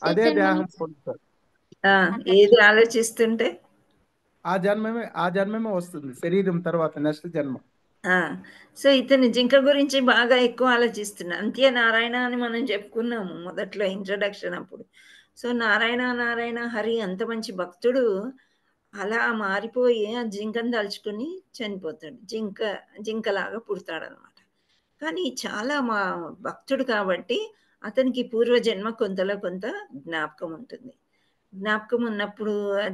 అదే జన్మ దేహం నుంచి పొందుతాడు. ఏది ఆలోచిస్తుంటే ఆ జన్మమే వస్తుంది శరీరం తర్వాత నెక్స్ట్ జన్మ. సో ఇతను జింక గురించి బాగా ఎక్కువ ఆలోచిస్తున్నా. అంత్యనారాయణ అని మనం చెప్పుకున్నాము మొదట్లో ఇంట్రడక్షన్ అప్పుడు. సో నారాయణ నారాయణ హరి అంత మంచి భక్తుడు అలా మారిపోయి ఆ జింకను తలుచుకుని చనిపోతాడు. జింకలాగా పుడతాడనమాట. కానీ చాలా మా భక్తుడు కాబట్టి అతనికి పూర్వజన్మ కొంతలో కొంత జ్ఞాపకం ఉంటుంది. జ్ఞాపకం ఉన్నప్పుడు ఆ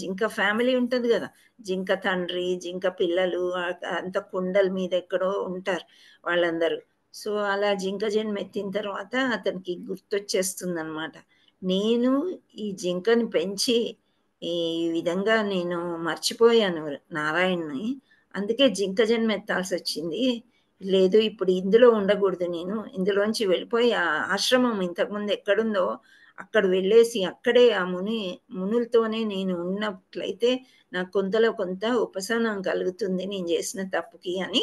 జింక ఫ్యామిలీ ఉంటుంది కదా, జింక తండ్రి జింక పిల్లలు అంత కుండల మీద ఎక్కడో ఉంటారు వాళ్ళందరూ. సో అలా జింక జన్మ ఎత్తిన తర్వాత అతనికి గుర్తొచ్చేస్తుంది అనమాట, నేను ఈ జింకని పెంచి ఈ విధంగా నేను మర్చిపోయాను నారాయణ్ని, అందుకే జింక జన్మ ఎత్తాల్సి వచ్చింది. లేదు ఇప్పుడు ఇందులో ఉండకూడదు, నేను ఇందులోంచి వెళ్ళిపోయి ఆ ఆశ్రమం ఇంతకుముందు ఎక్కడుందో అక్కడ వెళ్ళేసి అక్కడే ఆ మునులతోనే నేను ఉన్నట్లయితే నాకు కొంతలో కొంత ఉపశమనం కలుగుతుంది నేను చేసిన తప్పుకి అని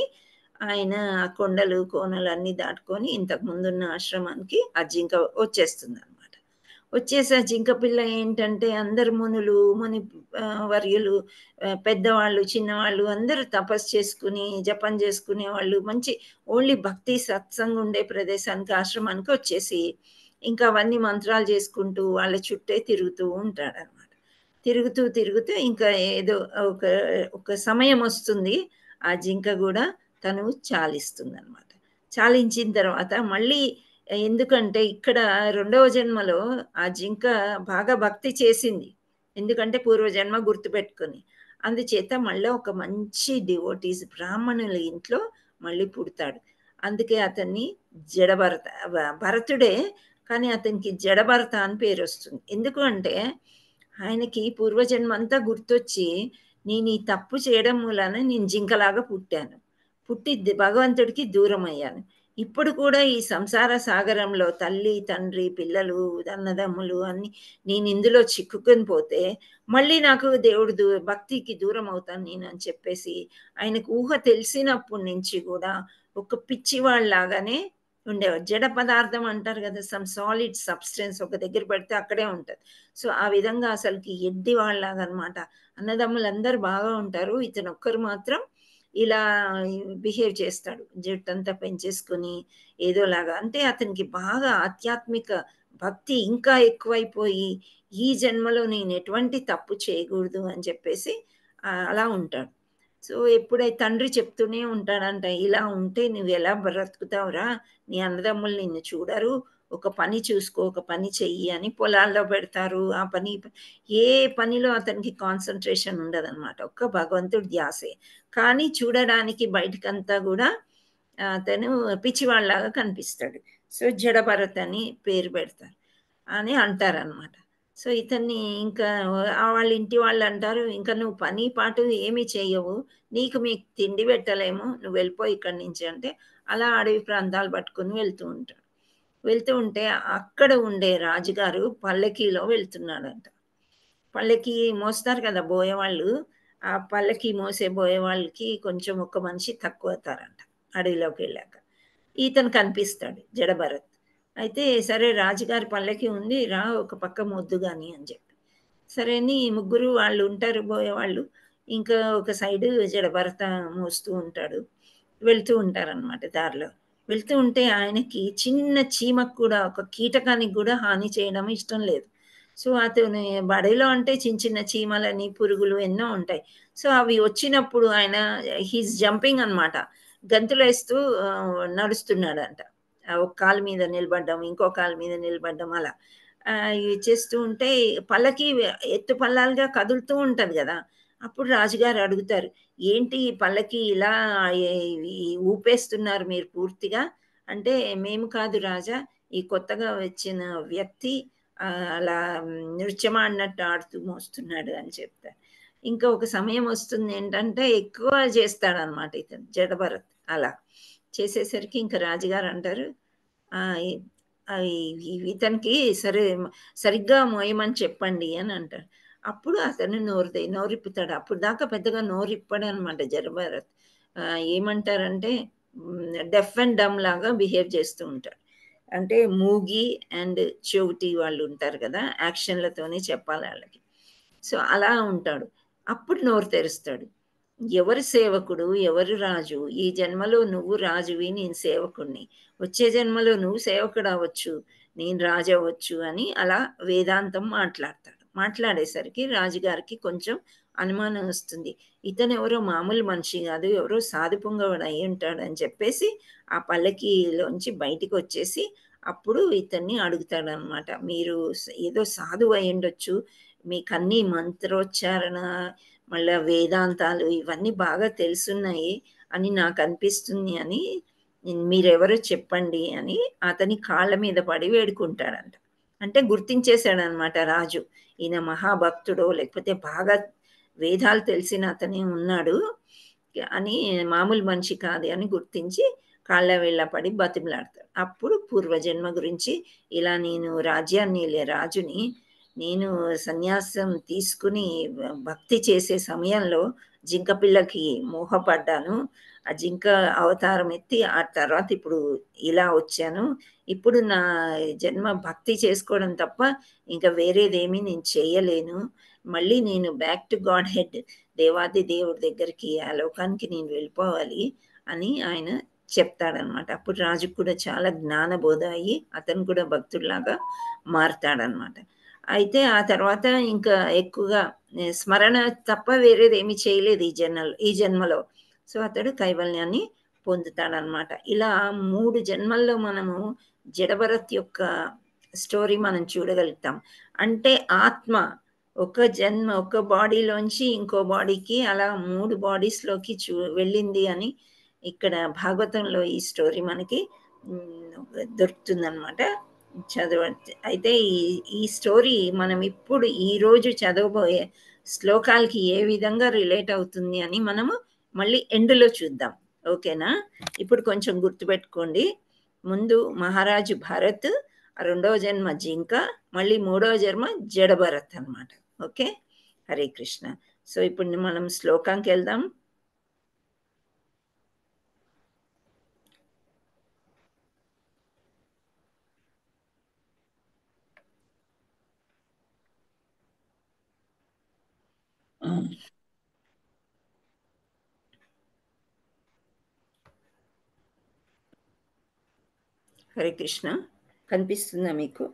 ఆయన ఆ కొండలు కోనలు అన్ని దాటుకొని ఇంతకు ముందున్న ఆశ్రమానికి ఆ జింక వచ్చేస్తుంది అనమాట. వచ్చేసి ఆ జింక పిల్ల ఏంటంటే అందరు ముని వర్యులు, పెద్దవాళ్ళు చిన్నవాళ్ళు అందరూ తపస్సు చేసుకుని జపం చేసుకునే వాళ్ళు, మంచి ఓన్లీ భక్తి సత్సంగం ఉండే ప్రదేశానికి ఆశ్రమానికి వచ్చేసి ఇంకా అవన్నీ మంత్రాలు చేసుకుంటూ వాళ్ళ చుట్టే తిరుగుతూ ఉంటాడు అనమాట. తిరుగుతూ తిరుగుతూ ఇంకా ఏదో ఒక ఒక సమయం వస్తుంది, ఆ జింక కూడా తను చాలిస్తుంది అనమాట. చాలించిన తర్వాత మళ్ళీ ఎందుకంటే ఇక్కడ రెండవ జన్మలో ఆ జింక బాగా భక్తి చేసింది, ఎందుకంటే పూర్వజన్మ గుర్తుపెట్టుకొని. అందుచేత మళ్ళీ ఒక మంచి డివోటీస్ బ్రాహ్మణుల ఇంట్లో మళ్ళీ పుడతాడు. అందుకే అతన్ని భరతుడే, కానీ అతనికి జడభరత అని పేరు వస్తుంది. ఎందుకు అంటే ఆయనకి పూర్వజన్మ అంతా గుర్తొచ్చి నేను ఈ తప్పు చేయడం మూలాన నేను జింకలాగా పుట్టాను, పుట్టి భగవంతుడికి దూరం అయ్యాను. ఇప్పుడు కూడా ఈ సంసార సాగరంలో తల్లి తండ్రి పిల్లలు అన్నదమ్ములు అన్ని నేను ఇందులో చిక్కుకొని పోతే మళ్ళీ నాకు దేవుడు భక్తికి దూరం అవుతాను నేను అని చెప్పేసి ఆయనకు ఊహ తెలిసినప్పటి నుంచి కూడా ఒక పిచ్చివాళ్ళలాగానే ఉండేవారు. జడ పదార్థం అంటారు కదా, సమ్ సాలిడ్ సబ్స్టెన్స్ ఒక దగ్గర పెడితే అక్కడే ఉంటుంది. సో ఆ విధంగా అసలుకి ఎడ్డి వాళ్ళలాగా అనమాట. అన్నదమ్ములు అందరూ బాగా ఉంటారు, ఇతను ఒక్కరు మాత్రం ఇలా బిహేవ్ చేస్తాడు, జుట్టు అంతా పెంచేసుకొని ఏదోలాగా. అంటే అతనికి బాగా ఆధ్యాత్మిక భక్తి ఇంకా ఎక్కువైపోయి ఈ జన్మలో నేను ఎటువంటి తప్పు చేయకూడదు అని చెప్పేసి అలా ఉంటాడు. సో ఎప్పుడైతే తండ్రి చెప్తూనే ఉంటాడంట, ఇలా ఉంటే నువ్వు ఎలా బ్రతుకుతావురా, నీ అన్నదమ్ములు నిన్ను చూడరు, ఒక పని చూసుకో, ఒక పని చెయ్యి అని పొలాల్లో పెడతారు. ఆ పని ఏ పనిలో అతనికి కాన్సన్ట్రేషన్ ఉండదన్నమాట, ఒక్క భగవంతుడి ధ్యాసే. కానీ చూడడానికి బయటకంతా కూడా అతను పిచ్చివాళ్ళలాగా కనిపిస్తాడు. సో జడభరత్ అని పేరు పెడతారు అని అంటారనమాట. సో ఇతన్ని ఇంకా వాళ్ళ ఇంటి వాళ్ళు అంటారు, ఇంకా నువ్వు పని పాటు ఏమి చెయ్యవు, నీకు మీకు తిండి పెట్టలేము, నువ్వు వెళ్ళిపోయి ఇక్కడి నుంచి అంటే అలా అడవి ప్రాంతాలు పట్టుకుని వెళ్తూ ఉంటాడు. వెళ్తూ ఉంటే అక్కడ ఉండే రాజుగారు పల్లకీలో వెళ్తున్నాడంట. పల్లకి మోస్తారు కదా బోయేవాళ్ళు, ఆ పల్లకి మోసే బోయే వాళ్ళకి కొంచెం ఒక మనిషి తక్కువ అవుతారంట అడవిలోకి వెళ్ళాక. ఈతను కనిపిస్తాడు జడభరత్. అయితే సరే రాజుగారి పల్లకి ఉంది, రా ఒక పక్క మొద్దు గాని అని చెప్పి సరే అని ముగ్గురు వాళ్ళు ఉంటారు బోయేవాళ్ళు, ఇంకా ఒక సైడు జడభరత మోస్తూ ఉంటాడు. వెళ్తూ ఉంటారనమాట దారిలో. వెళ్తూ ఉంటే ఆయనకి చిన్న చీమకు కూడా, ఒక కీటకానికి కూడా హాని చేయడం ఇష్టం లేదు. సో అతను బడిలో అంటే చిన్న చిన్న చీమలని పురుగులు ఎన్నో ఉంటాయి. సో అవి వచ్చినప్పుడు ఆయన హీస్ జంపింగ్ అనమాట, గంతులు వేస్తూ నడుస్తున్నాడంట. ఒక కాలు మీద నిలబడ్డం, ఇంకో కాలు మీద నిలబడ్డం అలా ఇవి చేస్తూ ఉంటే పల్లకి ఎత్తు పల్లాలుగా కదులుతూ ఉంటది కదా. అప్పుడు రాజుగారు అడుగుతారు, ఏంటి ఈ పల్లకి ఇలా ఊపేస్తున్నారు మీరు పూర్తిగా అంటే, మేము కాదు రాజా, ఈ కొత్తగా వచ్చిన వ్యక్తి అలా నృత్యం ఆడినట్టు ఆడుతూ మోస్తున్నాడు అని చెప్తారు. ఇంకా ఒక సమయం వస్తుంది ఏంటంటే ఎక్కువ చేస్తాడనమాట ఇతను జడభరత్. అలా చేసేసరికి ఇంకా రాజుగారు అంటారు, ఇతనికి సరిగ్గా మోయమని చెప్పండి అని అంటాడు. అప్పుడు అతను నోరిప్పుతాడు. అప్పుడు దాకా పెద్దగా నోరిప్పాడు అనమాట జడభరత్. ఏమంటారంటే డెఫ్ అండ్ డమ్ లాగా బిహేవ్ చేస్తూ ఉంటాడు. అంటే మూగి అండ్ చెవిటి వాళ్ళు ఉంటారు కదా, యాక్షన్లతోనే చెప్పాలి వాళ్ళకి. సో అలా ఉంటాడు. అప్పుడు నోరు తెరుస్తాడు. ఎవరు సేవకుడు, ఎవరు రాజు? ఈ జన్మలో నువ్వు రాజువి, నేను సేవకుడిని. వచ్చే జన్మలో నువ్వు సేవకుడు అవ్వచ్చు, నేను రాజు అవ్వచ్చు అని అలా వేదాంతం మాట్లాడతాడు. మాట్లాడేసరికి రాజుగారికి కొంచెం అనుమానం వస్తుంది. ఇతను ఎవరో మామూలు మనిషి కాదు, ఎవరో సాధు పొంగవాడు అయి ఉంటాడు అని చెప్పేసి ఆ పల్లకిలోంచి బయటికి వచ్చేసి అప్పుడు ఇతన్ని అడుగుతాడు అనమాట. మీరు ఏదో సాధువు అయి ఉండొచ్చు, మీకు అన్ని మంత్రోచ్చారణ మళ్ళీ వేదాంతాలు ఇవన్నీ బాగా తెలుసున్నాయి అని నాకు అనిపిస్తుంది అని, మీరెవరో చెప్పండి అని అతని కాళ్ళ మీద పడి వేడుకుంటాడంట. అంటే గుర్తించేశాడనమాట రాజు, ఈయన మహాభక్తుడో లేకపోతే బాగా వేదాలు తెలిసిన అతనే ఉన్నాడు అని, మామూలు మనిషి కాదు అని గుర్తించి కాళ్ళ వేళ్ళ పడి బతిమలాడతాడు. అప్పుడు పూర్వజన్మ గురించి, ఇలా నేను రాజ్యాన్ని రాజుని, నేను సన్యాసం తీసుకుని భక్తి చేసే సమయంలో జింక పిల్లకి మోహపడ్డాను, ఆ జింక అవతారం ఎత్తి ఆ తర్వాత ఇప్పుడు ఇలా వచ్చాను, ఇప్పుడు నా జన్మ భక్తి చేసుకోవడం తప్ప ఇంకా వేరేదేమీ నేను చేయలేను, మళ్ళీ నేను బ్యాక్ టు గాడ్ హెడ్, దేవాది దేవుడి దగ్గరికి, ఆ లోకానికి నేను వెళ్ళిపోవాలి అని ఆయన చెప్తాడనమాట. అప్పుడు రాజుకు కూడా చాలా జ్ఞానబోధ అయ్యి అతను కూడా భక్తుడిలాగా మారుతాడనమాట. అయితే ఆ తర్వాత ఇంకా ఎక్కువగా స్మరణ తప్ప వేరేది ఏమి చేయలేదు ఈ జన్మలో. సో అతడు కైవల్యాన్ని పొందుతాడనమాట. ఇలా 3 జన్మల్లో మనము జడభరత్ యొక్క స్టోరీ మనం చూడగలుగుతాం. అంటే ఆత్మ ఒక బాడీలోంచి ఇంకో బాడీకి అలా 3 బాడీస్లోకి వెళ్ళింది అని ఇక్కడ భాగవతంలో ఈ స్టోరీ మనకి దొరుకుతుందనమాట. అయితే ఈ స్టోరీ మనం ఇప్పుడు ఈరోజు చదవబోయే శ్లోకాలకి ఏ విధంగా రిలేట్ అవుతుంది అని మనము మళ్ళీ ఎండ్లో చూద్దాం. ఓకేనా? ఇప్పుడు కొంచెం గుర్తుపెట్టుకోండి. ముందు మహారాజు భరత్, రెండవ జన్మ జింక, మళ్ళీ మూడవ జన్మ జడభరత్ అనమాట. ఓకే, హరే కృష్ణ. సో ఇప్పుడు మనం శ్లోకానికి వెళ్దాం. హరే కృష్ణ. కనిపిస్తుందా మీకు?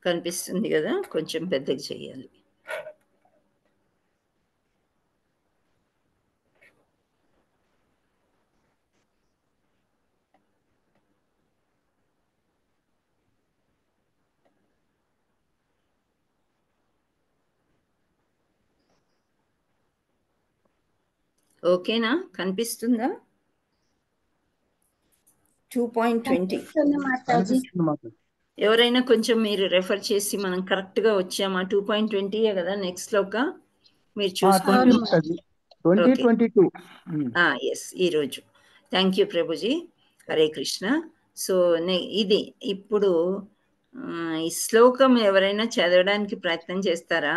కనిపిస్తుంది కదా, కొంచెం పెద్దగా చేయాలి. ఓకేనా? కనిపిస్తుందా? 2.20 ఎవరైనా కొంచెం మీరు రెఫర్ చేసి మనం కరెక్ట్ గా వచ్చామా? 2.20 కదా నెక్స్ట్ లోక మీరు చూసుకోండి. ఎస్, ఈరోజు. Thank you Prabhuji. Hare Krishna. So ఇది ఇప్పుడు ఈ శ్లోకం ఎవరైనా చదవడానికి ప్రయత్నం చేస్తారా?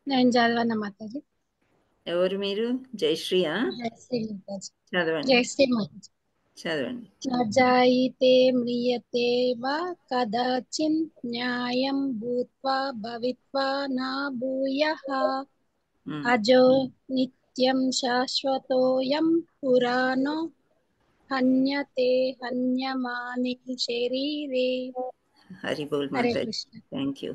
నేను చదవనా మాతాజీ? ఎవరు మీరు? జయశ్రీయా? చదవండి. జయశ్రీ మాతాజీ. చదవండి. నజాయితే మ్రియతే వా కదాచిన్ న్యాయం భూత్వా భవిత్వా నా భూయః అజో నిత్యం శాశ్వతోయం పురాణో హన్యతే హన్యమానే శరీరే. హరి బోల్ హరే మాతాజీ. Krishna. Thank you.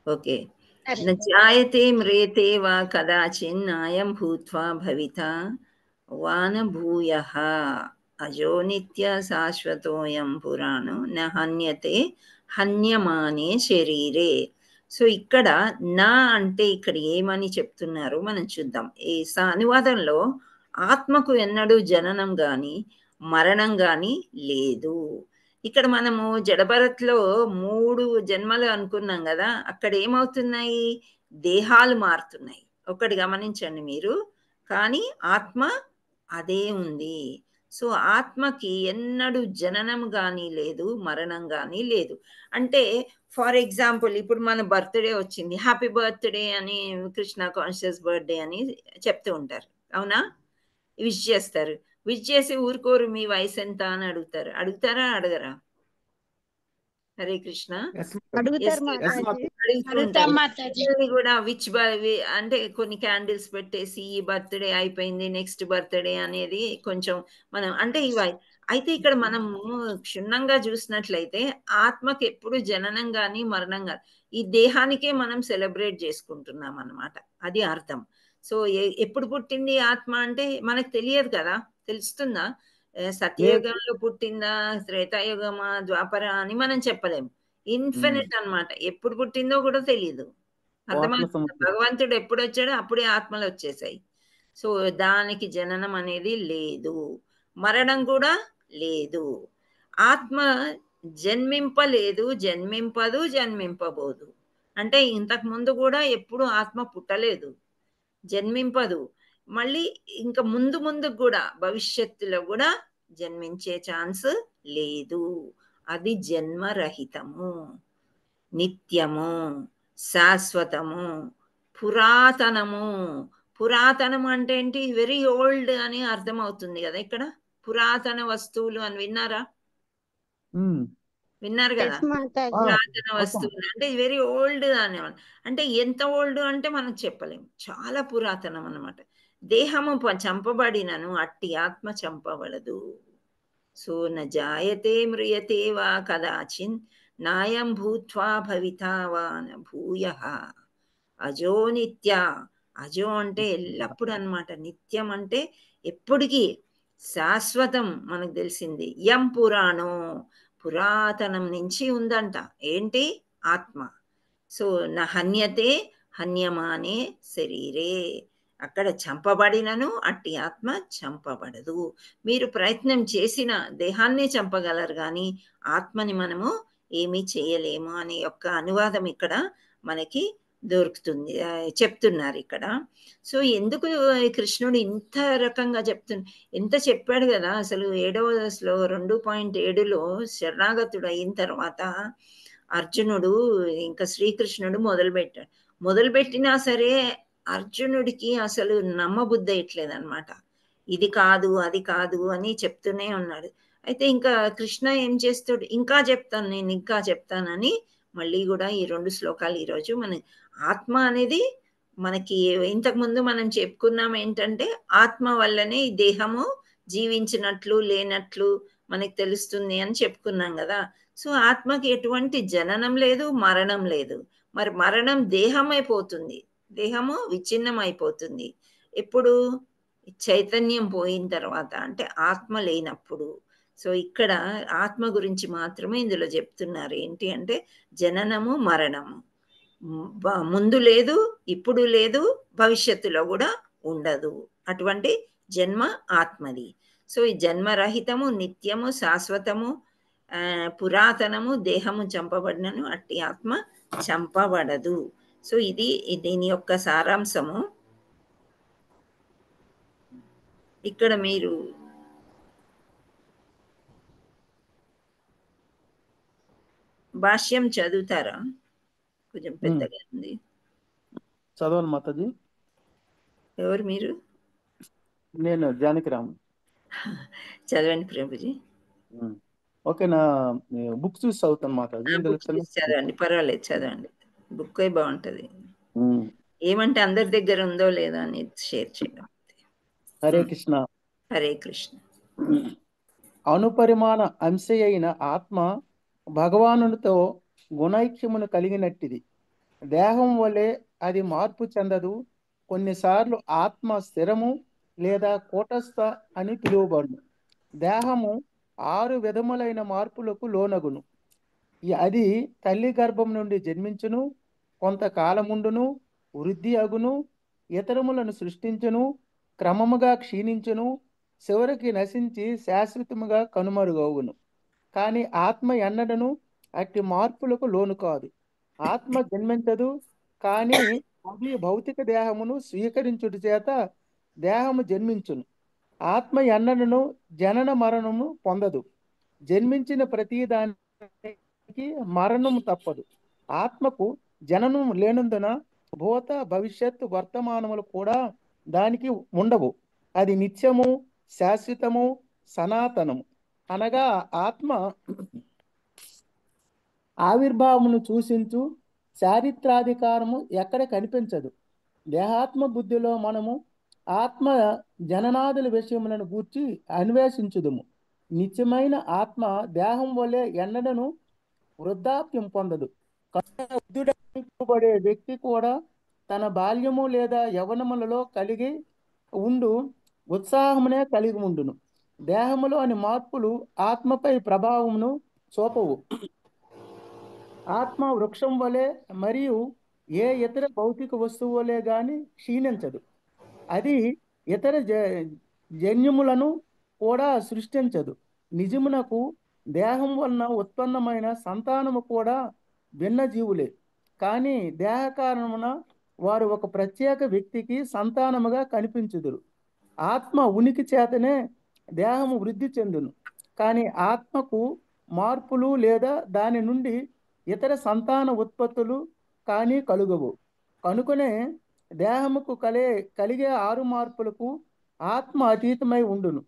Okay. Hare न जायते म्रियते वा कदाचिन्नायं भूत्वा भविता वा न भूयः अजो नित्य शाश्वतोऽयं पुराणो न हन्यते హన్యమానే శరీరే. సో ఇక్కడ నా అంటే ఇక్కడ ఏమని చెప్తున్నారో మనం చూద్దాం. ఈ అనువాదంలో ఆత్మకు ఎన్నడూ జననం గాని మరణం గాని లేదు. ఇక్కడ మనము జడభరత్లో 3 జన్మలు అనుకున్నాం కదా, అక్కడ ఏమవుతున్నాయి? దేహాలు మారుతున్నాయి. ఒకటి గమనించండి మీరు. కానీ ఆత్మ అదే ఉంది. సో ఆత్మకి ఎన్నడూ జననం కానీ లేదు, మరణం కానీ లేదు. అంటే ఫర్ ఎగ్జాంపుల్ ఇప్పుడు మన బర్త్డే వచ్చింది, హ్యాపీ బర్త్డే అని, కృష్ణ కాన్షియస్ బర్త్డే అని చెప్తూ ఉంటారు, అవునా? విష్ చేస్తారు. విష్ చేసి ఊరుకోరు, మీ వయసు ఎంత అని అడుగుతారు. అడుగుతారా అడగరా? హరే కృష్ణ. ఎస్ అడుగుతారు ఎస్ మాతాజీ. అడుగుతూ అడుగుతాం ఉంటారు. మాతాజీ. పిల్లల్ని కూడా అంటే కొన్ని క్యాండిల్స్ పెట్టేసి ఈ బర్త్డే అయిపోయింది, నెక్స్ట్ బర్త్డే అనేది కొంచెం మనం అంటే ఇవి. అయితే ఇక్కడ మనము క్షుణ్ణంగా చూసినట్లయితే ఆత్మకి ఎప్పుడు జననం గాని మరణం గాని, ఈ దేహానికే మనం సెలబ్రేట్ చేసుకుంటున్నాం అన్నమాట. అది అర్థం. సో ఎప్పుడు పుట్టింది ఆత్మ అంటే మనకు తెలియదు కదా, తెలుస్తుందా? లేదు. సత్యయుగంలో పుట్టిందా, త్రేతాయుగమా, ద్వాపర అని మనం చెప్పలేము. ఇన్ఫినిట్ అన్నమాట. ఎప్పుడు పుట్టిందో కూడా తెలియదు. ఆత్మ అర్థమవుతుందా? సముద్రం. భగవంతుడు ఎప్పుడు వచ్చాడో అప్పుడే ఆత్మలు వచ్చేసాయి. సో దానికి జననం అనేది లేదు, మరణం కూడా లేదు. ఆత్మ జన్మింపలేదు, జన్మింపదు, జన్మింపబోదు. అంటే ఇంతకు ముందు కూడా ఎప్పుడు ఆత్మ పుట్టలేదు, జన్మింపదు. మళ్ళీ ఇంకా ముందు ముందు కూడా భవిష్యత్తులో కూడా జన్మించే ఛాన్స్ లేదు. అది జన్మరహితము, నిత్యము, శాశ్వతము, పురాతనము. పురాతనం అంటే ఏంటి? వెరీ ఓల్డ్ అని అర్థం అవుతుంది కదా ఇక్కడ. పురాతన వస్తువులు అని విన్నారా? విన్నారు కదా, ఎస్ మాతాజీ. పురాతన మొత్తం వస్తువులు అంటే వెరీ ఓల్డ్ అనేవాళ్ళు. అంటే ఎంత ఓల్డ్ అంటే మనం చెప్పలేము, చాలా పురాతనం అన్నమాట. దేహము చంపబడినను అట్టి ఆత్మ చంపబడదు. సో న జాయతే మ్రియతే వా కదాచిన్ నాయం భూత్వా భవితా వా న భూయః. అజో నిత్య. అజో అంటే ఎల్లప్పుడు అన్నమాట, నిత్యం అంటే ఎప్పటికీ, శాశ్వతం మనకు తెలిసింది. యం పురాణం, పురాతనం నుంచి ఉందంట. ఏంటి? ఆత్మ. సో న హన్యతే హన్యమానే శరీరే. అక్కడ చంపబడినను అట్టి ఆత్మ చంపబడదు. మీరు ప్రయత్నం చేసిన దేహాన్ని చంపగలరు కానీ ఆత్మని మనము ఏమీ చేయలేము అనే యొక్క అనువాదం ఇక్కడ మనకి దొరుకుతుంది, చెప్తున్నారు ఇక్కడ. సో ఎందుకు కృష్ణుడు ఇంత రకంగా ఎంత చెప్పాడు కదా అసలు. 7వ 2.7లో శరణాగతుడు అయిన తర్వాత అర్జునుడు ఇంకా శ్రీకృష్ణుడు మొదలుపెట్టినా సరే అర్జునుడికి అసలు నమ్మబుద్ధి అయ్యట్లేదు అనమాట. ఇది కాదు అది కాదు అని చెప్తూనే ఉన్నాడు. అయితే ఇంకా కృష్ణ ఏం చేస్తాడు, ఇంకా చెప్తాను నేను, ఇంకా చెప్తానని మళ్ళీ కూడా ఈ 2 శ్లోకాలు ఈరోజు మన ఆత్మ అనేది మనకి ఇంతకుముందు మనం చెప్పుకున్నాం ఏంటంటే ఆత్మ వల్లనే ఈ దేహము జీవించినట్లు లేనట్లు మనకి తెలుస్తుంది అని చెప్పుకున్నాం కదా. సో ఆత్మకి ఎటువంటి జననం లేదు, మరణం లేదు. మరి మరణం దేహమైపోతుంది, దేహము విచ్ఛిన్నం అయిపోతుంది ఎప్పుడు? చైతన్యం పోయిన తర్వాత, అంటే ఆత్మ లేనప్పుడు. సో ఇక్కడ ఆత్మ గురించి మాత్రమే ఇందులో చెప్తున్నారు. ఏంటి అంటే జననము మరణము ముందు లేదు, ఇప్పుడు లేదు, భవిష్యత్తులో కూడా ఉండదు. అటువంటి జన్మ ఆత్మది. సో ఈ జన్మరహితము, నిత్యము, శాశ్వతము, పురాతనము, దేహము చంపబడినను అట్టి ఆత్మ చంపబడదు. సో ఇది దీని యొక్క సారాంశము. ఇక్కడ మీరు భాష్యం చదువుతారా? కొంచెం పెద్దగా ఉంది. చదవాలి మాతాజీ. ఎవరు మీరు? నేను జానకిరామ్. చదవండి ప్రభుజీ. ఓకేనా? బుక్ చూసి చదువుతాను మాతాజీ. చదవండి, పర్వాలేదు, చదవండి. బుక్ బాగుంటది. ఏమంటే అందరి దగ్గర ఉందో లేదో అని షేర్ చేయడం. హరే కృష్ణ. హరే కృష్ణ. అనుపరిమాణ అంశ అయిన ఆత్మ భగవానునితో గుణైక్యమును కలిగినట్టిది. దేహం వలె అది మార్పు చెందదు. కొన్నిసార్లు ఆత్మ స్థిరము లేదా కూటస్థ అని పిలువబడును. దేహము 6 విధములైన మార్పులకు లోనగును. అది తల్లి గర్భం నుండి జన్మించును, కొంతకాలముండును, వృద్ధి అగును, ఇతరములను సృష్టించును, క్రమముగా క్షీణించును, చివరికి నశించి శాశ్వతముగా కనుమరుగవును. కానీ ఆత్మ ఎన్నడను అట్టి మార్పులకు లోను కాదు. ఆత్మ జన్మించదు, కానీ అది భౌతిక దేహమును స్వీకరించుట చేత దేహము జన్మించును. ఆత్మ ఎన్నడను జనన మరణము పొందదు. జన్మించిన ప్రతి దానికి మరణము తప్పదు. ఆత్మకు జననం లేనందున భూత భవిష్యత్ వర్తమానములు కూడా దానికి ఉండవు. అది నిత్యము, శాశ్వతము, సనాతనము. అనగా ఆత్మ ఆవిర్భావమును సూచించు చారిత్రాధికారము ఎక్కడ కనిపించదు. దేహాత్మ బుద్ధిలో మనము ఆత్మ జననాదుల విషయములను గూర్చి అన్వేషించుదుము. నిత్యమైన ఆత్మ దేహం వలె ఎన్నడను వృద్ధాప్యం పొందదు. వృద్ధుడనే వ్యక్తి కూడా తన బాల్యము లేదా యవ్వనములలో కలిగి ఉండు ఉత్సాహమునే కలిగి ఉండును. దేహములోని మార్పులు ఆత్మపై ప్రభావమును చూపవు. ఆత్మ వృక్షం వలె మరియు ఏ ఇతర భౌతిక వస్తువు వలె గాని క్షీణించదు. అది ఇతర జన్యములను కూడా సృష్టించదు. నిజమునకు దేహం వలన ఉత్పన్నమైన సంతానము కూడా భిన్న జీవులే. కానీ దేహ కారణమున వారు ఒక ప్రత్యేక వ్యక్తికి సంతానముగా కనిపించుదురు. ఆత్మ ఉనికి చేతనే దేహము వృద్ధి చెందును. కానీ ఆత్మకు మార్పులు లేదా దాని నుండి ఇతర సంతాన ఉత్పత్తులు కానీ కలుగవు. కనుకనే దేహముకు కలిగే 6 మార్పులకు ఆత్మ అతీతమై ఉండును.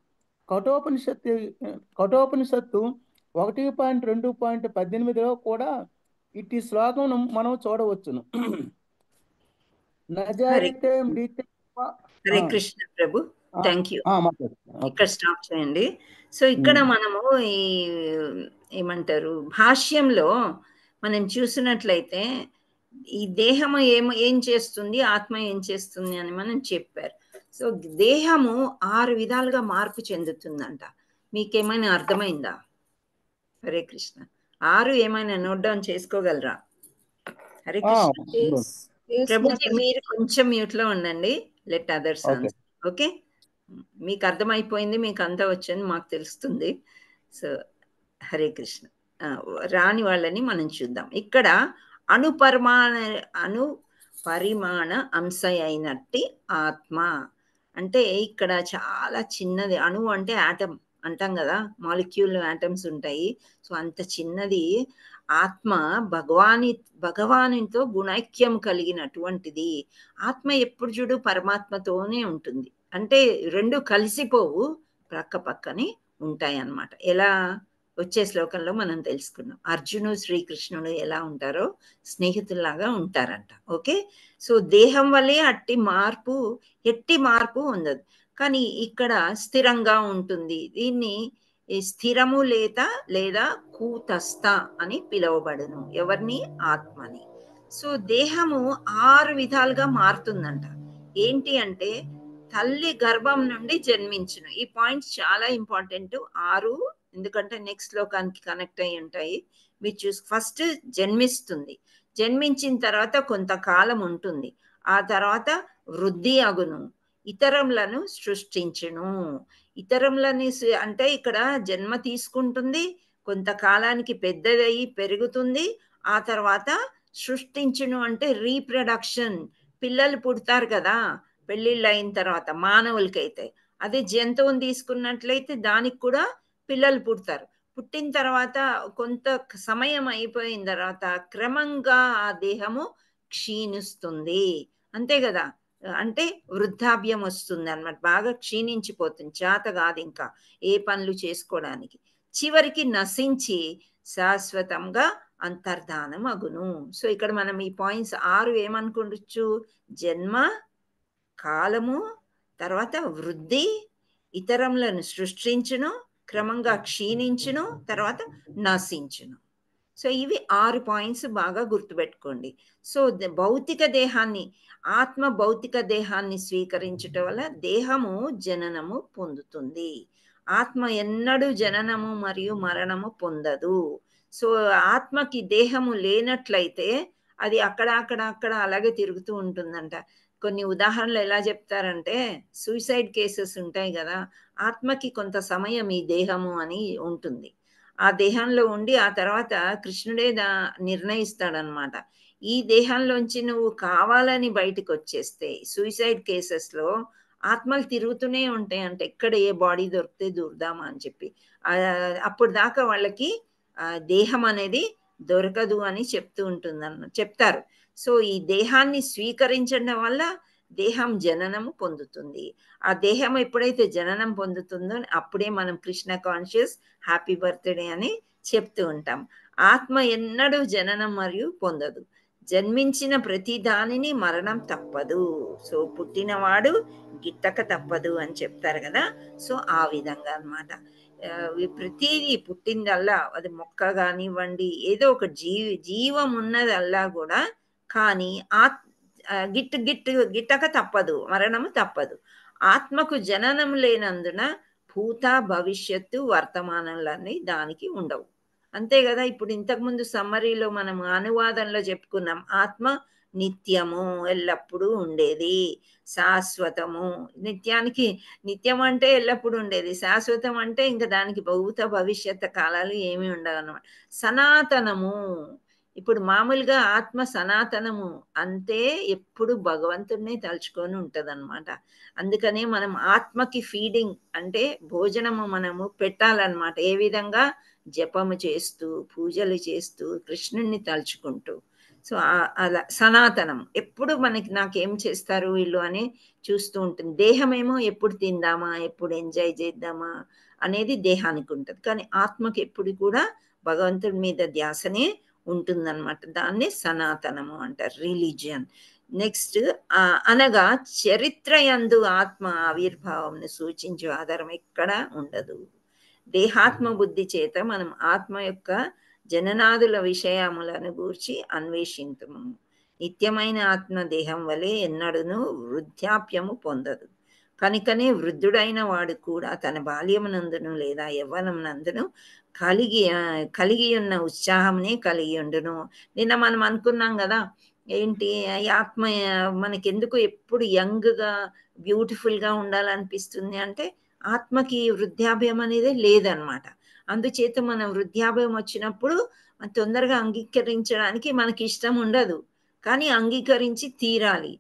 కఠోపనిషత్తు 1.2.18లో కూడా ఇట్టి శ్లోకం మనం చూడవచ్చును. నజాయితే హరే కృష్ణ ప్రభు, థ్యాంక్ యూ. మాట్లాడు. ఇక్కడ స్టాప్ చేయండి. సో ఇక్కడ మనము ఈ ఏమంటారు భాష్యంలో మనం చూసినట్లయితే ఈ దేహము ఏం చేస్తుంది, ఆత్మ ఏం చేస్తుంది అని మనం చెప్పారు. సో దేహము 6 విధాలుగా మార్పు చెందుతుందంట. మీకేమైనా అర్థమైందా? హరే కృష్ణ. 6 ఏమైనా నోట్ డౌన్ చేసుకోగలరా? హరే కృష్ణ. ప్రభుజీ మీరు కొంచెం మ్యూట్ లో ఉండండి. Let others answer. ఓకే, మీకు అర్థమైపోయింది, మీకు అంతా వచ్చని మాకు తెలుస్తుంది. సో హరే కృష్ణ. రాని వాళ్ళని మనం చూద్దాం. ఇక్కడ అణుపరిమాణ అంశ అయినట్టి ఆత్మ అంటే ఇక్కడ చాలా చిన్నది. అణువు అంటే ఆటం అంటాం కదా, మాలిక్యూల్ ఆటమ్స్ ఉంటాయి. సో అంత చిన్నది ఆత్మ. భగవానితో గుణైక్యం కలిగినటువంటిది. ఆత్మ ఎప్పుడు చూడు పరమాత్మతోనే ఉంటుంది. అంటే రెండు కలిసిపోవు, ప్రక్క పక్కనే ఉంటాయి అన్నమాట. ఎలా వచ్చే శ్లోకంలో మనం తెలుసుకున్నాం. అర్జునుడు శ్రీకృష్ణుడు ఎలా ఉంటారో స్నేహితుల్లాగా ఉంటారంట. ఓకే, సో దేహం వల్లే ఎట్టి మార్పు ఉండదు. కానీ ఇక్కడ స్థిరంగా ఉంటుంది. దీన్ని స్థిరము లేదా కూతస్థ అని పిలువబడును. ఎవరిని? ఆత్మని. సో దేహము 6 విధాలుగా మారుతుందంట. ఏంటి అంటే తల్లి గర్భం నుండి జన్మించును. ఈ పాయింట్స్ చాలా ఇంపార్టెంట్. 6 ఎందుకంటే నెక్స్ట్ శ్లోకానికి కనెక్ట్ అయి ఉంటాయి. మీరు చూసి ఫస్ట్ జన్మిస్తుంది. జన్మించిన తర్వాత కొంతకాలం ఉంటుంది. ఆ తర్వాత వృద్ధి అగును, ఇతరములను సృష్టించును. ఇతరములని అంటే ఇక్కడ జన్మ తీసుకుంటుంది, కొంతకాలానికి పెద్దదయ్యి పెరుగుతుంది, ఆ తర్వాత సృష్టించును అంటే రీప్రొడక్షన్. పిల్లలు పుడతారు కదా పెళ్ళిళ్ళు అయిన తర్వాత మానవులకైతే. అదే జంతువుని తీసుకున్నట్లయితే దానికి కూడా పిల్లలు పుడతారు. పుట్టిన తర్వాత కొంత సమయం అయిపోయిన తర్వాత క్రమంగా ఆ దేహము క్షీణిస్తుంది. అంతే కదా, అంటే వృద్ధాప్యం వస్తుంది అన్నమాట. బాగా క్షీణించిపోతుంది, చేత కాదు ఇంకా ఏ పనులు చేసుకోవడానికి. చివరికి నశించి శాశ్వతంగా అంతర్ధానం అగును. సో ఇక్కడ మనం ఈ పాయింట్స్ 6 ఏమనుకోవచ్చు? జన్మ, కాలము, తర్వాత వృద్ధి, ఇతరములను సృష్టించును, క్రమంగా క్షీణించును, తర్వాత నశించును. సో ఇవి 6 పాయింట్స్ బాగా గుర్తుపెట్టుకోండి. సో భౌతిక దేహాన్ని, ఆత్మ భౌతిక దేహాన్ని స్వీకరించటం వల్ల దేహము జననము పొందుతుంది. ఆత్మ ఎన్నడూ జననము మరియు మరణము పొందదు. సో ఆత్మకి దేహము లేనట్లయితే అది అక్కడ అలాగే తిరుగుతూ ఉంటుందంట. కొన్ని ఉదాహరణలు ఎలా చెప్తారంటే సూసైడ్ కేసెస్ ఉంటాయి కదా, ఆత్మకి కొంత సమయం ఈ దేహము అని ఉంటుంది. ఆ దేహంలో ఉండి ఆ తర్వాత కృష్ణుడే నిర్ణయిస్తాడనమాట. ఈ దేహంలోంచి నువ్వు కావాలని బయటకు వచ్చేస్తే, సూసైడ్ కేసెస్లో ఆత్మలు తిరుగుతూనే ఉంటాయి అంటే ఎక్కడ ఏ బాడీ దొరికితే దూరదామా అని చెప్పి అప్పుడు దాకా వాళ్ళకి దేహం అనేది దొరకదు అని చెప్తారు. సో ఈ దేహాన్ని స్వీకరించడం వల్ల దేహం జననము పొందుతుంది. ఆ దేహం ఎప్పుడైతే జననం పొందుతుందో అప్పుడే మనం కృష్ణ కాన్షియస్ హ్యాపీ బర్త్డే అని చెప్తూ ఉంటాం. ఆత్మ ఎన్నడూ జననం మరియు పొందదు. జన్మించిన ప్రతి దానిని మరణం తప్పదు. సో పుట్టినవాడు గిట్టక తప్పదు అని చెప్తారు కదా. సో ఆ విధంగా అన్నమాట. ప్రతిదీ పుట్టిందల్లా అది మొక్క కానివ్వండి ఏదో ఒక జీవం ఉన్నదల్లా కూడా కానీ గిట్టక తప్పదు, మరణము తప్పదు. ఆత్మకు జననం లేనందున భూత భవిష్యత్తు వర్తమానంలన్నీ దానికి ఉండవు. అంతే కదా. ఇప్పుడు ఇంతకుముందు సమ్మరీలో మనం అనువాదంలో చెప్పుకున్నాం, ఆత్మ నిత్యము, ఎల్లప్పుడూ ఉండేది, శాశ్వతము. నిత్యం అంటే ఎల్లప్పుడూ ఉండేది, శాశ్వతం అంటే ఇంకా దానికి భూత భవిష్యత్తు కాలాలు ఏమి ఉండవు అన్నమాట. సనాతనము. ఇప్పుడు మామూలుగా ఆత్మ సనాతనము అంటే ఎప్పుడు భగవంతుడినే తలుచుకొని ఉంటది అనమాట. అందుకనే మనం ఆత్మకి ఫీడింగ్ అంటే భోజనము మనము పెట్టాలన్నమాట. ఏ విధంగా? జపము చేస్తూ, పూజలు చేస్తూ, కృష్ణుణ్ణి తలుచుకుంటూ. సో అలా సనాతనం ఎప్పుడు నాకేం చేస్తారు వీళ్ళు అని చూస్తూ ఉంటుంది. దేహమేమో ఎప్పుడు తిందామా, ఎప్పుడు ఎంజాయ్ చేద్దామా అనేది దేహానికి ఉంటుంది. కానీ ఆత్మకి ఎప్పుడు కూడా భగవంతుడి మీద ధ్యాసనే ఉంటుందన్నమాట. దాన్ని సనాతనము అంటారు, రిలీజియన్. నెక్స్ట్ అనగా చరిత్ర యందు ఆత్మ ఆవిర్భావంను సూచించే ఆధారం ఎక్కడ ఉండదు. దేహాత్మ బుద్ధి చేత మనం ఆత్మ యొక్క జననాదుల విషయములను గూర్చి అన్వేషింతుము. నిత్యమైన ఆత్మ దేహం వలె ఎన్నడూను వృద్ధాప్యము పొందదు. కనుకనే వృద్ధుడైన వాడు కూడా తన బాల్యమునందును లేదా యవ్వనమునందును కలిగి ఉన్న ఉత్సాహంనే కలిగి ఉండును. నిన్న మనం అనుకున్నాం కదా, ఏంటి ఈ ఆత్మ మనకెందుకు ఎప్పుడు యంగ్గా బ్యూటిఫుల్గా ఉండాలనిపిస్తుంది అంటే ఆత్మకి వృద్ధాభ్యం అనేది లేదనమాట. అందుచేత మనం వృద్ధాభ్యం వచ్చినప్పుడు తొందరగా అంగీకరించడానికి మనకి ఇష్టం ఉండదు, కానీ అంగీకరించి తీరాలి.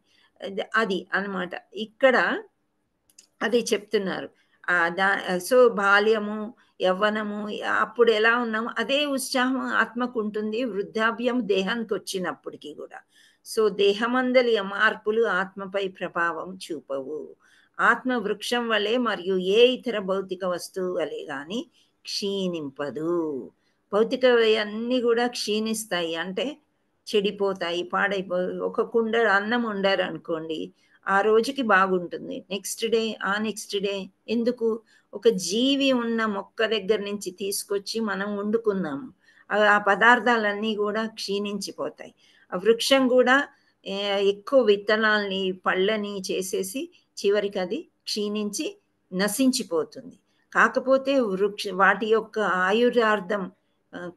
అది అన్నమాట ఇక్కడ అది చెప్తున్నారు. సో బాల్యము, యవ్వనము అప్పుడు ఎలా ఉన్నాము అదే ఉత్సాహం ఆత్మకు ఉంటుంది వృద్ధాప్యం దేహానికి వచ్చినప్పటికీ కూడా. సో దేహమందలి మార్పులు ఆత్మపై ప్రభావం చూపవు. ఆత్మ వృక్షం వలె మరియు ఏ ఇతర భౌతిక వస్తువు వలె గాని క్షీణింపదు. భౌతిక అన్నీ కూడా క్షీణిస్తాయి అంటే చెడిపోతాయి, ఒక కుండ అన్నం వండారు అనుకోండి, ఆ రోజుకి బాగుంటుంది, నెక్స్ట్ డే ఎందుకు? ఒక జీవి ఉన్న మొక్క దగ్గర నుంచి తీసుకొచ్చి మనం వండుకున్నాము, ఆ పదార్థాలన్నీ కూడా క్షీణించిపోతాయి. ఆ వృక్షం కూడా ఎక్కువ విత్తనాల్ని పళ్ళని చేసేసి చివరికి అది క్షీణించి నశించిపోతుంది. కాకపోతే వాటి యొక్క ఆయుర్దార్థం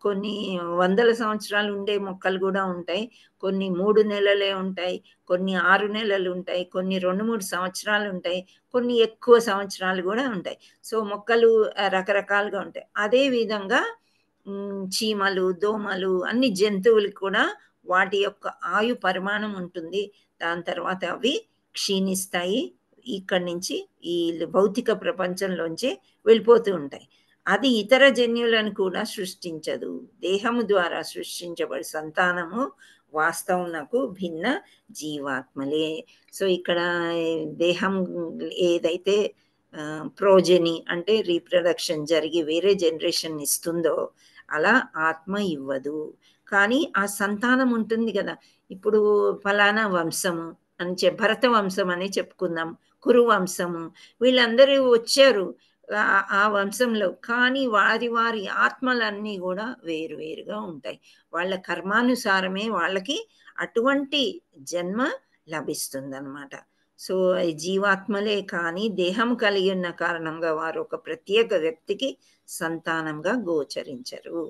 కొన్ని వందల సంవత్సరాలు ఉండే మొక్కలు కూడా ఉంటాయి, కొన్ని 3 నెలలే ఉంటాయి, కొన్ని 6 నెలలు ఉంటాయి, కొన్ని 2-3 సంవత్సరాలు ఉంటాయి, కొన్ని ఎక్కువ సంవత్సరాలు కూడా ఉంటాయి. సో మొక్కలు రకరకాలుగా ఉంటాయి. అదే విధంగా చీమలు, దోమలు, అన్ని జంతువులు కూడా వాటి యొక్క ఆయు పరిమాణం ఉంటుంది. దాని తర్వాత అవి క్షీణిస్తాయి, ఇక్కడి నుంచి ఈ భౌతిక ప్రపంచంలోంచి వెళ్ళిపోతూ ఉంటాయి. అది ఇతర జన్యులను కూడా సృష్టించదు. దేహము ద్వారా సృష్టించబడి సంతానము వాస్తవమునకు భిన్న జీవాత్మలే. సో ఇక్కడ దేహం ఏదైతే ప్రోజెని అంటే రీప్రొడక్షన్ జరిగి వేరే జనరేషన్ ఇస్తుందో అలా ఆత్మ ఇవ్వదు. కానీ ఆ సంతానం ఉంటుంది కదా, ఇప్పుడు ఫలానా వంశము అని భరత వంశం అని చెప్పుకుందాం, కురు వంశము, వీళ్ళందరూ వచ్చారు ఆ వంశంలో, కానీ వారి వారి ఆత్మలన్నీ కూడా వేరువేరుగా ఉంటాయి. వాళ్ళ కర్మానుసారమే వాళ్ళకి అటువంటి జన్మ లభిస్తుందన్నమాట. సో జీవాత్మలే కానీ దేహం కలిగి ఉన్న కారణంగా వారు ఒక ప్రత్యేక వ్యక్తికి సంతానంగా గోచరించరు.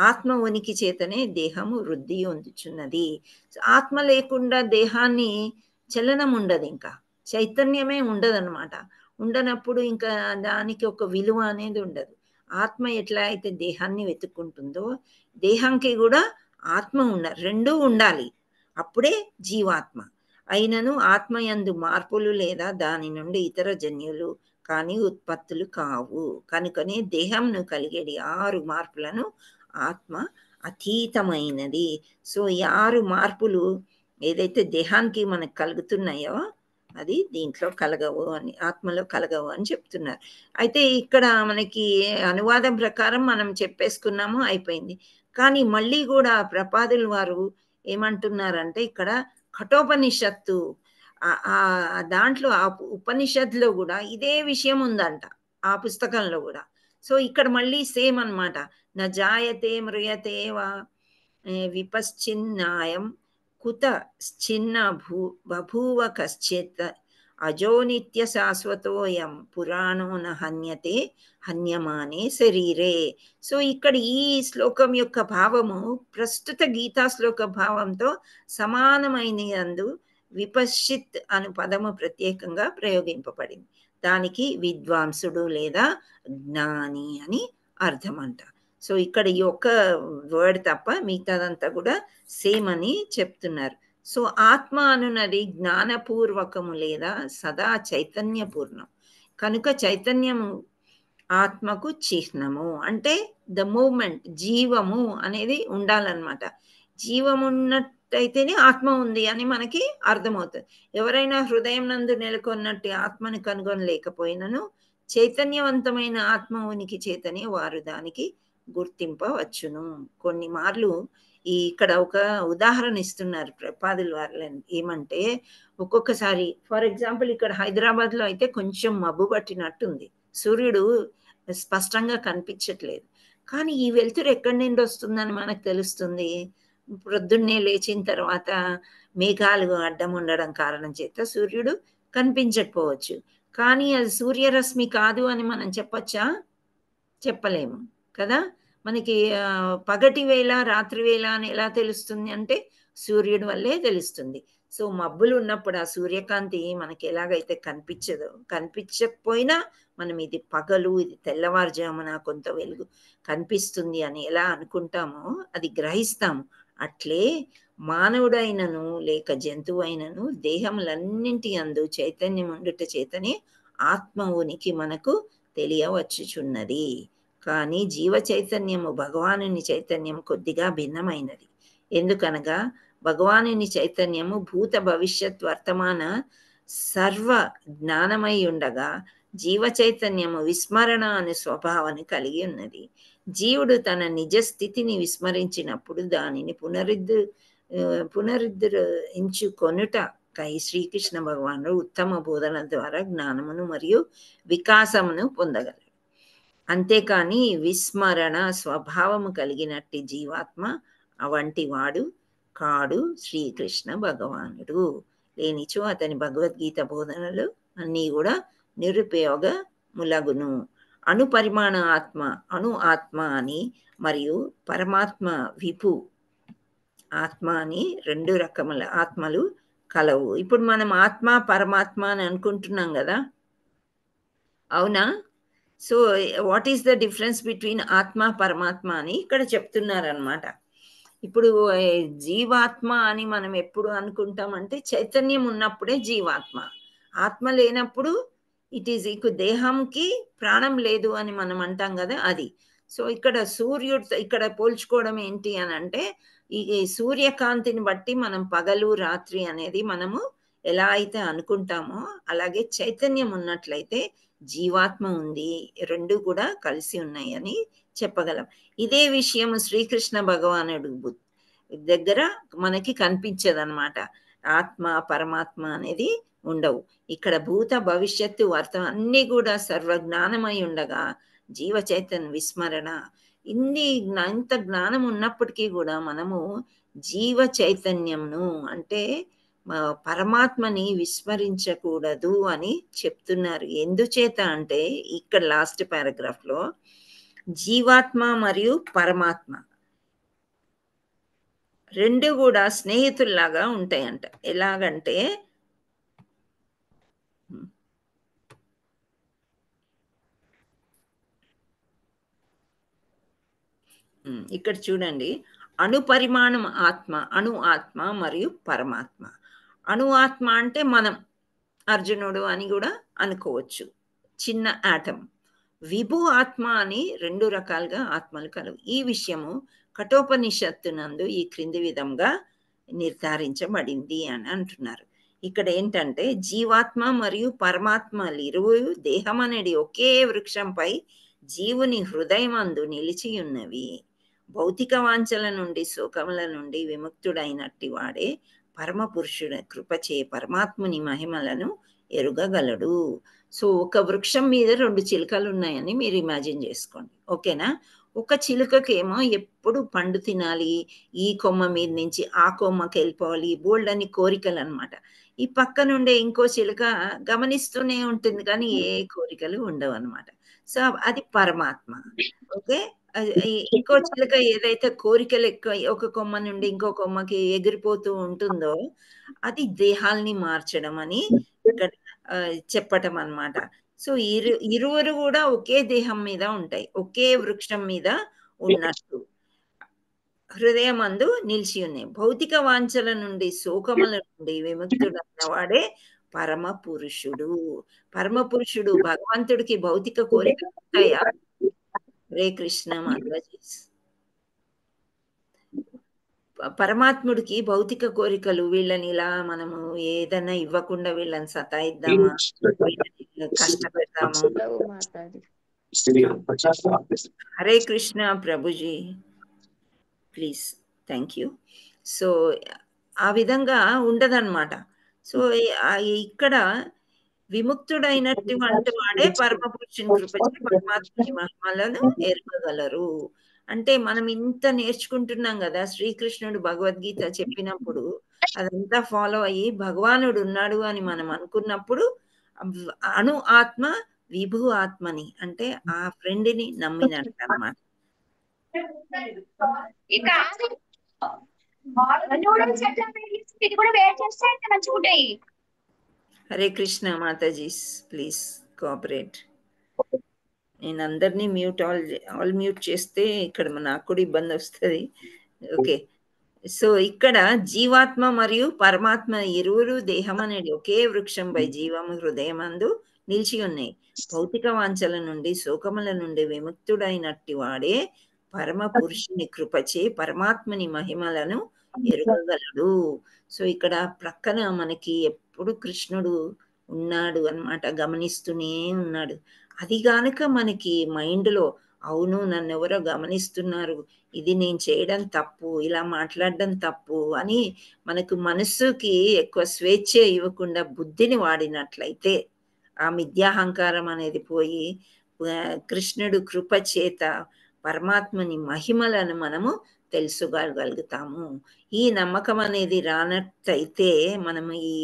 ఆత్మ ఉనికి చేతనే దేహము వృద్ధి పొందుచున్నది. ఆత్మ లేకుండా దేహాన్ని చలనం ఉండదు, ఇంకా చైతన్యమే ఉండదన్నమాట. ఉండనప్పుడు ఇంకా దానికి ఒక విలువ అనేది ఉండదు. ఆత్మ ఎట్లా అయితే దేహాన్ని వెతుక్కుంటుందో దేహంకి కూడా ఆత్మ రెండూ ఉండాలి, అప్పుడే జీవాత్మ. అయినను ఆత్మయందు మార్పులు లేదా దాని నుండి ఇతర జన్యులు కానీ ఉత్పత్తులు కావు. కనుకనే దేహంను కలిగేది 6 మార్పులను ఆత్మ అతీతమైనది. సో ఈ 6 మార్పులు ఏదైతే దేహానికి మనకు కలుగుతున్నాయో అది దీంట్లో కలగవు అని, ఆత్మలో కలగవు అని చెప్తున్నారు. అయితే ఇక్కడ మనకి అనువాదం ప్రకారం మనం చెప్పేసుకున్నాము, అయిపోయింది. కానీ మళ్ళీ కూడా ప్రపాదుల వారు ఏమంటున్నారంటే ఇక్కడ కఠోపనిషత్తు దాంట్లో ఆ ఉపనిషత్తులో కూడా ఇదే విషయం ఉందంట, ఆ పుస్తకంలో కూడా. సో ఇక్కడ మళ్ళీ సేమ్ అన్నమాట. న జాయతే మ్రియతే వా విపశ్చిన్నాయం కుత ఛిన్న బభూవ కశ్చిత్ అజో నిత్య శాశ్వతోయం పురాణో న హన్యతే హన్యమానే శరీరే. సో ఇక్కడ ఈ శ్లోకం యొక్క భావము ప్రస్తుత గీతా శ్లోక భావంతో సమానమైనందు విపశ్చిత్ అను పదము ప్రత్యేకంగా ప్రయోగింపబడింది. దానికి విద్వాంసుడు లేదా జ్ఞాని అని అర్థం అంట. సో ఇక్కడ ఈ ఒక్క వర్డ్ తప్ప మిగతాదంతా కూడా సేమ్ అని చెప్తున్నారు. సో ఆత్మ అనున్నది జ్ఞానపూర్వకము లేదా సదా చైతన్యపూర్ణం కనుక చైతన్యము ఆత్మకు చిహ్నము. అంటే ద మూమెంట్, జీవము అనేది ఉండాలన్నమాట. జీవం ఉన్నట్టయితేనే ఆత్మ ఉంది అని మనకి అర్థమవుతుంది. ఎవరైనా హృదయం నందు నెలకొన్నట్టు ఆత్మని కనుగొనలేకపోయినను చైతన్యవంతమైన ఆత్మ ఉనికి చేతనే వారు దానికి గుర్తింపవచ్చును. కొన్ని మార్లు ఇక్కడ ఒక ఉదాహరణ ఇస్తున్నారు ప్రపాదుల వారు. ఏమంటే ఒక్కొక్కసారి ఫర్ ఎగ్జాంపుల్ ఇక్కడ హైదరాబాద్లో అయితే కొంచెం మబ్బు పట్టినట్టుంది, సూర్యుడు స్పష్టంగా కనిపించట్లేదు. కానీ ఈ వెలుతురు ఎక్కడి నుండి వస్తుందని మనకు తెలుస్తుంది. ప్రొద్దున్నే లేచిన తర్వాత మేఘాలు అడ్డం ఉండడం కారణం చేత సూర్యుడు కనిపించకపోవచ్చు. కానీ అది సూర్యరశ్మి కాదు అని మనం చెప్పచ్చా? చెప్పలేము కదా. మనకి పగటి వేళ రాత్రి వేళ అని ఎలా తెలుస్తుంది అంటే సూర్యుడి వల్లే తెలుస్తుంది. సో మబ్బులు ఉన్నప్పుడు ఆ సూర్యకాంతి మనకి ఎలాగైతే కనిపించకపోయినా మనం ఇది పగలు, ఇది తెల్లవారుజామున కొంత వెలుగు కనిపిస్తుంది అని ఎలా అనుకుంటామో అది గ్రహిస్తాము. అట్లే మానవుడైనను లేక జంతువు అయినను దేహములన్నింటి అందు చైతన్యం ఉండుట చేతనే ఆత్మ ఉనికి మనకు తెలియవచ్చుచున్నది. కానీ జీవ చైతన్యము భగవానుని చైతన్యం కొద్దిగా భిన్నమైనది. ఎందుకనగా భగవానుని చైతన్యము భూత భవిష్యత్ వర్తమాన సర్వ జ్ఞానమై ఉండగా జీవ చైతన్యము విస్మరణ అనే స్వభావాన్ని కలిగి ఉన్నది. జీవుడు తన నిజ స్థితిని విస్మరించినప్పుడు దానిని పునరుద్ధరించుకొనుట కై శ్రీకృష్ణ భగవానుడు ఉత్తమ బోధన ద్వారా జ్ఞానమును మరియు వికాసమును పొందగలరు. అంతేకాని విస్మరణ స్వభావము కలిగినట్టి జీవాత్మ అవంటి వాడు కాడు శ్రీకృష్ణ భగవానుడు. లేనిచో అతని భగవద్గీత బోధనలు అన్నీ కూడా నిరుపయోగములగును. అణు పరిమాణ ఆత్మ, అణు ఆత్మ అని మరియు పరమాత్మ విపు ఆత్మ అని 2 రకముల ఆత్మలు కలవు. ఇప్పుడు మనం ఆత్మ పరమాత్మ అని అనుకుంటున్నాం కదా, అవునా? So what is the difference between ఆత్మ పరమాత్మ అని ఇక్కడ చెప్తున్నారనమాట. ఇప్పుడు జీవాత్మ అని మనం ఎప్పుడు అనుకుంటామంటే చైతన్యం ఉన్నప్పుడే జీవాత్మ, ఆత్మ లేనప్పుడు ఇట్ ఈజ్ దేహంకి ప్రాణం లేదు అని మనం అంటాం కదా, అది. సో ఇక్కడ సూర్యుడు ఇక్కడ పోల్చుకోవడం ఏంటి అని అంటే ఈ సూర్యకాంతిని బట్టి మనం పగలు రాత్రి అనేది మనము ఎలా అయితే అనుకుంటామో అలాగే చైతన్యం ఉన్నట్లయితే జీవాత్మ ఉంది, 2 కూడా కలిసి ఉన్నాయి అని చెప్పగలం. ఇదే విషయం శ్రీకృష్ణ భగవానుడు దగ్గర మనకి కనిపించదన్నమాట. ఆత్మ పరమాత్మ అనేది ఉండవు. ఇక్కడ భూత భవిష్యత్తు వర్తమానం అన్నీ కూడా సర్వజ్ఞానమై ఉండగా జీవ చైతన్య విస్మరణ, ఇంత జ్ఞానం ఉన్నప్పటికీ కూడా మనము జీవ చైతన్యంను అంటే పరమాత్మని విస్మరించకూడదు అని చెప్తున్నారు. ఎందుచేత అంటే ఇక్కడ లాస్ట్ పారాగ్రాఫ్లో జీవాత్మ మరియు పరమాత్మ 2 కూడా స్నేహితుల్లాగా ఉంటాయంట. ఎలాగంటే ఇక్కడ చూడండి, అణు పరిమాణం ఆత్మ, అణు ఆత్మ మరియు పరమాత్మ. అణు ఆత్మ అంటే మనం, అర్జునుడు అని కూడా అనుకోవచ్చు, చిన్న ఆటం. విభు ఆత్మ అని 2 రకాలుగా ఆత్మలు కలవు. ఈ విషయము కఠోపనిషత్తునందు ఈ క్రింది విధంగా నిర్ధారించబడింది అని అంటున్నారు. ఇక్కడ ఏంటంటే జీవాత్మ మరియు పరమాత్మలు ఇరువురు దేహం అనేది ఒకే వృక్షంపై జీవుని హృదయమందు నిలిచి ఉన్నవి. భౌతిక వాంఛల నుండి శోకముల నుండి విముక్తుడైనట్టి వాడే పరమ పురుషుడు కృపచే పరమాత్ముని మహిమలను ఎరుగగలడు. సో ఒక వృక్షం మీద 2 చిలుకలు ఉన్నాయని మీరు ఇమాజిన్ చేసుకోండి, ఓకేనా? ఒక చిలుకకేమో ఎప్పుడు పండు తినాలి, ఈ కొమ్మ మీద నుంచి ఆ కొమ్మకి వెళ్ళిపోవాలి, బోల్డ్ అని కోరికలు అనమాట. ఈ పక్క నుండే ఇంకో చిలుక గమనిస్తూనే ఉంటుంది కానీ ఏ కోరికలు ఉండవు అనమాట. సో అది పరమాత్మ, ఓకే. ఇంకో చిలుక ఏదైతే కోరికలు ఎక్కువ ఒక కొమ్మ నుండి ఇంకో కొమ్మకి ఎగిరిపోతూ ఉంటుందో అది దేహాల్ని మార్చడం అని ఇక్కడ చెప్పటం అన్నమాట. సో ఇరువురు కూడా ఒకే దేహం మీద ఉంటాయి, ఒకే వృక్షం మీద ఉన్నట్టు హృదయమందు నిలిచి ఉన్నాయి. భౌతిక వాంఛల నుండి శోకముల నుండి విముక్తుడైన వాడే పరమ పురుషుడు. పరమ పురుషుడు భగవంతుడికి భౌతిక కోరికలు ఉంటాయా? హరే కృష్ణ మాతాజీ. పరమాత్ముడికి భౌతిక కోరికలు, వీళ్ళని ఇలా మనము ఏదైనా ఇవ్వకుండా వీళ్ళని సతాయిద్దామా, వీళ్ళని కష్టపెడతాము. Hare Krishna Prabhuji, please, thank you. So ఆ విధంగా ఉండదన్నమాట. సో ఇక్కడ విముక్తుడైనటువంటి వాడే పరమ పురుషుని కృపచే పరమాత్మని మహిమలను ఎరుగగలరు. అంటే మనం ఇంత నేర్చుకుంటున్నాం కదా, శ్రీకృష్ణుడు భగవద్గీత చెప్పినప్పుడు అదంతా ఫాలో అయ్యి భగవానుడు ఉన్నాడు అని మనం అనుకున్నప్పుడు అణు ఆత్మ విభు ఆత్మని అంటే ఆ ఫ్రెండ్ని నమ్మినట్టు అన్నమాట. Hare Krishna Mataji, please cooperate. నేను అందరినీ ఆల్ మ్యూట్ చేస్తే ఇక్కడ నాకు కూడా ఇబ్బంది వస్తుంది, ఓకే. సో ఇక్కడ జీవాత్మ మరియు పరమాత్మ ఇరువురు దేహం అనేది ఒకే వృక్షంపై జీవము హృదయమందు నిలిచి ఉన్నాయి. భౌతిక వాంఛల నుండి శోకముల నుండి విముక్తుడైనట్టి వాడే పరమ పురుషుని కృపచే పరమాత్మని మహిమలను ఎరుగగలడు. సో ఇక్కడ ప్రక్కన మనకి ఎప్పుడు కృష్ణుడు ఉన్నాడు అన్నమాట, గమనిస్తూనే ఉన్నాడు. అది గానుక మనకి మైండ్లో అవును నన్ను ఎవరో గమనిస్తున్నారు, ఇది నేను చేయడం తప్పు, ఇలా మాట్లాడడం తప్పు అని మనకు మనస్సుకి ఎక్కువ స్వేచ్ఛ ఇవ్వకుండా బుద్ధిని వాడినట్లయితే ఆ మిథ్యాహంకారం అనేది పోయి కృష్ణుడు కృప చేత పరమాత్మని మహిమలను మనము తెలుసుకోగలుగుతాము. ఈ నమ్మకం అనేది రానట్టయితే మనము ఈ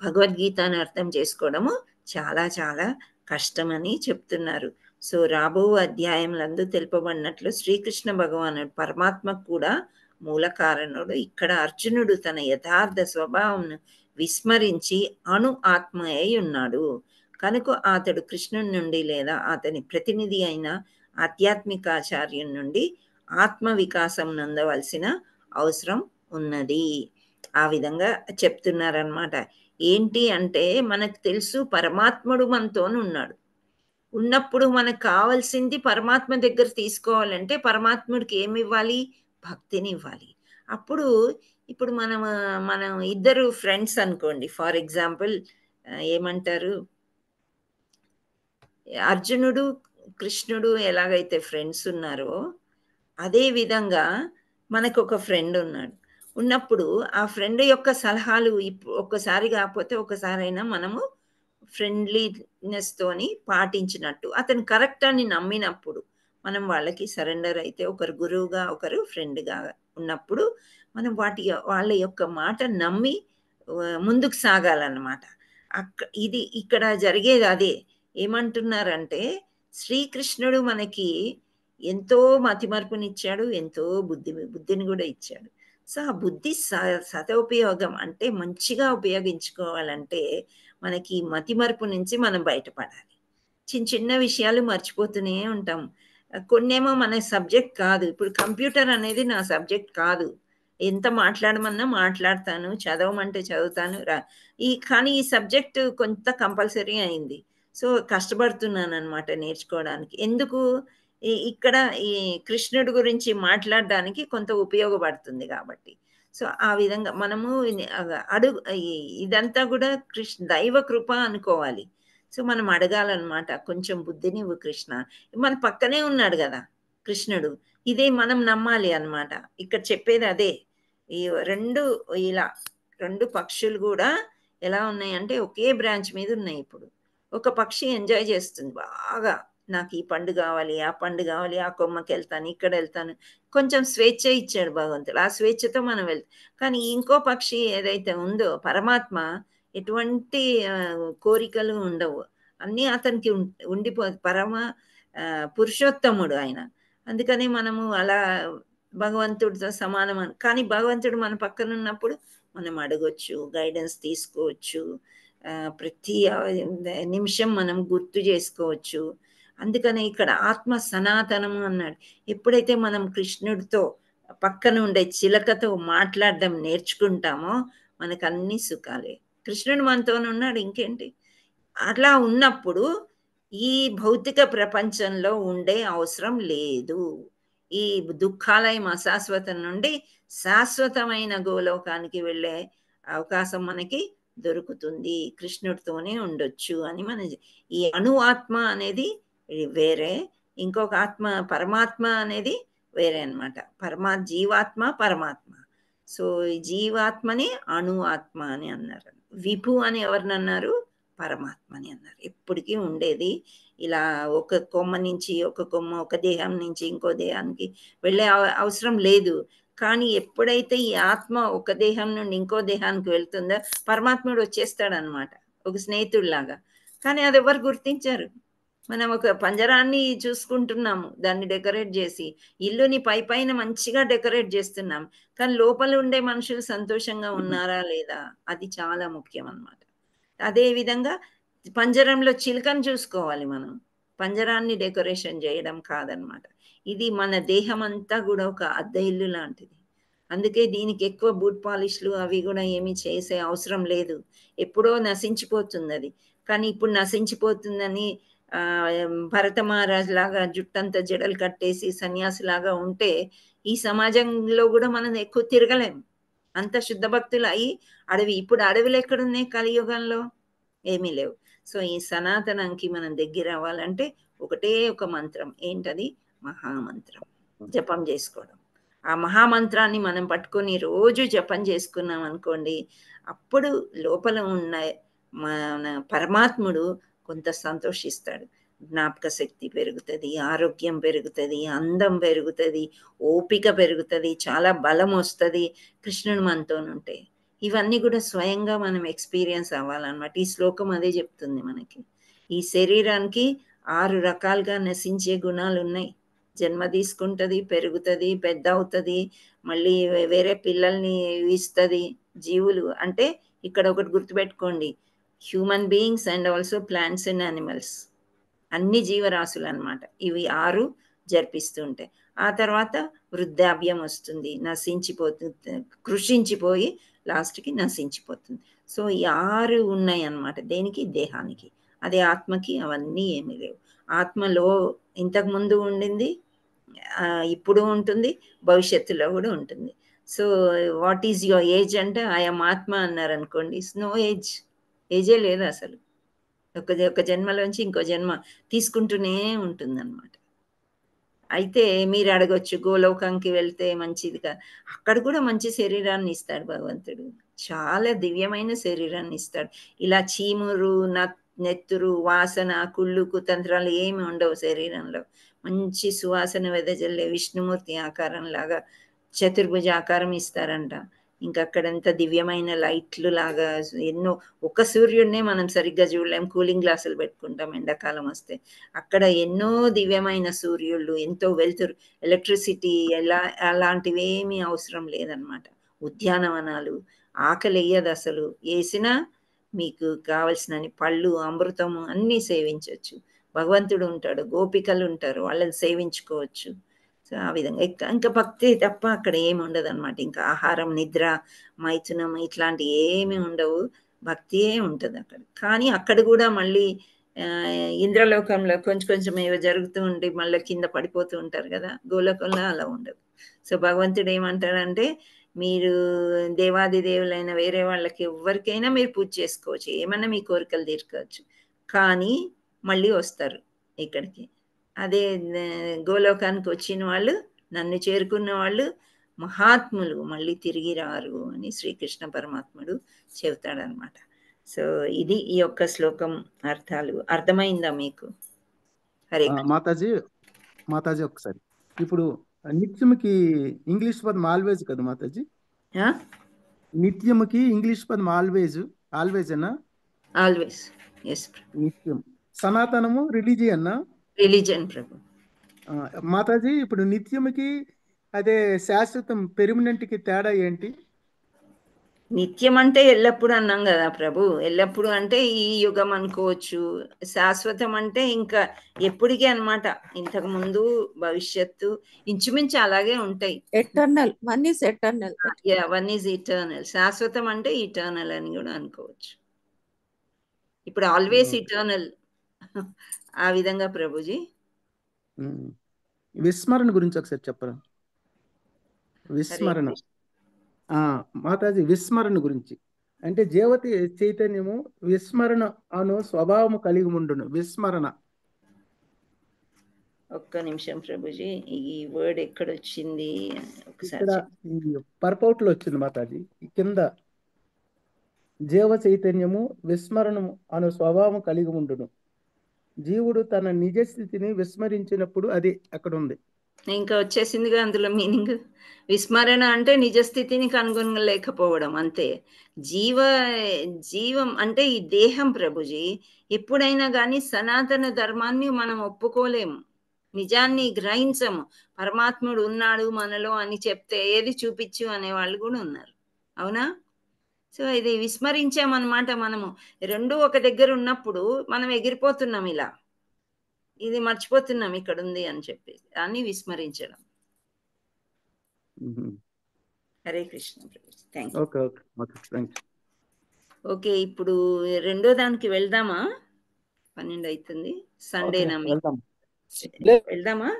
భగవద్గీతను అర్థం చేసుకోవడము చాలా చాలా కష్టమని చెప్తున్నారు. సో రాబో అధ్యాయంలందు తెలుపబడినట్లు శ్రీకృష్ణ భగవానుడు పరమాత్మకు కూడా మూల కారణుడు. ఇక్కడ అర్జునుడు తన యథార్థ స్వభావం విస్మరించి అణు ఆత్మ అయి ఉన్నాడు కనుక అతడు కృష్ణుడి నుండి లేదా అతని ప్రతినిధి అయిన ఆధ్యాత్మికాచార్యుని నుండి ఆత్మ వికాసం నందవలసిన అవసరం ఉన్నది. ఆ విధంగా చెప్తున్నారనమాట. ఏంటి అంటే మనకు తెలుసు పరమాత్ముడు మనతో ఉన్నాడు, ఉన్నప్పుడు మనకు కావాల్సింది పరమాత్మ దగ్గర తీసుకోవాలంటే పరమాత్ముడికి ఏమి ఇవ్వాలి? భక్తిని ఇవ్వాలి. అప్పుడు ఇప్పుడు మనం ఇద్దరు ఫ్రెండ్స్ అనుకోండి, ఫర్ ఎగ్జాంపుల్ ఏమంటారు, అర్జునుడు కృష్ణుడు ఎలాగైతే ఫ్రెండ్స్ ఉన్నారో అదే విధంగా మనకు ఒక ఫ్రెండ్ ఉన్నాడు. ఉన్నప్పుడు ఆ ఫ్రెండ్ యొక్క సలహాలు ఒక్కసారి కాకపోతే ఒకసారైనా మనము ఫ్రెండ్లీనెస్ తోని పాటించినట్టు, అతను కరెక్ట్ అని నమ్మినప్పుడు మనం వాళ్ళకి సరెండర్ అయితే, ఒకరు గురువుగా ఒకరు ఫ్రెండ్గా ఉన్నప్పుడు మనం వాళ్ళ యొక్క మాట నమ్మి ముందుకు సాగాలన్నమాట. ఇది ఇక్కడ జరిగేది అదే. ఏమంటున్నారంటే శ్రీకృష్ణుడు మనకి ఎంతో మతిమరుపునిచ్చాడు, ఎంతో బుద్ధిని కూడా ఇచ్చాడు. సో ఆ బుద్ధి సదోపయోగం అంటే మంచిగా ఉపయోగించుకోవాలంటే మనకి మతిమరుపు నుంచి మనం బయటపడాలి. చిన్న విషయాలు మర్చిపోతూనే ఉంటాం. కొన్నేమో మన సబ్జెక్ట్ కాదు. ఇప్పుడు కంప్యూటర్ అనేది నా సబ్జెక్ట్ కాదు, ఎంత మాట్లాడమన్నా మాట్లాడతాను, చదవమంటే చదువుతాను. కానీ ఈ సబ్జెక్ట్ కొంత కంపల్సరీ అయింది. సో, కష్టపడుతున్నాననమాట నేర్చుకోవడానికి. ఎందుకు? ఇక్కడ ఈ కృష్ణుడి గురించి మాట్లాడడానికి కొంత ఉపయోగపడుతుంది కాబట్టి. సో, ఆ విధంగా మనము అడుగు ఇదంతా గూడా దైవ కృప అనుకోవాలి. సో, మనం అడగాలనమాట. కొంచెం బుద్ధినివ్వు కృష్ణ. మన పక్కనే ఉన్నాడు గదా కృష్ణుడు. ఇదే మనం నమ్మాలి అన్నమాట. ఇక్కడ చెప్పేది అదే. ఈ 2 ఇలా 2 పక్షులు గూడా ఎలా ఉన్నాయంటే ఒకే బ్రాంచ్ మీద ఉన్నాయి ఇప్పుడు. ఒక పక్షి ఎంజాయ్ చేస్తుంది బాగా. నాకు ఈ పండు గావాలి, ఆ పండు గావాలి, ఆ కొమ్మకెళ్తాను, ఇక్కడెళ్తాను. కొంచెం స్వేచ్ఛ ఇచ్చాడు భగవంతుడు. ఆ స్వేచ్ఛతో మనం వెళ్తాం. కానీ ఇంకో పక్షి ఏదైతే ఉందో పరమాత్మ ఎటువంటి కోరికలు ఉండవు. అన్నీ అతనికి పురుషోత్తముడు ఆయన. అందుకని మనము అలా భగవంతుడితో సమానం కానీ భగవంతుడు మన పక్కన ఉన్నప్పుడు మనం అడగొచ్చు, గైడెన్స్ తీసుకోవచ్చు, ప్రతి నిమిషం మనం గుర్తు చేసుకోవచ్చు. అందుకనే ఇక్కడ ఆత్మ సనాతనము అన్నాడు. ఎప్పుడైతే మనం కృష్ణుడితో పక్కన ఉండే చిలకతో మాట్లాడడం నేర్చుకుంటామో మనకు అన్ని సుఖాలే. కృష్ణుడు మనతోనే ఉన్నాడు, ఇంకేంటి. అట్లా ఉన్నప్పుడు ఈ భౌతిక ప్రపంచంలో ఉండే అవసరం లేదు. ఈ దుఃఖాలయం అశాశ్వతం నుండి శాశ్వతమైన గోలోకానికి వెళ్ళే అవకాశం మనకి దొరుకుతుంది. కృష్ణుడితోనే ఉండొచ్చు అని ఈ ఆత్మ అనేది వేరే, ఇంకొక ఆత్మ పరమాత్మ అనేది వేరే అనమాట. జీవాత్మ పరమాత్మ. సో ఈ జీవాత్మని ఆత్మ అని అన్నారు. విభు అని ఎవరినన్నారు? పరమాత్మని అన్నారు. ఎప్పటికీ ఉండేది ఇలా ఒక కొమ్మ నుంచి ఒక దేహం నుంచి ఇంకో దేహానికి వెళ్ళే అవసరం లేదు. కానీ ఎప్పుడైతే ఈ ఆత్మ ఒక దేహం నుండి ఇంకో దేహానికి వెళ్తుందో పరమాత్ముడు వచ్చేస్తాడనమాట, ఒక స్నేహితుడిలాగా. కానీ అది ఎవరు గుర్తించారు? మనం ఒక పంజరాన్ని చూసుకుంటున్నాము, దాన్ని డెకరేట్ చేసి, ఇల్లుని పైన మంచిగా డెకరేట్ చేస్తున్నాం, కానీ లోపల ఉండే మనుషులు సంతోషంగా ఉన్నారా లేదా, అది చాలా ముఖ్యం అన్నమాట. అదే విధంగా పంజరంలో చిలుకను చూసుకోవాలి మనం, పంజరాన్ని డెకరేషన్ చేయడం కాదనమాట. ఇది మన దేహం అంతా కూడా ఒక అద్దె ఇల్లు లాంటిది. అందుకే దీనికి ఎక్కువ బూట్ పాలిష్లు అవి కూడా ఏమీ చేసే అవసరం లేదు. ఎప్పుడో నశించిపోతుంది అది. కానీ ఇప్పుడు నశించిపోతుందని భరత మహారాజు లాగా జుట్టంతా జడలు కట్టేసి సన్యాసిలాగా ఉంటే ఈ సమాజంలో కూడా మనం ఎక్కువ తిరగలేము. అంత శుద్ధ భక్తులు అయి ఇప్పుడు అడవులు ఎక్కడున్నాయి కలియుగంలో? ఏమీ లేవు. సో ఈ సనాతనంకి మనం దగ్గర అవ్వాలంటే ఒకటే ఒక మంత్రం, ఏంటది? మహామంత్రం. జపం చేసుకోవడం. ఆ మహామంత్రాన్ని మనం పట్టుకొని రోజు జపం చేసుకున్నాం అనుకోండి, అప్పుడు లోపల ఉన్న మన పరమాత్ముడు కొంత సంతోషిస్తాడు. జ్ఞాపక శక్తి పెరుగుతుంది, ఆరోగ్యం పెరుగుతుంది, అందం పెరుగుతుంది, ఓపిక పెరుగుతుంది, చాలా బలం వస్తుంది కృష్ణుడు మనతోనుంటే. ఇవన్నీ కూడా స్వయంగా మనం ఎక్స్పీరియన్స్ అవ్వాలన్నమాట. ఈ శ్లోకం అదే చెప్తుంది మనకి. ఈ శరీరానికి 6 రకాలుగా నశించే గుణాలు ఉన్నాయి. జన్మ తీసుకుంటుంది, పెరుగుతుంది, పెద్ద అవుతుంది, మళ్ళీ వేరే పిల్లల్ని ఇస్తుంది. జీవులు అంటే ఇక్కడ ఒకటి గుర్తుపెట్టుకోండి, human beings and also plants and animals, అన్ని జీవరాశులు అన్నమాట. ఇవి 6 జరిపిస్తూ ఉంటాయి. ఆ తర్వాత వృద్ధాప్యం వస్తుంది, నశించిపోతుంది, కృషించిపోయి లాస్ట్కి నశించిపోతుంది. సో ఈ 6 ఉన్నాయి అన్నమాట. దేనికి? దేహానికి. అదే ఆత్మకి అవన్నీ ఏమీ లేవు. ఆత్మలో ఇంతకుముందు ఉండింది, ఇప్పుడు ఉంటుంది, భవిష్యత్తులో కూడా ఉంటుంది. So what is your age అంటే ఐఎమ్ ఆత్మ అన్నారు అనుకోండి, నో ఏజ్, ఏజే లేదు అసలు. ఒక జన్మలోంచి ఇంకో జన్మ తీసుకుంటూనే ఉంటుందన్నమాట. అయితే మీరు అడగొచ్చు, గోలోకంకి వెళ్తే మంచిదిగా. అక్కడ కూడా మంచి శరీరాన్ని ఇస్తాడు భగవంతుడు, చాలా దివ్యమైన శరీరాన్ని ఇస్తాడు. ఇలా చీమురు, నెత్తురు, వాసన, కుళ్ళు, కుతంత్రాలు ఏమి ఉండవు శరీరంలో. మంచి సువాసన వెదజల్లే విష్ణుమూర్తి ఆకారం లాగా చతుర్భుజ ఆకారం ఇస్తారంట. ఇంకా అక్కడంతా దివ్యమైన లైట్లు లాగా ఎన్నో, ఒక సూర్యుడినే మనం సరిగ్గా చూడలేం, కూలింగ్ గ్లాసులు పెట్టుకుంటాం ఎండాకాలం వస్తే. అక్కడ ఎన్నో దివ్యమైన సూర్యుళ్ళు, ఎంతో వెలుతురు, ఎలక్ట్రిసిటీ అలాంటివి ఏమీ అవసరం లేదనమాట. ఉద్యానవనాలు, ఆకలి వేయదు అసలు. వేసినా మీకు కావలసినన్ని పళ్ళు, అమృతము అన్నీ సేవించవచ్చు. భగవంతుడు ఉంటాడు, గోపికలు ఉంటారు, వాళ్ళని సేవించుకోవచ్చు. సో ఆ విధంగా ఇంకా భక్తి తప్ప అక్కడ ఏమి ఉండదు అనమాట. ఇంకా ఆహారం, నిద్ర, మైథునం ఇట్లాంటి ఏమి ఉండవు, భక్తియే ఉంటుంది అక్కడ. కానీ అక్కడ కూడా మళ్ళీ ఇంద్రలోకంలో కొంచెం కొంచెం ఏవో జరుగుతూ ఉండి మళ్ళీ కింద పడిపోతూ ఉంటారు కదా, గోలోకంలో అలా ఉండదు. సో భగవంతుడు ఏమంటాడంటే, మీరు దేవాది దేవులైన వేరే వాళ్ళకి ఎవరికైనా మీరు పూజ చేసుకోవచ్చు, ఏమన్నా మీ కోరికలు తీర్చవచ్చు, కానీ మళ్ళీ వస్తారు ఇక్కడికి. అదే గోలోకానికి వచ్చిన వాళ్ళు, నన్ను చేరుకున్న వాళ్ళు మహాత్ములు మళ్ళీ తిరిగి రారు అని శ్రీకృష్ణ పరమాత్ముడు చెబుతాడనమాట. సో ఇది ఈ యొక్క శ్లోకం అర్థాలు. అర్థమైందా మీకు? హరే మాతాజీ ఒకసారి ఇప్పుడు నిత్యముకి ఇంగ్లీష్ పదం ఆల్వేజ్ కదా మాతాజీ? నిత్యముకి ఇంగ్లీష్ పదం ఆల్వేజ్ అన్నా? Always, yes. నిత్యం. సనాతనము రిలీజియన్ ప్రభు. మాతాజీ ఇప్పుడు నిత్యముకి అదే శాశ్వతం పెర్మనెంట్ కి తేడా ఏంటి? నిత్యం అంటే ఎల్లప్పుడు అన్నాం కదా ప్రభు. ఎల్లప్పుడు అంటే ఈ యుగం అనుకోవచ్చు, శాశ్వతం అంటే ఇంకా ఎప్పటికీ అన్నమాట. ఇంతకు ముందు, భవిష్యత్తు ఇంచుమించు అలాగే ఉంటాయి. Eternal, one is eternal. One is eternal. శాశ్వతం అంటే ఇటర్నల్ అని కూడా అనుకోవచ్చు. ఇప్పుడు ఆల్వేస్ ఇటర్నల్ ఆ విధంగా ప్రభుజీ. విస్మరణ గురించి ఒకసారి చెప్పరా? విస్మరణ మాతాజీ, విస్మరణ గురించి అంటే జీవతి చైతన్యము విస్మరణ అను స్వభావము కలిగి ఉండును. విస్మరణ. ఒక్క నిమిషం ప్రభుజీ, ఈ వర్డ్ ఎక్కడ వచ్చింది ఒకసారి. పర్పౌట్లో వచ్చింది మాతాజీ, కింద జీవ చైతన్యము విస్మరణము అను స్వభావం కలిగి ఉండును. జీవుడు తన నిజ స్థితిని విస్మరించినప్పుడు అది అక్కడ ఉంది. ఇంకా వచ్చేసిందిగా అందులో మీనింగ్. విస్మరణ అంటే నిజస్థితిని కనుగొనలేకపోవడం అంతే. జీవం అంటే ఈ దేహం ప్రభుజీ. ఎప్పుడైనా కానీ సనాతన ధర్మాన్ని మనం ఒప్పుకోలేము, నిజాన్ని గ్రహించము. పరమాత్ముడు ఉన్నాడు మనలో అని చెప్తే ఏది చూపించు అనే వాళ్ళు కూడా ఉన్నారు, అవునా? సో ఇది విస్మరించామన్నమాట. మనము రెండు ఒక దగ్గర ఉన్నప్పుడు మనం ఎగిరిపోతున్నాం ఇలా, ఇది మర్చిపోతున్నాం ఇక్కడ ఉంది అని చెప్పి దాన్ని విస్మరించడం. Hare Krishna. Thank you. Okay, ఇప్పుడు రెండో దానికి వెళ్దామా? 12 అవుతుంది, సండేనా? వెళ్దామా?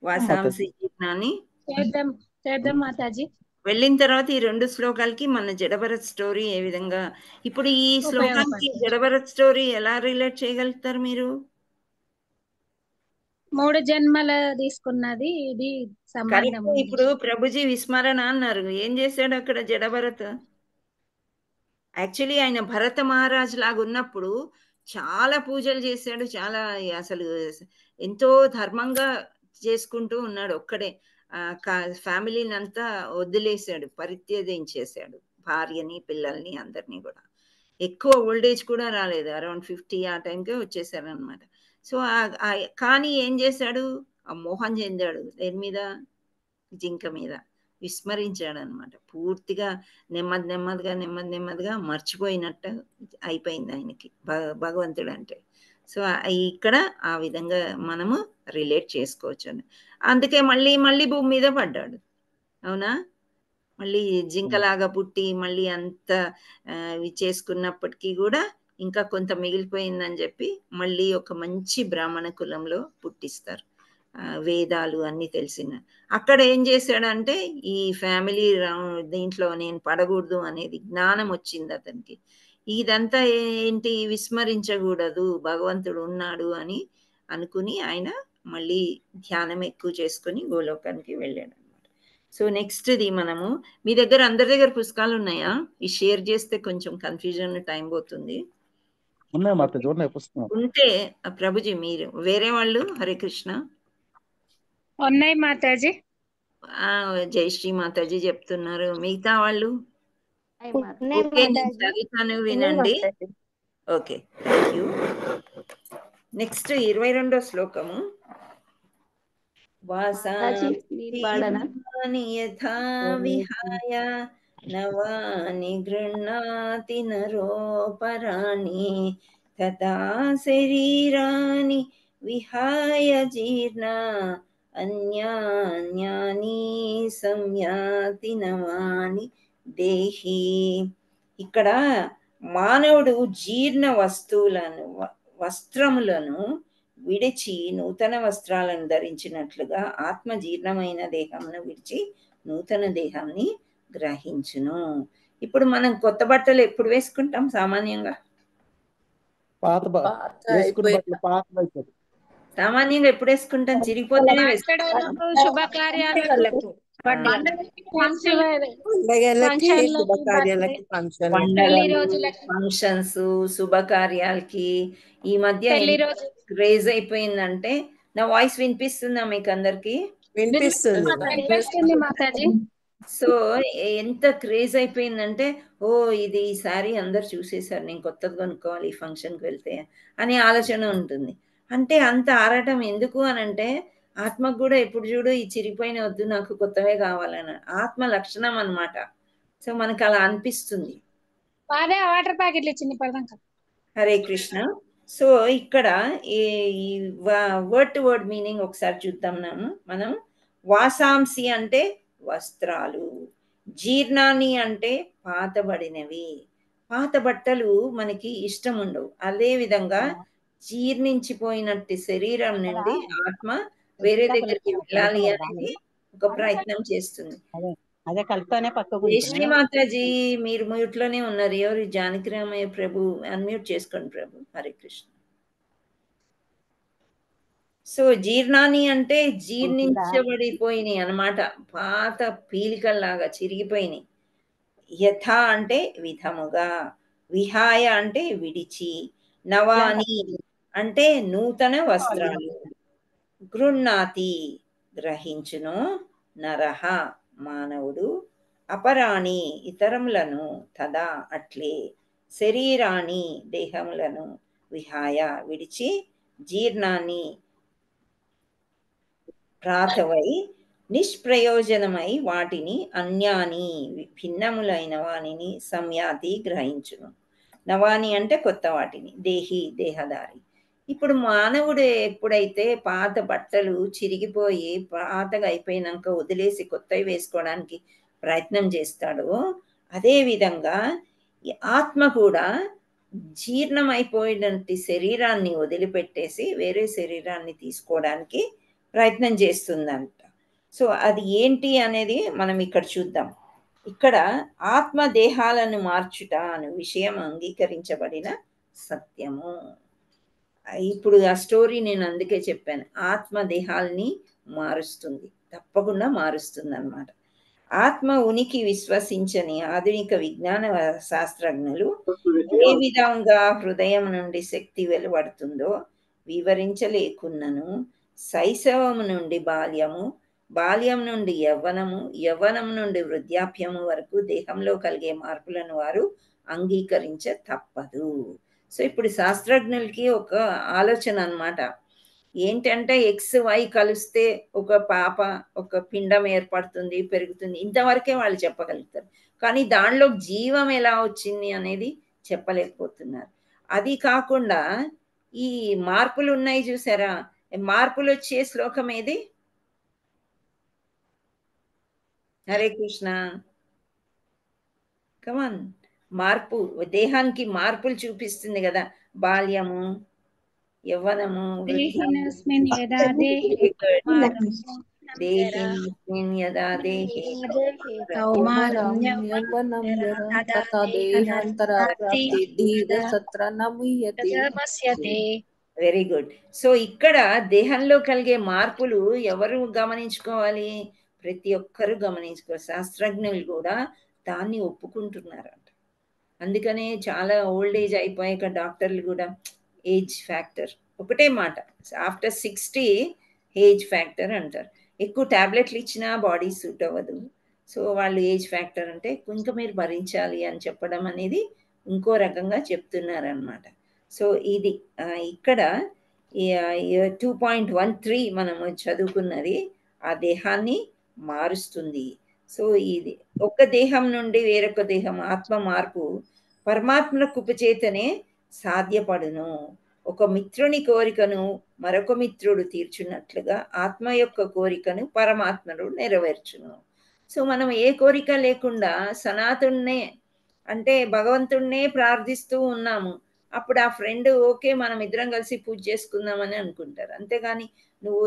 వాసాంసి జీర్ణాన్ని చేద్దాం మాతాజీ. వెళ్ళిన తర్వాత ఈ 2 శ్లోకాలకి మన జడభరత్ స్టోరీ ఏ విధంగా, ఇప్పుడు ఈ శ్లోకానికి జడభరత్ స్టోరీ ఎలా రిలేట్ చేయగలుగుతారు మీరు? 3 జన్మల తీసుకున్నది ఇది సంబంధం. ఇప్పుడు ప్రభుజీ విస్మరణ అన్నారు, ఏం చేశాడు అక్కడ జడభరత్? యాక్చువల్లీ ఆయన భరత మహారాజు లాగా ఉన్నప్పుడు చాలా పూజలు చేశాడు, చాలా అసలు ఎంతో ధర్మంగా చేసుకుంటూ ఉన్నాడు. ఒక్కడే ఫ్యామిలీని అంతా వదిలేశాడు, పరిత్యజించేశాడు, భార్యని పిల్లల్ని అందరినీ కూడా. ఎక్కువ ఓల్డేజ్ కూడా రాలేదు, అరౌండ్ 50 ఆ టైంకే వచ్చేసారు అనమాట. సో కానీ ఏం చేశాడు? ఆ మోహం చెందాడు దేని మీద? జింక మీద. విస్మరించాడు అనమాట పూర్తిగా. నెమ్మదిగా మర్చిపోయినట్టు అయిపోయింది ఆయనకి భగవంతుడు అంటే. సో ఇక్కడ ఆ విధంగా మనము రిలేట్ చేసుకోవచ్చు. అందుకే మళ్ళీ భూమి మీద పడ్డాడు, అవునా? మళ్ళీ జింకలాగా పుట్టి మళ్ళీ అంత చేసుకున్నప్పటికీ కూడా ఇంకా కొంత మిగిలిపోయిందని చెప్పి మళ్ళీ ఒక మంచి బ్రాహ్మణ కులంలో పుట్టిస్తారు, వేదాలు అన్నీ తెలిసిన. అక్కడ ఏం చేశాడంటే ఈ ఫ్యామిలీ దీంట్లో నేను పడకూడదు అనేది జ్ఞానం వచ్చింది అతనికి. ఇదంతా ఏంటి? విస్మరించకూడదు, భగవంతుడు ఉన్నాడు అని అనుకుని ఆయన మళ్ళీ ధ్యానం ఎక్కువ చేసుకుని గోలోకానికి వెళ్ళాడు అనమాట. సో నెక్స్ట్ది మనము, మీ దగ్గర అందరి దగ్గర పుస్తకాలు ఉన్నాయా? ఈ షేర్ చేస్తే కొంచెం కన్ఫ్యూజన్ టైం పోతుంది. ఉంటే ప్రభుజీ మీరు, వేరే వాళ్ళు హరే కృష్ణ ఉన్నాయి మాతాజీ. జై శ్రీ మాతాజీ చెప్తున్నారు. మిగతా వాళ్ళు చదివాను, వినండి. Okay, thank you. నెక్స్ట్ 22వ శ్లోకము. వాసాని యథా విహాయ నవాని గృహ్ణాతి నరోపరాణి తథా శరీరాని విహాయ జీర్ణ అన్యాన్యాని సంయాతి నవాని దేహి. ఇక్కడ మానవుడు జీర్ణ వస్తువులను వస్త్రములను విడిచి నూతన వస్త్రాలను ధరించినట్లుగా ఆత్మ జీర్ణమైన దేహమును విడిచి నూతన దేహాన్ని గ్రహించును. ఇప్పుడు మనం కొత్త బట్టలు ఎప్పుడు వేసుకుంటాం? సామాన్యంగా వేసుకున్న బట్టలు పాత అయిపోయింది. సామాన్యంగా ఎప్పుడు వేసుకుంటాం? చిరిగిపోతేనే వేసుకుంటాం. బర్త్డేలకు, శుభకార్యాలకు, పండగలకి శుభకార్యాలకి ఫంక్షన్ పెళ్లి పండగలు, రోజులకి, ఫంక్షన్స్, శుభకార్యాలకి ఈ మధ్య పెళ్లి ఎంత రోజు క్రేజ్ అయిపోయిందంటే, నా వాయిస్ వినిపిస్తుందా మీకు అందరికి? వినిపిస్తుంది. వినిపిస్తుంది మాతాజీ. సో ఎంత క్రేజ్ అయిపోయిందంటే, ఓ ఇది ఈ శారీ అందరు చూసేసారు, నేను కొత్తది కొనుక్కోవాలి ఈ ఫంక్షన్కి వెళ్తే అనే ఆలోచన ఉంటుంది. అంటే అంత ఆరాటం ఎందుకు అని అంటే, ఆత్మకు కూడా ఎప్పుడు చూడు ఈ చిరిగిపోయిన వద్దు, నాకు కొత్తవే కావాలని ఆత్మ లక్షణం అన్నమాట. సో మనకు అలా అనిపిస్తుంది. అదే వాటర్ ప్యాకెట్లు ఇచ్చింది పడదాం. హరే కృష్ణ. సో ఇక్కడ ఈ వర్డ్ టు వర్డ్ మీనింగ్ ఒకసారి చూద్దాం. మనం వాసాంసి అంటే వస్త్రాలు, జీర్ణాన్ని అంటే పాతబడినవి. పాత బట్టలు మనకి ఇష్టం ఉండవు. అదే విధంగా జీర్ణించిపోయినట్టు శరీరం నుండి ఆత్మ వేరే దగ్గరికి వెళ్ళాలి అనేది ఒక ప్రయత్నం చేస్తుంది. అదే కలుపుతానే పక్కకు జయశ్రీ మాతాజీ మీరు మ్యూట్ లోనే ఉన్నారు. ఎవరు? జానకిరామయ్య ప్రభు అన్మ్యూట్ చేసుకోండి ప్రభు. హరే కృష్ణ. సో జీర్ణాన్ని అంటే జీర్ణించబడిపోయినాయి అన్నమాట, పాత పీలికల్లాగా చిరిగిపోయినాయి. యథ అంటే విధముగా, విహాయ అంటే విడిచి, నవాని అంటే నూతన వస్త్రాలు, గృహ్ణాతి గ్రహించును, నరహ మానవుడు, అపరాణి ఇతరములను, తదా అట్లే, శరీరాన్ని దేహములను, విహాయ విడిచి, జీర్ణాన్ని ప్రాతవై నిష్ప్రయోజనమై వాటిని అన్యాని భిన్నములైన వానిని సంయాతి గ్రహించును. నవాని అంటే కొత్త వాటిని, దేహి దేహదారి. ఇప్పుడు మానవుడు ఎప్పుడైతే పాత బట్టలు చిరిగిపోయి పాతగా అయిపోయినాక వదిలేసి కొత్తవి వేసుకోవడానికి ప్రయత్నం చేస్తాడో, అదే విధంగా ఈ ఆత్మ కూడా జీర్ణమైపోయినట్టు శరీరాన్ని వదిలిపెట్టేసి వేరే శరీరాన్ని తీసుకోవడానికి ప్రయత్నం చేస్తుందంట. సో అది ఏంటి అనేది మనం ఇక్కడ చూద్దాం. ఇక్కడ ఆత్మ దేహాలను మార్చుట అనే విషయం అంగీకరించబడిన సత్యము. ఇప్పుడు ఆ స్టోరీ నేను అందుకే చెప్పాను, ఆత్మ దేహాల్ని మారుస్తుంది, తప్పకుండా మారుస్తుంది అన్నమాట. ఆత్మ ఉనికి విశ్వసించని ఆధునిక విజ్ఞాన శాస్త్రజ్ఞులు ఏ విధంగా హృదయం నుండి శక్తి వెలువడుతుందో వివరించలేకున్నను, శైశవము నుండి బాల్యము, బాల్యం నుండి యవ్వనము, యవ్వనం నుండి వృద్ధాప్యము వరకు దేహంలో కలిగే మార్పులను వారు అంగీకరించ తప్పదు. సో ఇప్పుడు శాస్త్రజ్ఞులకి ఒక ఆలోచన అన్నమాట, ఏంటంటే ఎక్స్ వై కలిస్తే ఒక పాప ఒక పిండం ఏర్పడుతుంది, పెరుగుతుంది, ఇంతవరకే వాళ్ళు చెప్పగలుగుతారు. కానీ దానిలో జీవం ఎలా వచ్చింది అనేది చెప్పలేకపోతున్నారు. అది కాకుండా ఈ మార్పులు ఉన్నాయి చూసారా, మార్పులు వచ్చే శ్లోకం ఏది? హరే కృష్ణ. కమాన్. మార్పు, దేహానికి మార్పులు చూపిస్తుంది కదా, బాల్యము, యవ్వనము, దేహినస్మిన్ యదా దేహి దేహినస్మిన్ యదా దేహి కౌమారం యవ్వనం జరా తథా దేహాంతర ప్రాప్తి ధీర సత్ర నముయ్యతి. Very good. సో ఇక్కడ దేహంలో కలిగే మార్పులు ఎవరు గమనించుకోవాలి? ప్రతి ఒక్కరు గమనించుకోవాలి. శాస్త్రజ్ఞులు కూడా దాన్ని ఒప్పుకుంటున్నారంట. అందుకనే చాలా ఓల్డ్ ఏజ్ అయిపోయాక డాక్టర్లు కూడా ఏజ్ ఫ్యాక్టర్ ఒకటే మాట, ఆఫ్టర్ 60 ఏజ్ ఫ్యాక్టర్ అంటారు. ఎక్కువ టాబ్లెట్లు ఇచ్చినా బాడీ సూట్ అవ్వదు. సో వాళ్ళు ఏజ్ ఫ్యాక్టర్ అంటే ఇంకా మీరు భరించాలి అని చెప్పడం అనేది ఇంకో రకంగా చెప్తున్నారనమాట. సో ఇది ఇక్కడ 2.13 మనము చదువుకున్నది ఆ దేహాన్ని మారుస్తుంది. సో ఇది ఒక దేహం నుండి వేరొక దేహం ఆత్మ మార్పు పరమాత్మ కృపచేతనే సాధ్యపడును. ఒక మిత్రుని కోరికను మరొక మిత్రుడు తీర్చున్నట్లుగా ఆత్మ యొక్క కోరికను పరమాత్ముడు నెరవేర్చును. సో మనం ఏ కోరిక లేకుండా సనాతన్నే అంటే భగవంతుణ్ణే ప్రార్థిస్తూ ఉన్నాము. అప్పుడు ఆ ఫ్రెండ్ ఓకే మనం ఇద్దరం కలిసి పూజ చేసుకుందామని అనుకుంటారు. అంతేగాని నువ్వు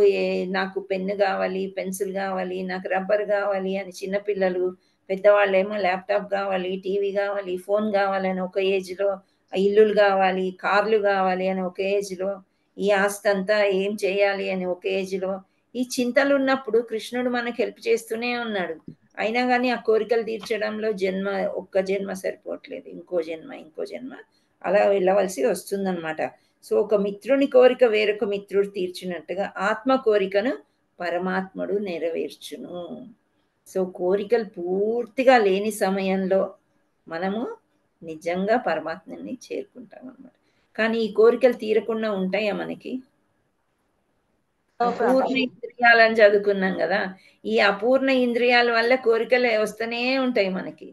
నాకు పెన్ను కావాలి, పెన్సిల్ కావాలి, నాకు రబ్బర్ కావాలి అని చిన్నపిల్లలు, పెద్దవాళ్ళేమో ల్యాప్టాప్ కావాలి, టీవీ కావాలి, ఫోన్ కావాలని ఒక ఏజ్లో, ఇల్లులు కావాలి, కార్లు కావాలి అని ఒక ఏజ్లో, ఈ ఆస్తి అంతా ఏం చేయాలి అని ఒక ఏజ్లో, ఈ చింతలు ఉన్నప్పుడు కృష్ణుడు మనకు హెల్ప్ చేస్తూనే ఉన్నాడు. అయినా కానీ ఆ కోరికలు తీర్చడంలో ఒక్క జన్మ సరిపోవట్లేదు, ఇంకో జన్మ అలా వెళ్ళవలసి వస్తుందన్నమాట. సో ఒక మిత్రుని కోరిక వేరొక మిత్రుడు తీర్చినట్టుగా ఆత్మ కోరికను పరమాత్ముడు నెరవేర్చును. సో కోరికలు పూర్తిగా లేని సమయంలో మనము నిజంగా పరమాత్మని చేరుకుంటాం అన్నమాట. కానీ ఈ కోరికలు తీరకుండా ఉంటాయా మనకి? అపూర్ణ ఇంద్రియాలని చదువుకున్నాం కదా, ఈ అపూర్ణ ఇంద్రియాల వల్ల కోరికలు వస్తూనే ఉంటాయి మనకి.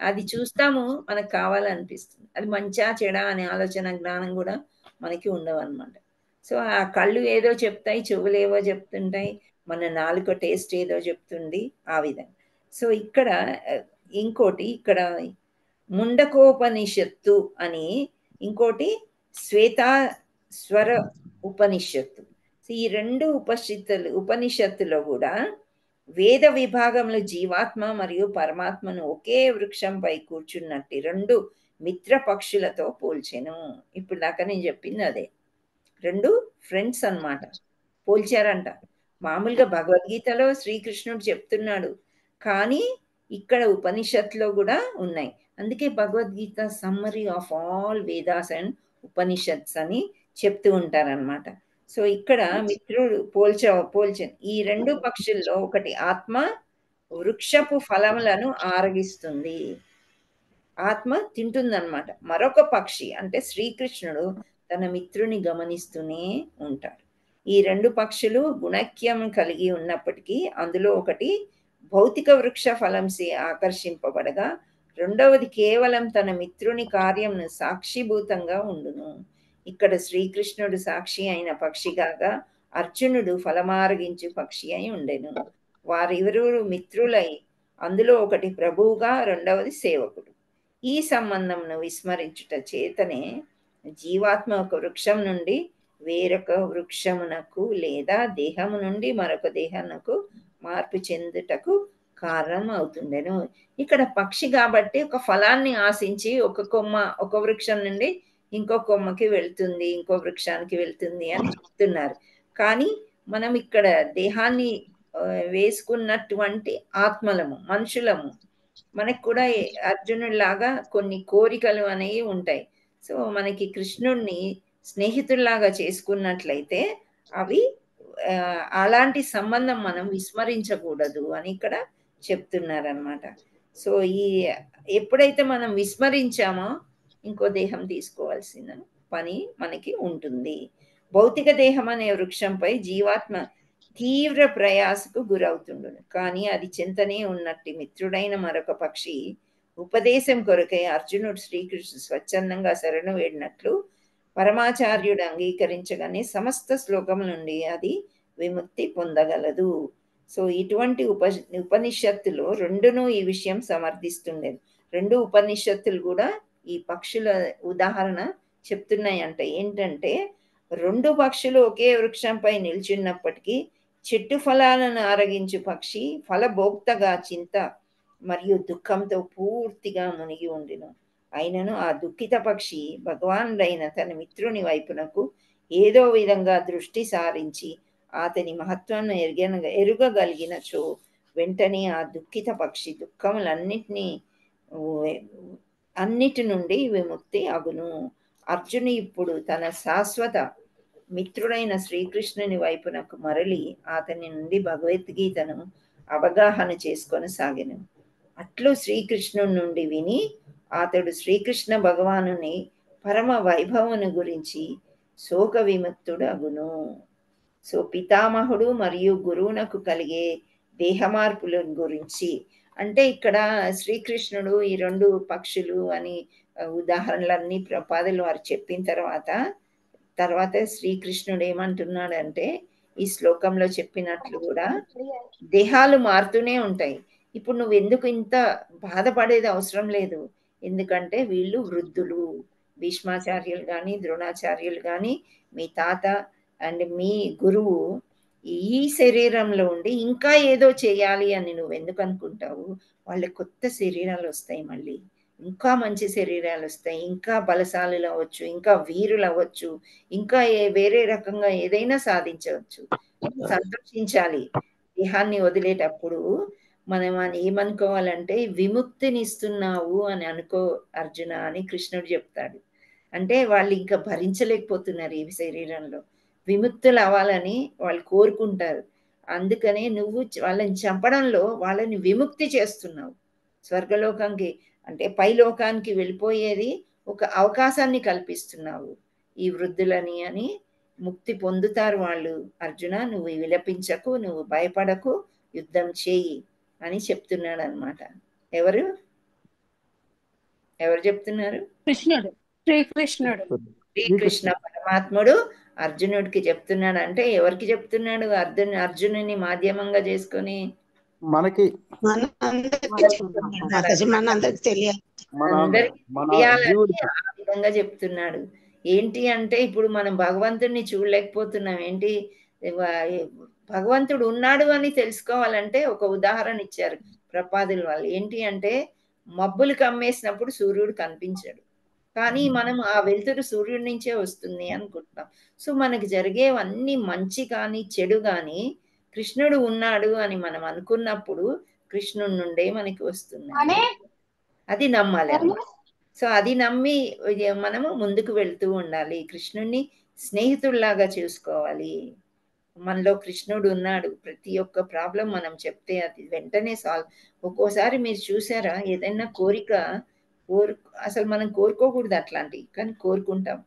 అది చూస్తాము, మనకు కావాలనిపిస్తుంది. అది మంచా చెడా అనే ఆలోచన జ్ఞానం కూడా మనకి ఉండవు అనమాట. సో ఆ కళ్ళు ఏదో చెప్తాయి, చెవులు ఏవో చెప్తుంటాయి, మన నాలుక టేస్ట్ ఏదో చెప్తుంది, ఆ విధంగా. సో ఇక్కడ ఇంకోటి, ఇక్కడ ముండకోపనిషత్తు అని ఇంకోటి శ్వేతాస్వర ఉపనిషత్తు. ఈ రెండు ఉపనిషత్తులో కూడా వేద విభాగంలో జీవాత్మ మరియు పరమాత్మను ఒకే వృక్షంపై కూర్చున్నట్టు రెండు మిత్ర పక్షులతో పోల్చెను. ఇప్పుడు దాకా నేను చెప్పింది అదే, రెండు ఫ్రెండ్స్ అన్నమాట, పోల్చారంట. మామూలుగా భగవద్గీతలో శ్రీకృష్ణుడు చెప్తున్నాడు, కానీ ఇక్కడ ఉపనిషత్తులో కూడా ఉన్నాయి. అందుకే Bhagavad Gita summary of all Vedas and Upanishads అని చెప్తూ ఉంటారనమాట. సో ఇక్కడ మిత్రుడు పోల్చను. ఈ రెండు పక్షుల్లో ఒకటి ఆత్మ వృక్షపు ఫలములను ఆరగిస్తుంది, ఆత్మ తింటుందన్నమాట. మరొక పక్షి అంటే శ్రీకృష్ణుడు తన మిత్రుని గమనిస్తూనే ఉంటాడు. ఈ రెండు పక్షులు గుణక్యం కలిగి ఉన్నప్పటికీ అందులో ఒకటి భౌతిక వృక్ష ఫలంసి ఆకర్షింపబడగా రెండవది కేవలం తన మిత్రుని కార్యంను సాక్షిభూతంగా ఉండును. ఇక్కడ శ్రీకృష్ణుడు సాక్షి అయిన పక్షిగాగా అర్జునుడు ఫలమారగించు పక్షి అయి ఉండెను. వారిరువురు మిత్రులై అందులో ఒకటి ప్రభువుగా, రెండవది సేవకుడు. ఈ సంబంధంను విస్మరించుట చేతనే జీవాత్మ ఒక వృక్షం నుండి వేరొక వృక్షమునకు లేదా దేహము నుండి మరొక దేహమునకు మార్పు చెందుటకు కారణం అవుతుండెను. ఇక్కడ పక్షి కాబట్టి ఒక ఫలాన్ని ఆశించి ఒక కొమ్మ ఒక వృక్షం నుండి ఇంకో కొమ్మకి వెళ్తుంది, ఇంకో వృక్షానికి వెళ్తుంది అని చెప్తున్నారు. కానీ మనం ఇక్కడ దేహాన్ని వేసుకున్నటువంటి ఆత్మలము, మనుషులము, మనకు కూడా అర్జునుడిలాగా కొన్ని కోరికలు అనేవి ఉంటాయి. సో మనకి కృష్ణుడిని స్నేహితుల్లాగా చేసుకున్నట్లయితే అవి అలాంటి సంబంధం మనం విస్మరించకూడదు అని ఇక్కడ చెప్తున్నారనమాట. సో ఎప్పుడైతే మనం విస్మరించామో ఇంకో దేహం తీసుకోవాల్సిన పని మనకి ఉంటుంది. భౌతిక దేహం అనే వృక్షంపై జీవాత్మ తీవ్ర ప్రయాసకు గురవుతుండును. కానీ అది చింతనే ఉన్నట్టు మిత్రుడైన మరొక పక్షి ఉపదేశం కొరకై అర్జునుడు శ్రీకృష్ణుడు స్వచ్ఛందంగా శరణు వేడినట్లు పరమాచార్యుడు అంగీకరించగానే సమస్త శ్లోకం నుండి అది విముక్తి పొందగలదు. సో ఇటువంటి ఉపనిషత్తులో రెండును ఈ విషయం సమర్థిస్తుండేది. రెండు ఉపనిషత్తులు కూడా ఈ పక్షుల ఉదాహరణ చెప్తున్నాయి. అంటే ఏంటంటే రెండు పక్షులు ఒకే వృక్షంపై నిల్చున్నప్పటికీ చెట్టు ఫలాలను ఆరగించు పక్షి ఫలభోక్తగా చింత మరియు దుఃఖంతో పూర్తిగా మునిగి ఉండిను. అయినను ఆ దుఃఖిత పక్షి భగవానుడైన తన మిత్రుని వైపునకు ఏదో విధంగా దృష్టి సారించి అతని మహత్వాన్ని ఎరుగగలిగినచో వెంటనే ఆ దుఃఖిత పక్షి అన్నిటి నుండి విముక్తి అగును. అర్జును ఇప్పుడు తన శాశ్వత మిత్రుడైన శ్రీకృష్ణుని వైపునకు మరలి అతని నుండి భగవద్గీతను అవగాహన చేసుకొని సాగెను. అట్లు శ్రీకృష్ణుని నుండి విని అతడు శ్రీకృష్ణ భగవానుని పరమ వైభవమును గురించి శోక విముక్తుడు అగును. సో పితామహుడు మరియు గురువునకు కలిగే దేహ మార్పుల గురించి అంటే ఇక్కడ శ్రీకృష్ణుడు ఈ రెండు పక్షులు అని ఉదాహరణలన్నీ ప్రపాదలు వారు చెప్పిన తర్వాత తర్వాత శ్రీకృష్ణుడు ఏమంటున్నాడంటే ఈ శ్లోకంలో చెప్పినట్లు కూడా దేహాలు మారుతూనే ఉంటాయి. ఇప్పుడు నువ్వు ఎందుకు ఇంత బాధపడేది అవసరం లేదు. ఎందుకంటే వీళ్ళు వృద్ధులు, భీష్మాచార్యులు కానీ ద్రోణాచార్యులు కానీ మీ తాత అండ్ మీ గురువు ఈ శరీరంలో ఉండి ఇంకా ఏదో చేయాలి అని నువ్వు ఎందుకు అనుకుంటావు? వాళ్ళకి కొత్త శరీరాలు వస్తాయి, మళ్ళీ ఇంకా మంచి శరీరాలు వస్తాయి, ఇంకా బలశాలులు అవ్వచ్చు, ఇంకా వీరులు అవ్వచ్చు, ఇంకా వేరే రకంగా ఏదైనా సాధించవచ్చు. సంతోషించాలి. దేహాన్ని వదిలేటప్పుడు మనం ఏమనుకోవాలంటే విముక్తిని ఇస్తున్నావు అని అనుకో అర్జున అని కృష్ణుడు చెప్తాడు. అంటే వాళ్ళు ఇంకా భరించలేకపోతున్నారు ఈ శరీరంలో, విముక్తులు అవ్వాలని వాళ్ళు కోరుకుంటారు. అందుకనే నువ్వు వాళ్ళని చంపడంలో వాళ్ళని విముక్తి చేస్తున్నావు. స్వర్గలోకానికి అంటే పైలోకానికి వెళ్ళిపోయేది ఒక అవకాశాన్ని కల్పిస్తున్నావు ఈ వృద్ధులని అని. ముక్తి పొందుతారు వాళ్ళు. అర్జున నువ్వు విలపించకు, నువ్వు భయపడకు, యుద్ధం చేయి అని చెప్తున్నాడు అనమాట. ఎవరు చెప్తున్నారు? కృష్ణుడు, శ్రీకృష్ణుడు. శ్రీకృష్ణ పరమాత్ముడు అర్జునుడికి చెప్తున్నాడు. అంటే ఎవరికి చెప్తున్నాడు? అర్జునుని మాధ్యమంగా చేసుకొని మనకి మనందరికి తెలియాలి, అందరికి తెలియాలని ఆ విధంగా చెప్తున్నాడు. ఏంటి అంటే ఇప్పుడు మనం భగవంతుడిని చూడలేకపోతున్నాం. ఏంటి భగవంతుడు ఉన్నాడు అని తెలుసుకోవాలంటే ఒక ఉదాహరణ ఇచ్చారు ప్రపాదుల వాళ్ళు. ఏంటి అంటే మబ్బులు కమ్మేసినప్పుడు సూర్యుడు కనిపించాడు, కానీ మనం ఆ వెలుతురు సూర్యుడి నుంచే వస్తుంది అనుకుంటున్నాం. సో మనకి జరిగేవన్నీ మంచి కానీ చెడు కానీ కృష్ణుడు ఉన్నాడు అని మనం అనుకున్నప్పుడు కృష్ణుడి నుండే మనకి వస్తుంది. అది నమ్మాలి అన్నమాట. సో అది నమ్మి మనము ముందుకు వెళ్తూ ఉండాలి. కృష్ణుడిని స్నేహితుడిలాగా చూసుకోవాలి. మనలో కృష్ణుడు ఉన్నాడు. ప్రతి ఒక్క ప్రాబ్లం మనం చెప్తే అది వెంటనే సాల్వ్. ఒక్కోసారి మీరు చూసారా, ఏదైనా కోరిక అసలు మనం కోరుకోకూడదు అట్లాంటివి, కానీ కోరుకుంటాం.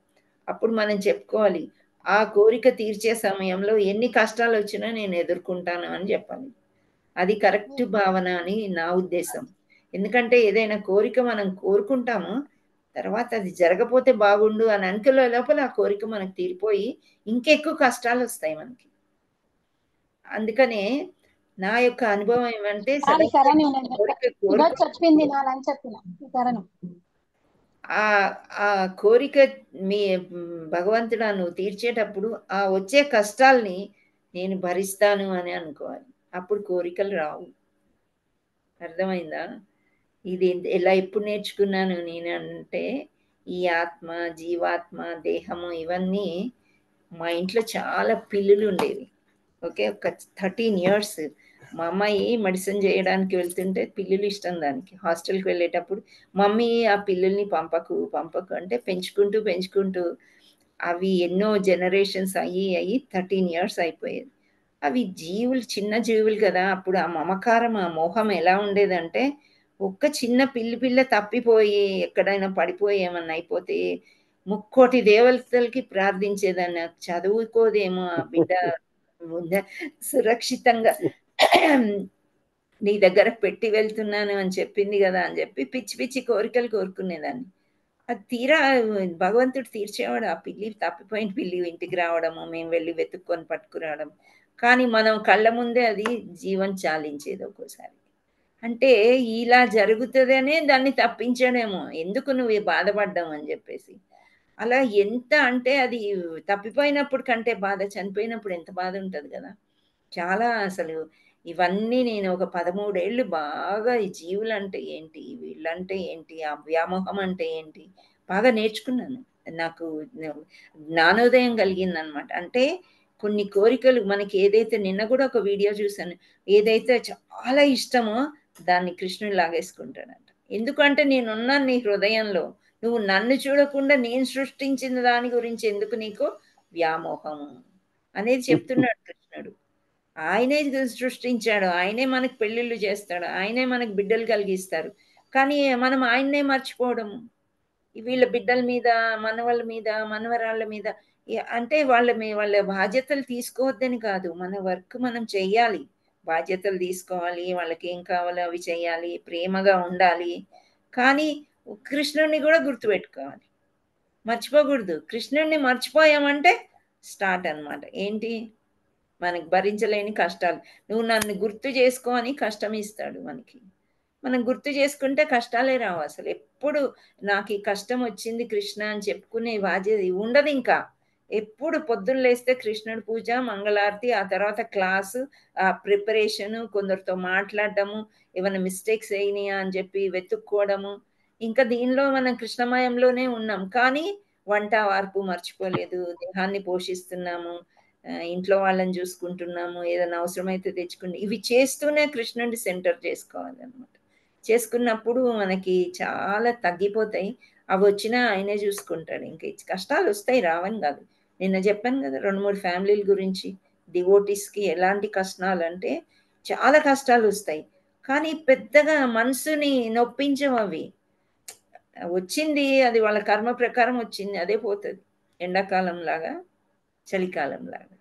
అప్పుడు మనం చెప్పుకోవాలి, ఆ కోరిక తీర్చే సమయంలో ఎన్ని కష్టాలు వచ్చినా నేను ఎదుర్కొంటాను అని చెప్పాలి. అది కరెక్ట్ భావన అని నా ఉద్దేశం. ఎందుకంటే ఏదైనా కోరిక మనం కోరుకుంటాము, తర్వాత అది జరగపోతే బాగుండు అని అనుకునే లోపల ఆ కోరిక మనకు తీరిపోయి ఇంకెక్కువ కష్టాలు వస్తాయి మనకి. అందుకనే నా యొక్క అనుభవం ఏమంటే ఆ కోరిక మీ భగవంతుడా నువ్వు తీర్చేటప్పుడు ఆ వచ్చే కష్టాల్ని నేను భరిస్తాను అని అనుకోవాలి. అప్పుడు కోరికలు రావు. అర్థమైందా? ఇది ఎలా ఎప్పుడు నేర్చుకున్నాను నేను అంటే, ఈ ఆత్మ, జీవాత్మ, దేహము ఇవన్నీ మా ఇంట్లో చాలా పిల్లులు ఉండేవి. ఓకే, ఒక 13 years మా అమ్మాయి మెడిసిన్ చేయడానికి వెళ్తుంటే పిల్లులు ఇష్టం దానికి. హాస్టల్కి వెళ్ళేటప్పుడు మమ్మీ ఆ పిల్లుల్ని పంపకు అంటే పెంచుకుంటూ అవి ఎన్నో జనరేషన్స్ అయ్యి 13 years అయిపోయేది. అవి జీవులు, చిన్న జీవులు కదా. అప్పుడు ఆ మమకారం, ఆ మోహం ఎలా ఉండేదంటే, ఒక్క చిన్న పిల్ల తప్పిపోయి ఎక్కడైనా పడిపోయి ఏమన్నా అయిపోతే 3,000,000 దేవతలకి ప్రార్థించేదాన్ని. చదువుకోదేమో ఆ బిడ్డ సురక్షితంగా నీ దగ్గర పెట్టి వెళ్తున్నాను అని చెప్పింది కదా అని చెప్పి పిచ్చి పిచ్చి కోరికలు కోరుకునేదాన్ని. అది తీరా భగవంతుడు తీర్చేవాడు. ఆ తప్పిపోయిన పిల్లి ఇంటికి రావడము, మేము వెళ్ళి వెతుక్కొని పట్టుకురావడం. కానీ మనం కళ్ళ ముందే అది జీవం చాలించేది ఒక్కోసారి. అంటే ఇలా జరుగుతుందనే దాన్ని తప్పించడేమో, ఎందుకు నువ్వు బాధపడ్డాం అని చెప్పేసి. అలా ఎంత అంటే అది తప్పిపోయినప్పుడు కంటే బాధ చనిపోయినప్పుడు ఎంత బాధ ఉంటుంది కదా. చాలా అసలు ఇవన్నీ నేను ఒక 13 ఏళ్ళు బాగా ఈ జీవులు అంటే ఏంటి, వీళ్ళంటే ఏంటి, ఆ వ్యామోహం అంటే ఏంటి బాగా నేర్చుకున్నాను. నాకు జ్ఞానోదయం కలిగిందనమాట. అంటే కొన్ని కోరికలు మనకి ఏదైతే, నిన్న కూడా ఒక వీడియో చూసాను, ఏదైతే చాలా ఇష్టమో దాన్ని కృష్ణుడు లాగేసుకుంటాడంట. ఎందుకంటే నేనున్నాను నీ హృదయంలో, నువ్వు నన్ను చూడకుండా నేను సృష్టించిన దాని గురించి ఎందుకు నీకు వ్యామోహము అనేది చెప్తున్నాడు కృష్ణుడు. ఆయనే సృష్టించాడు, ఆయనే మనకు పెళ్ళిళ్ళు చేస్తాడు, ఆయనే మనకు బిడ్డలు కలిగిస్తారు. కానీ మనం ఆయన్నే మర్చిపోవడము. వీళ్ళ బిడ్డల మీద, మనవళ్ళ మీద, మనవరాళ్ళ మీద అంటే వాళ్ళ బాధ్యతలు తీసుకోవద్దని కాదు, మన వర్క్ మనం చెయ్యాలి, బాధ్యతలు తీసుకోవాలి, వాళ్ళకి ఏం కావాలో అవి చెయ్యాలి, ప్రేమగా ఉండాలి. కానీ కృష్ణుడిని కూడా గుర్తుపెట్టుకోవాలి. మర్చిపోకూడదు. కృష్ణుడిని మర్చిపోయామంటే స్టార్ట్ అన్నమాట. ఏంటి? మనకి భరించలేని కష్టాలు. నువ్వు నన్ను గుర్తు చేసుకో అని కష్టం ఇస్తాడు మనకి. మనం గుర్తు చేసుకుంటే కష్టాలే రావు అసలు. ఎప్పుడు నాకు ఈ కష్టం వచ్చింది కృష్ణ అని చెప్పుకునే బాధ్యత ఉండదు ఇంకా. ఎప్పుడు పొద్దున్న లేస్తే కృష్ణుడి పూజ, మంగళారతి, ఆ తర్వాత క్లాసు, ఆ ప్రిపరేషను, కొందరితో మాట్లాడటము, ఏమైనా మిస్టేక్స్ అయినాయా అని చెప్పి వెతుక్కోవడము. ఇంకా దీనిలో మనం కృష్ణమయంలోనే ఉన్నాం. కానీ వంట వార్పు మర్చిపోలేదు, దేహాన్ని పోషిస్తున్నాము, ఇంట్లో వాళ్ళని చూసుకుంటున్నాము, ఏదైనా అవసరమైతే తెచ్చుకుంటే ఇవి చేస్తూనే కృష్ణుడి సెంటర్ చేసుకోవాలన్నమాట. చేసుకున్నప్పుడు మనకి చాలా తగ్గిపోతాయి. అవి వచ్చినా ఆయనే చూసుకుంటాడు. ఇంక కష్టాలు వస్తాయి, రావని కాదు. నిన్న చెప్పాను కదా 2-3 ఫ్యామిలీల గురించి. డివోటీస్కి ఎలాంటి కష్టాలు అంటే చాలా కష్టాలు వస్తాయి. కానీ పెద్దగా మనసుని నొప్పించవు అవి. వచ్చింది అది వాళ్ళ కర్మ ప్రకారం వచ్చింది, అదే పోతుంది. ఎండాకాలం లాగా, చలికాలం లాగా.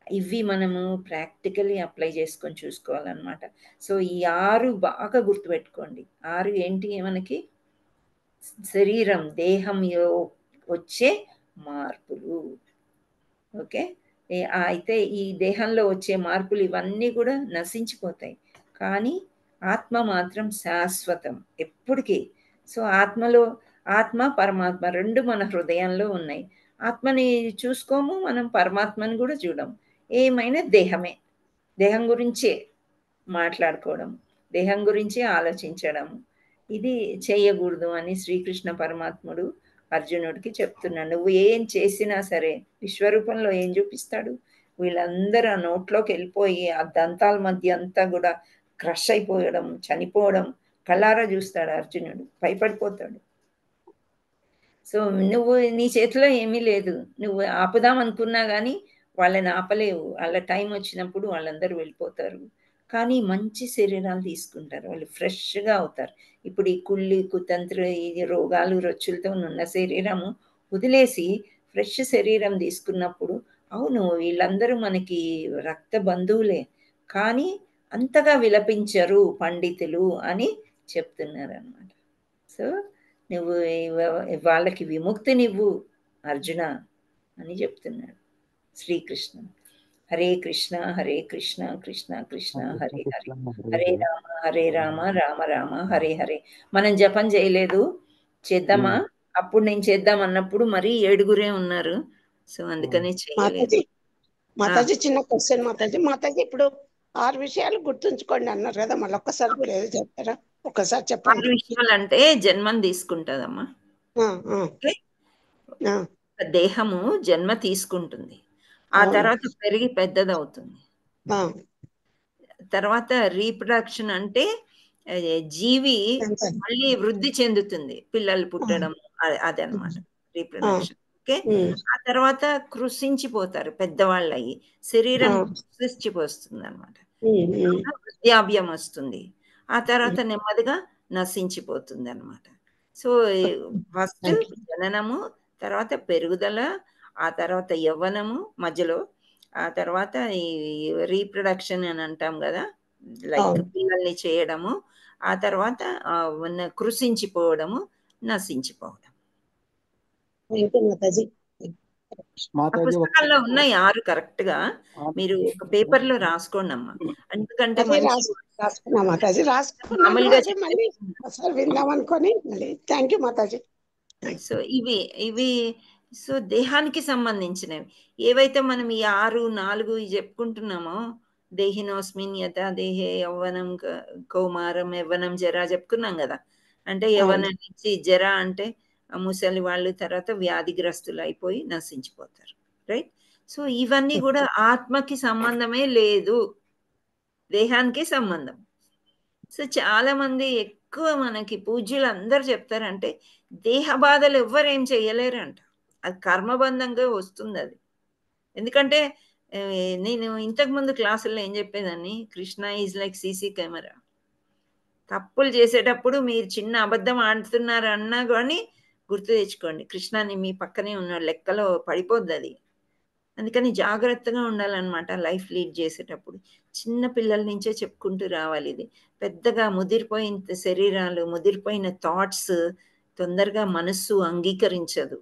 ఇవి మనము ప్రాక్టికల్లీ అప్లై చేసుకొని చూసుకోవాలన్నమాట. సో ఈ 6 బాగా గుర్తుపెట్టుకోండి. 6 ఏంటి మనకి? శరీరం, దేహంలో వచ్చే మార్పులు. ఓకే. అయితే ఈ దేహంలో వచ్చే మార్పులు ఇవన్నీ కూడా నశించిపోతాయి. కానీ ఆత్మ మాత్రం శాశ్వతం ఎప్పటికీ. సో ఆత్మ పరమాత్మ 2 మన హృదయంలో ఉన్నాయి. ఆత్మని చూసుకోము, మనం పరమాత్మని కూడా చూడం. ఏమైనా దేహమే. దేహం గురించే మాట్లాడుకోవడం, దేహం గురించే ఆలోచించడం, ఇది చేయకూడదు అని శ్రీకృష్ణ పరమాత్ముడు అర్జునుడికి చెప్తున్నాడు. నువ్వు ఏం చేసినా సరే విశ్వరూపంలో ఏం చూపిస్తాడు? వీళ్ళందరూ ఆ నోట్లోకి వెళ్ళిపోయి ఆ దంతాల మధ్య అంతా కూడా క్రష్ అయిపోవడం, చనిపోవడం కళ్ళారా చూస్తాడు అర్జునుడు. భయపడిపోతాడు. సో నువ్వు నీ చేతిలో ఏమీ లేదు. నువ్వు ఆపుదాం అనుకున్నా కానీ వాళ్ళని ఆపలేవు. వాళ్ళ టైం వచ్చినప్పుడు వాళ్ళందరూ వెళ్ళిపోతారు. కానీ మంచి శరీరాలు తీసుకుంటారు. వాళ్ళు ఫ్రెష్గా అవుతారు. ఇప్పుడు ఈ కుళ్ళి కుతంత్ర ఈ రోగాలు రొచ్చులతో ఉన్న శరీరము వదిలేసి ఫ్రెష్ శరీరం తీసుకున్నప్పుడు అవును వీళ్ళందరూ మనకి రక్త బంధువులే, కానీ అంతగా విలపించరు పండితులు అని చెప్తున్నారు అన్నమాట. సో నువ్వు వాళ్ళకి విముక్తినివ్వు అర్జున అని చెప్తున్నాడు శ్రీకృష్ణ. హరే కృష్ణ హరే కృష్ణ కృష్ణ కృష్ణ హరే హరే, హరే రామ రామ రామ హరే హరే. మనం జపం చేయలేదు, చేద్దామా? అప్పుడు నేను చేద్దాం అన్నప్పుడు మరి 7 ఉన్నారు. సో అందుకనే చేయలేదు. మాతాజీ చిన్న క్వశ్చన్ మాతాజీ ఇప్పుడు 6 విషయాలు గుర్తుంచుకోండి అన్నారు కదా, మళ్ళీ ఒక్కసారి మీరు ఏదో చెప్తారా? ఒక్కసారి 6 చెప్పండి. విషయాలు అంటే జన్మని తీసుకుంటుందమ్మా. దేహము జన్మ తీసుకుంటుంది, ఆ తర్వాత పెరిగి పెద్దదవుతుంది. తర్వాత రీప్రొడక్షన్ అంటే జీవి మళ్ళీ వృద్ధి చెందుతుంది, పిల్లలు పుట్టడం, అదనమాట రీప్రొడక్షన్. ఓకే. ఆ తర్వాత కృషించిపోతారు, పెద్దవాళ్ళు అయ్యి శరీరం కృషించిపోతుంది అనమాట. వృద్ధాప్యం వస్తుంది, ఆ తర్వాత నెమ్మదిగా నశించిపోతుంది అనమాట. సో ఫస్ట్ జననము, తర్వాత పెరుగుదల, ఆ తర్వాత యవ్వనము మధ్యలో, ఆ తర్వాత ఈ రీప్రొడక్షన్ అని అంటాం కదా, లైక్ పిల్లల్ని చేయడము, ఆ తర్వాత కృషించిపోవడము, నశించిపోవడం. పుస్తకాల్లో ఉన్నాయి 6 కరెక్ట్ గా. మీరు ఒక పేపర్ లో రాసుకోండి అమ్మా, ఎందుకంటే సో ఇవి సో దేహానికి సంబంధించినవి ఏవైతే మనం ఈ 6, 4 చెప్పుకుంటున్నామో, దేహినోస్మిన్ యథా దేహే యవ్వనం కౌమారం యవ్వనం జర చెప్పుకున్నాం కదా. అంటే యవ్వనం నుంచి జర అంటే ముసలి వాళ్ళు, తర్వాత వ్యాధిగ్రస్తులు అయిపోయి నశించిపోతారు. రైట్. సో ఇవన్నీ కూడా ఆత్మకి సంబంధమే లేదు, దేహానికి సంబంధం. సో చాలా మంది ఎక్కువ మనకి పూజ్యులు అందరు చెప్తారంటే దేహ బాధలు ఎవ్వరేం చేయలేరంట, అది కర్మబంధంగా వస్తుంది అది. ఎందుకంటే నేను ఇంతకుముందు క్లాసుల్లో ఏం చెప్పేదాన్ని, Krishna is like CC camera. తప్పులు చేసేటప్పుడు మీరు చిన్న అబద్ధం ఆడుతున్నారు అన్నా కానీ గుర్తు తెచ్చుకోండి, కృష్ణని మీ పక్కనే ఉన్నాడు, లెక్కలో పడిపోద్ది అది. అందుకని జాగ్రత్తగా ఉండాలన్నమాట లైఫ్ లీడ్ చేసేటప్పుడు. చిన్న పిల్లల నుంచే చెప్పుకుంటూ రావాలి ఇది. పెద్దగా ముదిరిపోయిన శరీరాలు, ముదిరిపోయిన థాట్స్ తొందరగా మనస్సు అంగీకరించదు.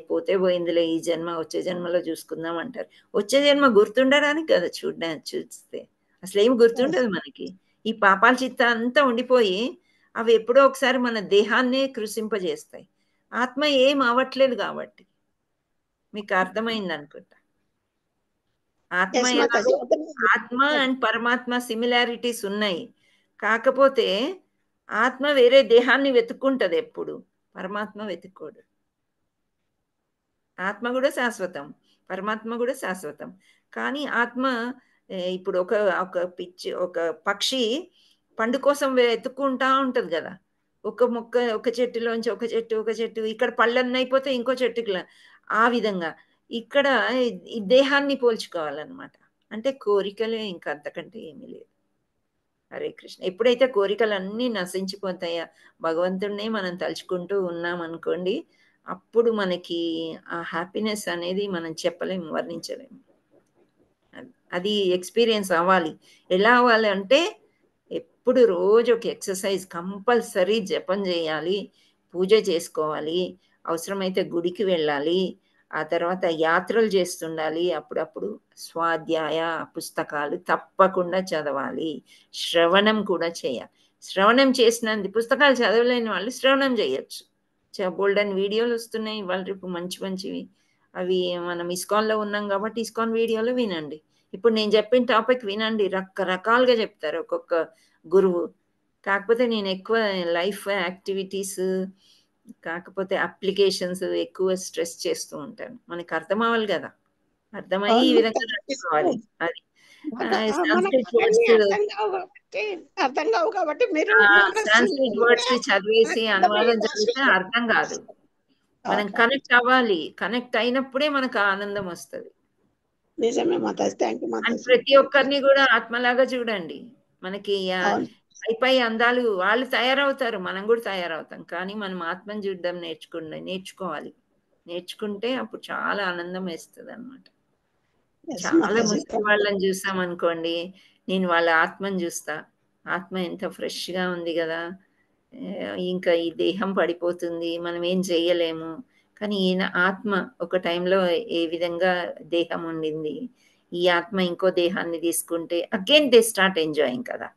పోతే పోయిందిలే ఈ జన్మ, వచ్చే జన్మలో చూసుకుందాం అంటారు. వచ్చే జన్మ గుర్తుండడానికి కదా చూస్తే అసలు ఏం గుర్తుండదు మనకి. ఈ పాపాల చిత్త అంతా ఉండిపోయి అవి ఎప్పుడో ఒకసారి మన దేహాన్నే కృషింపజేస్తాయి. ఆత్మ ఏం అవ్వట్లేదు కాబట్టి. మీకు అర్థమైంది అనుకుంటా. ఆత్మ ఆత్మ అండ్ పరమాత్మ సిమిలారిటీస్ ఉన్నాయి. కాకపోతే ఆత్మ వేరే దేహాన్ని వెతుక్కుంటది ఎప్పుడు, పరమాత్మ వెతుక్కోడు. ఆత్మ కూడా శాశ్వతం, పరమాత్మ కూడా శాశ్వతం. కానీ ఆత్మ ఇప్పుడు ఒక పక్షి పండు కోసం వెతుక్కుంటా ఉంటది కదా. ఒక చెట్టులోంచి ఒక చెట్టు, ఇక్కడ పళ్ళన్నీ అయిపోతే ఇంకో చెట్టుకి. ఆ విధంగా ఇక్కడ ఈ దేహాన్ని పోల్చుకోవాలన్నమాట. అంటే కోరికలే, ఇంకా అంతకంటే ఏమీ లేదు. హరే కృష్ణ. ఎప్పుడైతే కోరికలు అన్నీ నశించిపోతాయో, భగవంతుడినే మనం తలుచుకుంటూ ఉన్నాం అనుకోండి, అప్పుడు మనకి ఆ హ్యాపీనెస్ అనేది మనం చెప్పలేము, వర్ణించలేము. అది ఎక్స్పీరియన్స్ అవ్వాలి. ఎలా అవ్వాలి అంటే ఎప్పుడు రోజు ఒక ఎక్సర్సైజ్ కంపల్సరీ, జపం చేయాలి, పూజ చేసుకోవాలి, అవసరమైతే గుడికి వెళ్ళాలి, ఆ తర్వాత యాత్రలు చేస్తుండాలి, అప్పుడప్పుడు స్వాధ్యాయ పుస్తకాలు తప్పకుండా చదవాలి, శ్రవణం కూడా చేయాలి. శ్రవణం చేసినందు, పుస్తకాలు చదవలేని వాళ్ళు శ్రవణం చేయొచ్చు. బోల్డెన్ వీడియోలు వస్తున్నాయి ఇవాళ రేపు, మంచివి. అవి మనం ఇస్కాన్లో ఉన్నాం కాబట్టి ఇస్కాన్ వీడియోలు వినండి. ఇప్పుడు నేను చెప్పిన టాపిక్ వినండి, రకరకాలుగా చెప్తారు ఒక్కొక్క గురువు. కాకపోతే నేను ఎక్కువ లైఫ్ యాక్టివిటీస్, కాకపోతే అప్లికేషన్స్ ఎక్కువ స్ట్రెస్ చేస్తూ ఉంటాను. మనకి అర్థం అవ్వాలి కదా, అర్థమయ్యి ఈ విధంగా నడుచుకోవాలి. అది అర్థం కావు కాబట్టి మీరు సాంస్క్రిట్ వర్డ్స్ చదివేసి అనువాదం చదివితే అర్థం కాదు. మనం కనెక్ట్ అవ్వాలి. కనెక్ట్ అయినప్పుడే మనకు ఆనందం వస్తుంది. నిజమే మాతాజీ, థాంక్యూ మాతాజీ. ప్రతి ఒక్కరిని కూడా ఆత్మలాగా చూడండి. మనకి పై అందాలు వాళ్ళు తయారవుతారు, మనం కూడా తయారవుతాం. కానీ మనం ఆత్మను చూడడం నేర్చుకోవాలి. నేర్చుకుంటే అప్పుడు చాలా ఆనందం వేస్తుంది అనమాట. చాలా ముసలి వాళ్ళని చూసాం అనుకోండి, నేను వాళ్ళ ఆత్మను చూస్తా. ఆత్మ ఎంత ఫ్రెష్ గా ఉంది కదా, ఇంకా ఈ దేహం పడిపోతుంది, మనం ఏం చెయ్యలేము. కానీ ఈయన ఆత్మ ఒక టైంలో ఏ విధంగా దేహం ఉండింది, ఈ ఆత్మ ఇంకో దేహాన్ని తీసుకుంటే అగైన్ దే స్టార్ట్ ఎంజాయింగ్ కదా.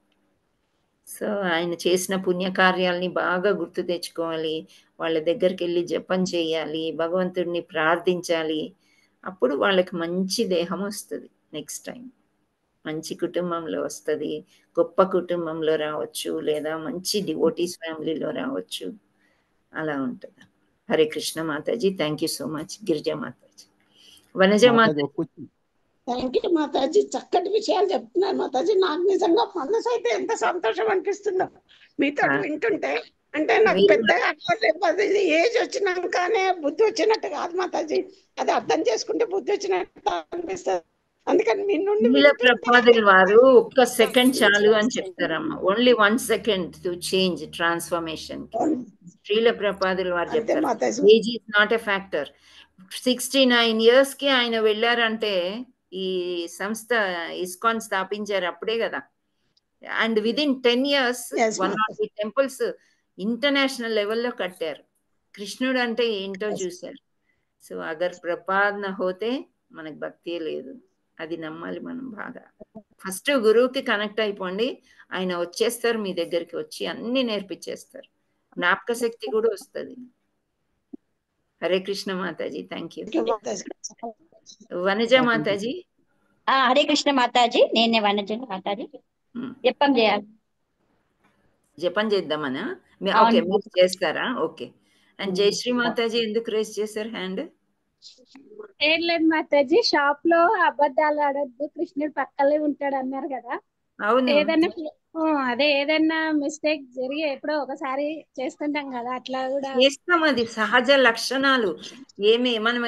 సో ఆయన చేసిన పుణ్యకార్యాలని బాగా గుర్తు తెచ్చుకోవాలి, వాళ్ళ దగ్గరికి వెళ్ళి జపం చేయాలి, భగవంతుడిని ప్రార్థించాలి. అప్పుడు వాళ్ళకి మంచి దేహం వస్తుంది. నెక్స్ట్ టైం మంచి కుటుంబంలో వస్తుంది, గొప్ప కుటుంబంలో రావచ్చు, లేదా మంచి డివోటీస్ ఫ్యామిలీలో రావచ్చు. అలా ఉంటుంది. హరే కృష్ణ మాతాజీ, thank you so much. Girija Mataji, Vanaja Mataji. Thank you Mataji, చక్కటి విషయాలు చెప్తున్నారు మాతాజీ. నాకు నిజంగా మనసు అయితే ఎంత సంతోషం అనిపిస్తుందో మీతో వింటుంటే. అంటే నాకు పెద్దగా ఏజ్ వచ్చినాకనే బుద్ధి వచ్చినట్టు కాదు మాతాజీ, అది అర్థం చేసుకుంటే బుద్ధి వచ్చినట్టు అనిపిస్తుంది. అందుకని మీ నుండి ప్రభుపాదుల వారు ఒక్క సెకండ్ చాలు అని చెప్తారమ్మా. Only 1 second to change transformation. Srila ప్రభుపాదుల వారు చెప్తారు, age is not a factor. 69 years కి ఆయన వెళ్ళారంటే, ఈ సంస్థ ఇస్కాన్ స్థాపించారు అప్పుడే కదా. And within 10 years 108 temples international లెవెల్లో కట్టారు. కృష్ణుడు అంటే ఏంటో చూశారు. సో అగర్ ప్రపాద్ న హోతే మనకు భక్తి లేదు, అది నమ్మాలి మనం బాగా. ఫస్ట్ గురువుకి కనెక్ట్ అయిపోండి, ఆయన వచ్చేస్తారు మీ దగ్గరికి, వచ్చి అన్ని నేర్పించేస్తారు, జ్ఞాపక శక్తి కూడా వస్తుంది. హరే కృష్ణ మాతాజీ, థ్యాంక్ యూ. వనజ మాతాజీ. హరే కృష్ణ మాతాజీ, నేనే వనజ మాతాజీ. జపం చేయాలి, జపం చేద్దామనా? ఓకే, మీరు చేస్తారా? ఓకే. అండ్ జయశ్రీ మాతాజీ ఎందుకు రేస్ చేశారు హ్యాండ్? ఏం లేదు మాతాజీ, షాప్ లో అబద్ధాలు ఆడొద్దు, కృష్ణుడు పక్కనే ఉంటాడు అన్నారు కదా. అవును, ఏదైనా మిస్టేక్ జరిగి ఎప్పుడో ఒకసారి చేస్తుంటాం కదా, అట్లా కూడా చేస్తాం. అది సహజ లక్షణాలు. మనం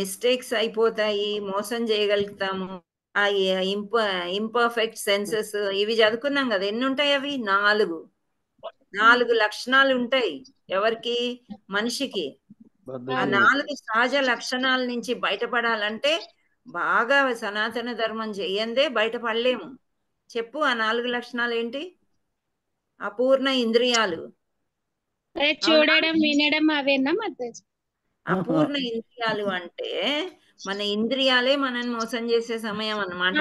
మిస్టేక్స్ అయిపోతాయి, మోసం చేయగలుగుతాము. ఆ ఇంపర్ఫెక్ట్ సెన్సెస్ ఇవి చదువుకున్నాం కదా, ఎన్ని ఉంటాయి అవి? 4 లక్షణాలు ఉంటాయి ఎవరికి? మనిషికి. ఆ 4 సహజ లక్షణాల నుంచి బయటపడాలంటే బాగా సనాతన ధర్మం చేయందే బయటపడలేము. చెప్పు, ఆ 4 లక్షణాలు ఏంటి? అపూర్ణ ఇంద్రియాలు, చూడడం, వినడం, అవేనా మాతాజీ? అపూర్ణ ఇంద్రియాలు అంటే మన ఇంద్రియాలే మనల్ని మోసం చేసే సమయం అన్నమాట.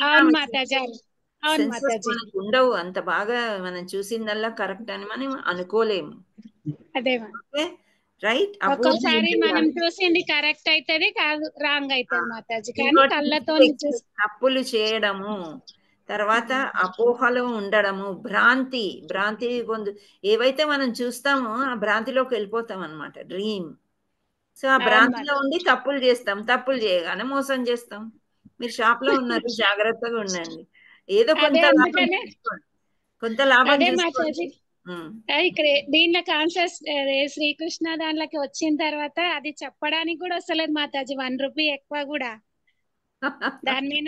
అవును మాతాజీ, అవును సెన్సెస్ మాతాజీ. మనకు ఉండవు అంత బాగా, మనం చూసిందల్లా కరెక్ట్ అని మనం అనుకోలేము. అదే రైట్. ఒక్కోసారి మనం చూసింది కరెక్ట్ అయితది, కాదు రాంగ్ అయితది మాతాజీ. కానీ కళ్ళతో తప్పులు చేయడము, తర్వాత అపోహలో ఉండడము, భ్రాంతి ఏవైతే మనం చూస్తామో ఆ భ్రాంతిలోకి వెళ్ళిపోతాం అన్నమాట, డ్రీమ్. సో ఆ భ్రాంతిలో ఉండి తప్పులు చేస్తాం, తప్పులు చేయగానే మోసం చేస్తాం. మీరు షాప్ లో ఉన్నారు, జాగ్రత్తగా ఉండండి. ఏదో కొంత లాభం తీసుకోండి. ఇక్కడ దీనిలో కాన్సెప్ట్ శ్రీకృష్ణ దాంట్లోకి వచ్చిన తర్వాత అది చెప్పడానికి కూడా వస్తలేదు మాతాజీ, 1 రూపీ ఎక్కువ కూడా. దాని మీద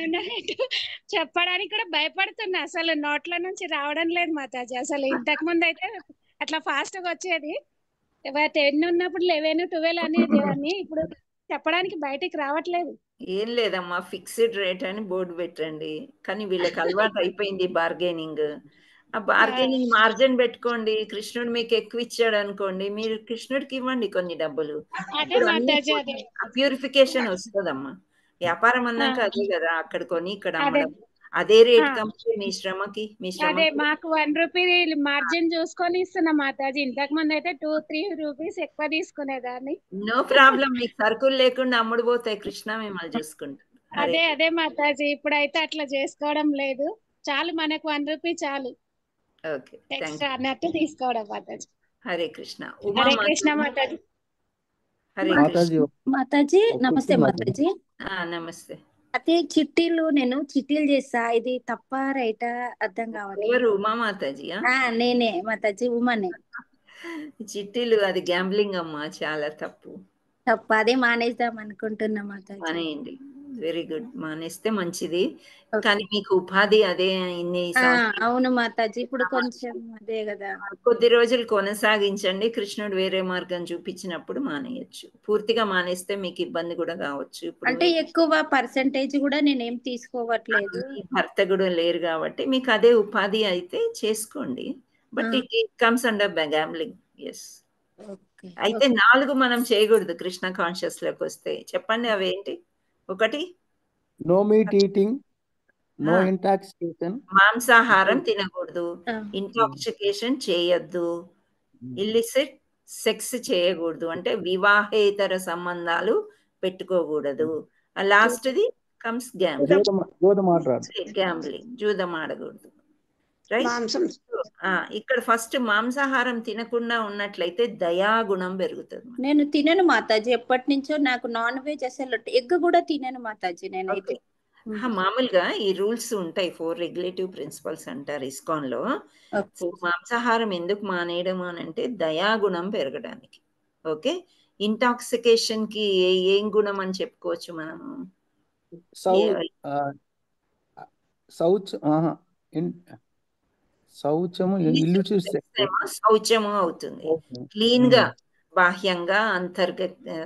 చెప్పడానికి కూడా భయపడుతున్నా, అసలు నోట్ల నుంచి రావడం లేదు మాతాజీ. అసలు ఇంతకు ముందు అయితే అట్లా ఫాస్ట్ గా వచ్చేది, 10 ఉన్నప్పుడు 11, 12 అనేది, అని ఇప్పుడు చెప్పడానికి బయటికి రావట్లేదు. ఏం లేదమ్మా, ఫిక్స్డ్ రేట్ అని బోర్డు పెట్టండి. కానీ వీళ్ళకి అలవాటు అయిపోయింది బార్గెనింగ్. ఆ బార్గెనింగ్ మార్జిన్ పెట్టుకోండి. కృష్ణుడు మీకు ఎక్కువ ఇచ్చాడు అనుకోండి, మీరు కృష్ణుడికి ఇవ్వండి కొన్ని డబ్బులు. ప్యూరిఫికేషన్ వస్తుందమ్మా. వ్యాపారం అన్నాక అదే కదా, అక్కడ కొని ఇక్కడ అమ్మడం, అదే రేట్ కంపెనీ మీ శ్రమకి. అదే మాకు 1 రూపీ మార్జిన్ చూసుకొని ఇస్తున్నా మాతాజీ. ఇంతకు ముందు అయితే 2-3 రూపీస్ ఎక్కువ తీసుకునేదాన్ని. నో ప్రాబ్లం, మీకు సరుకులు లేకుండా అమ్ముడు పోతాయి, కృష్ణ మిమ్మల్ని చూసుకుంటారు. అదే మాతాజీ, ఇప్పుడైతే అట్లా చేసుకోవడం లేదు. చాలు, మనకు 1 రూపీ చాలు, ఎక్స్ట్రా అన్నట్టు తీసుకోవడం మాతాజీ. హరే కృష్ణ. హరే కృష్ణ మాతాజీ. హరే మాతాజీ. నమస్తే మాతాజీ. నమస్తే. అదే చిట్టీలు, నేను చిట్టీలు చేస్తా, ఇది తప్ప రైటా అర్థం కావట్లేదు. ఉమా మాతాజీ? నేనే మాతాజీ, ఉమానే. చిట్టీలు అది గ్యాంబ్లింగ్ అమ్మా, చాలా తప్పు. అదే మానేద్దాం అనుకుంటున్నా మాతాజీ. మానేయండి, వెరీ గుడ్, మానేస్తే మంచిది. కానీ మీకు ఉపాధి అదే ఇన్ని. అవును మాతాజీ, ఇప్పుడు కొంచెం అదే కదా. కొద్ది రోజులు కొనసాగించండి, కృష్ణుడు వేరే మార్గం చూపించినప్పుడు మానేయచ్చు. పూర్తిగా మానేస్తే మీకు ఇబ్బంది కూడా కావచ్చు. అంటే ఎక్కువ పర్సెంటేజ్ కూడా నేనేం తీసుకోవట్లేదు. భర్త కూడా లేరు కాబట్టి మీకు అదే ఉపాధి అయితే చేసుకోండి. But it comes under gambling. Yes. అయితే 4 మనం చేయకూడదు కృష్ణ కాన్షియస్ లోకి వస్తే. చెప్పండి అవేంటి? 1, no meat eating, no intoxication, మాంసాహారం తినకూడదు, ఇంటాక్సికేషన్ చేయొద్దు, ఇల్లిసిట్ సెక్స్ చేయకూడదు, అంటే వివాహేతర సంబంధాలు పెట్టుకోకూడదు. లాస్ట్ది కమ్స్ గ్యాంబ్లింగ్, జూదం ఆడకూడదు. రైట్. ఇక్కడ ఫస్ట్ మాంసాహారం తినకుండా ఉన్నట్లయితే దయాగుణం పెరుగుతుంది. నేను తినను మాతాజీ, ఎప్పటి నుంచో. నాకు నాన్ వెజ్ అసలు ఎగ్ కూడా తినను మాతాజీ నేనైతే. మామూలుగా ఈ రూల్స్ ఉంటాయి, 4 రెగ్యులేటివ్ ప్రిన్సిపల్స్ అంటారు ఇస్కాన్ లో. మాంసాహారం ఎందుకు మానేయడం అని అంటే దయాగుణం పెరగడానికి. ఓకే. ఇంటాక్సికేషన్ కి ఏం గుణం అని చెప్పుకోవచ్చు మనము? శౌచము అవుతుంది. క్లీన్ గా, బాహ్యంగా,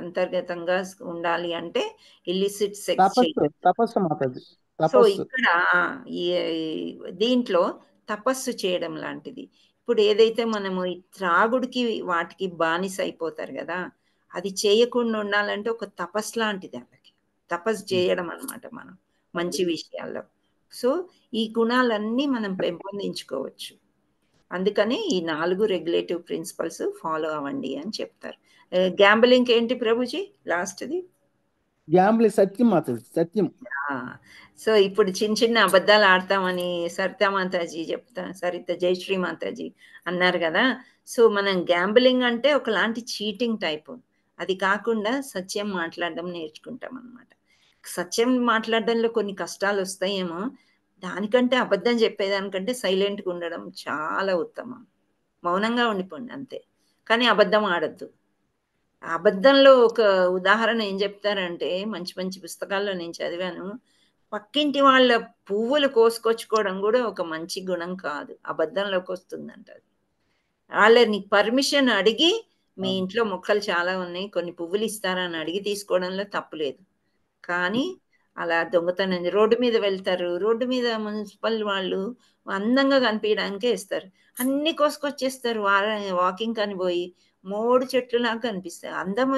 అంతర్గతంగా ఉండాలి అంటే ఇల్లిసిట్ సెక్స్. సో ఇక్కడ దీంట్లో తపస్సు చేయడం లాంటిది. ఇప్పుడు ఏదైతే మనము త్రాగుడికి వాటికి బానిస అయిపోతారు కదా, అది చేయకుండా ఉండాలంటే ఒక తపస్సు లాంటిది. వాళ్ళకి తపస్సు చేయడం అన్నమాట మనం మంచి విషయాల్లో. సో ఈ గుణాలన్నీ మనం పెంపొందించుకోవచ్చు. అందుకని ఈ 4 రెగ్యులేటివ్ ప్రిన్సిపల్స్ ఫాలో అవ్వండి అని చెప్తారు. గ్యాంబ్లింగ్ ఏంటి ప్రభుజీ లాస్ట్ది? గ్యాంబ్లింగ్ సత్యం మాతాజీ, సత్యం. సో ఇప్పుడు చిన్న అబద్ధాలు ఆడతామని సరితా మాతాజీ సరిత జయశ్రీ మాతాజీ అన్నారు కదా. సో మనం గ్యాంబ్లింగ్ అంటే ఒకలాంటి చీటింగ్ టైప్. అది కాకుండా సత్యం మాట్లాడడం నేర్చుకుంటాం అన్నమాట. సత్యం మాట్లాడడంలో కొన్ని కష్టాలు వస్తాయేమో, దానికంటే అబద్ధం చెప్పేదానికంటే సైలెంట్గా ఉండడం చాలా ఉత్తమం. మౌనంగా ఉండిపోండి అంతే, కానీ అబద్ధం ఆడద్దు. అబద్ధంలో ఒక ఉదాహరణ ఏం చెప్తారంటే, మంచి మంచి పుస్తకాల్లో నేను చదివాను, పక్కింటి వాళ్ళ పువ్వులు కోసుకొచ్చుకోవడం కూడా ఒక మంచి గుణం కాదు, అబద్ధంలోకి వస్తుందంట. వాళ్ళని పర్మిషన్ అడిగి, మీ ఇంట్లో మొక్కలు చాలా ఉన్నాయి, కొన్ని పువ్వులు ఇస్తారా అని అడిగి తీసుకోవడంలో తప్పులేదు. కానీ అలా దొంగతనం, రోడ్డు మీద వెళ్తారు, రోడ్డు మీద మున్సిపల్ వాళ్ళు అందంగా కనిపించడానికే ఇస్తారు, అన్ని కోసుకొచ్చేస్తారు. వాకింగ్ అని పోయి మోడు చెట్లులాగా కనిపిస్తాయి. అందము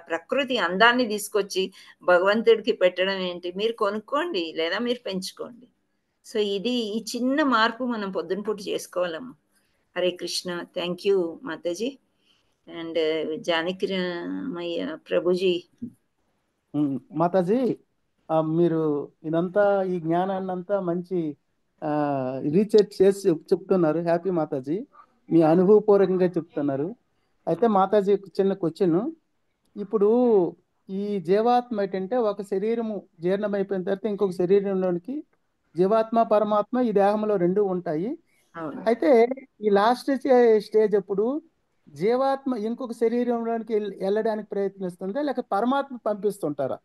ప్రకృతి అందాన్ని తీసుకొచ్చి భగవంతుడికి పెట్టడం ఏంటి? మీరు కొనుక్కోండి లేదా మీరు పెంచుకోండి. సో ఇది ఈ చిన్న మార్పు మనం పొద్దున పూట చేసుకోవాలమ్మా. హరే కృష్ణ. థ్యాంక్ యూ మాతాజీ. అండ్ జానకి రామయ్య ప్రభుజీ. మాతాజీ మీరు ఇదంతా ఈ జ్ఞానాన్ని అంతా మంచి రీసెర్చ్ చేసి చెప్తున్నారు. హ్యాపీ మాతాజీ. మీ అనుభవపూర్వకంగా చెప్తున్నారు. అయితే మాతాజీ చిన్న క్వశ్చన్. ఇప్పుడు ఈ జీవాత్మ ఏంటంటే ఒక శరీరము జీర్ణమైపోయిన తర్వాత ఇంకొక శరీరంలోనికి జీవాత్మ పరమాత్మ ఈ దేహంలో రెండు ఉంటాయి. అయితే ఈ లాస్ట్ స్టేజ్ అప్పుడు జీవాత్మ ఇంకొక శరీరంలోనికి వెళ్ళడానికి ప్రయత్నిస్తుందా లేక పరమాత్మ పంపిస్తుంటారా?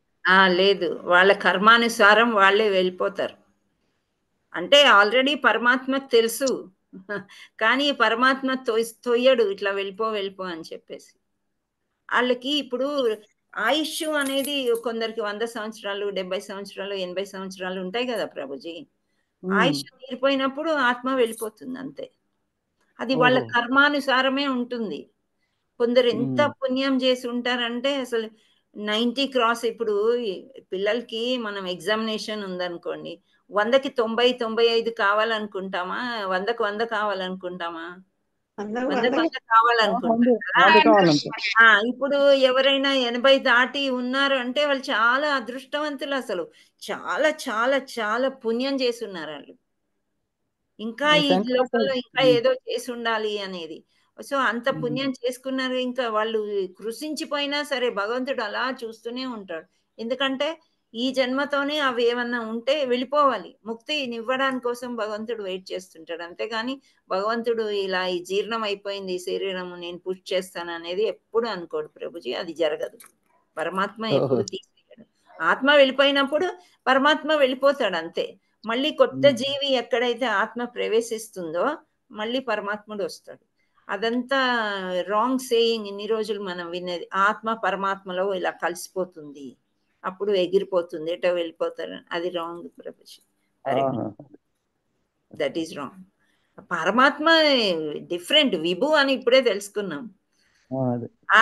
లేదు, వాళ్ళ కర్మానుసారం వాళ్ళే వెళ్ళిపోతారు. అంటే ఆల్రెడీ పరమాత్మకు తెలుసు, కానీ పరమాత్మ తొయ్యడు ఇట్లా వెళ్ళిపో అని చెప్పేసి. వాళ్ళకి ఇప్పుడు ఆయుష్ అనేది కొందరికి 100 సంవత్సరాలు, 70 సంవత్సరాలు, 80 సంవత్సరాలు ఉంటాయి కదా ప్రభుజీ. ఆయుష్ తీరిపోయినప్పుడు ఆత్మ వెళ్ళిపోతుంది అంతే. అది వాళ్ళ కర్మానుసారమే ఉంటుంది. కొందరు ఎంత పుణ్యం చేసి ఉంటారంటే అసలు 90 క్రాస్. ఇప్పుడు పిల్లలకి మనం ఎగ్జామినేషన్ ఉందనుకోండి, 100కి 90, 95 కావాలనుకుంటామా? 100కి 100 కావాలనుకుంటామా? 100కి 100 కావాలనుకుంటాం. ఇప్పుడు ఎవరైనా 80 దాటి ఉన్నారు అంటే వాళ్ళు చాలా అదృష్టవంతులు. అసలు చాలా చాలా చాలా పుణ్యం చేసి ఉన్నారు వాళ్ళు. ఇంకా ఈ లోకంలో ఇంకా ఏదో చేసి ఉండాలి అనేది. సో అంత పుణ్యం చేసుకున్నారు. ఇంకా వాళ్ళు కృషించిపోయినా సరే భగవంతుడు అలా చూస్తూనే ఉంటాడు. ఎందుకంటే ఈ జన్మతోనే అవి ఏమన్నా ఉంటే వెళ్ళిపోవాలి. ముక్తినివ్వడానికి కోసం భగవంతుడు వెయిట్ చేస్తుంటాడు. అంతేగాని భగవంతుడు ఇలా ఈ జీర్ణం అయిపోయింది ఈ శరీరము, నేను పుష్ చేస్తాను అనేది ఎప్పుడు అనుకోడు ప్రభుజీ. అది జరగదు. పరమాత్మ ఎప్పుడు తీసేయడు. ఆత్మ వెళ్ళిపోయినప్పుడు పరమాత్మ వెళ్ళిపోతాడు అంతే. మళ్ళీ కొత్త జీవి ఎక్కడైతే ఆత్మ ప్రవేశిస్తుందో మళ్ళీ పరమాత్ముడు వస్తాడు. అదంతా రాంగ్ సేయింగ్. ఇన్ని రోజులు మనం వినేది ఆత్మ పరమాత్మలో ఇలా కలిసిపోతుంది, అప్పుడు ఎగిరిపోతుంది, ఎటో వెళ్ళిపోతారు. అది wrong Prabhuji. That is wrong. పరమాత్మ డిఫరెంట్, విభు అని ఇప్పుడే తెలుసుకున్నాం.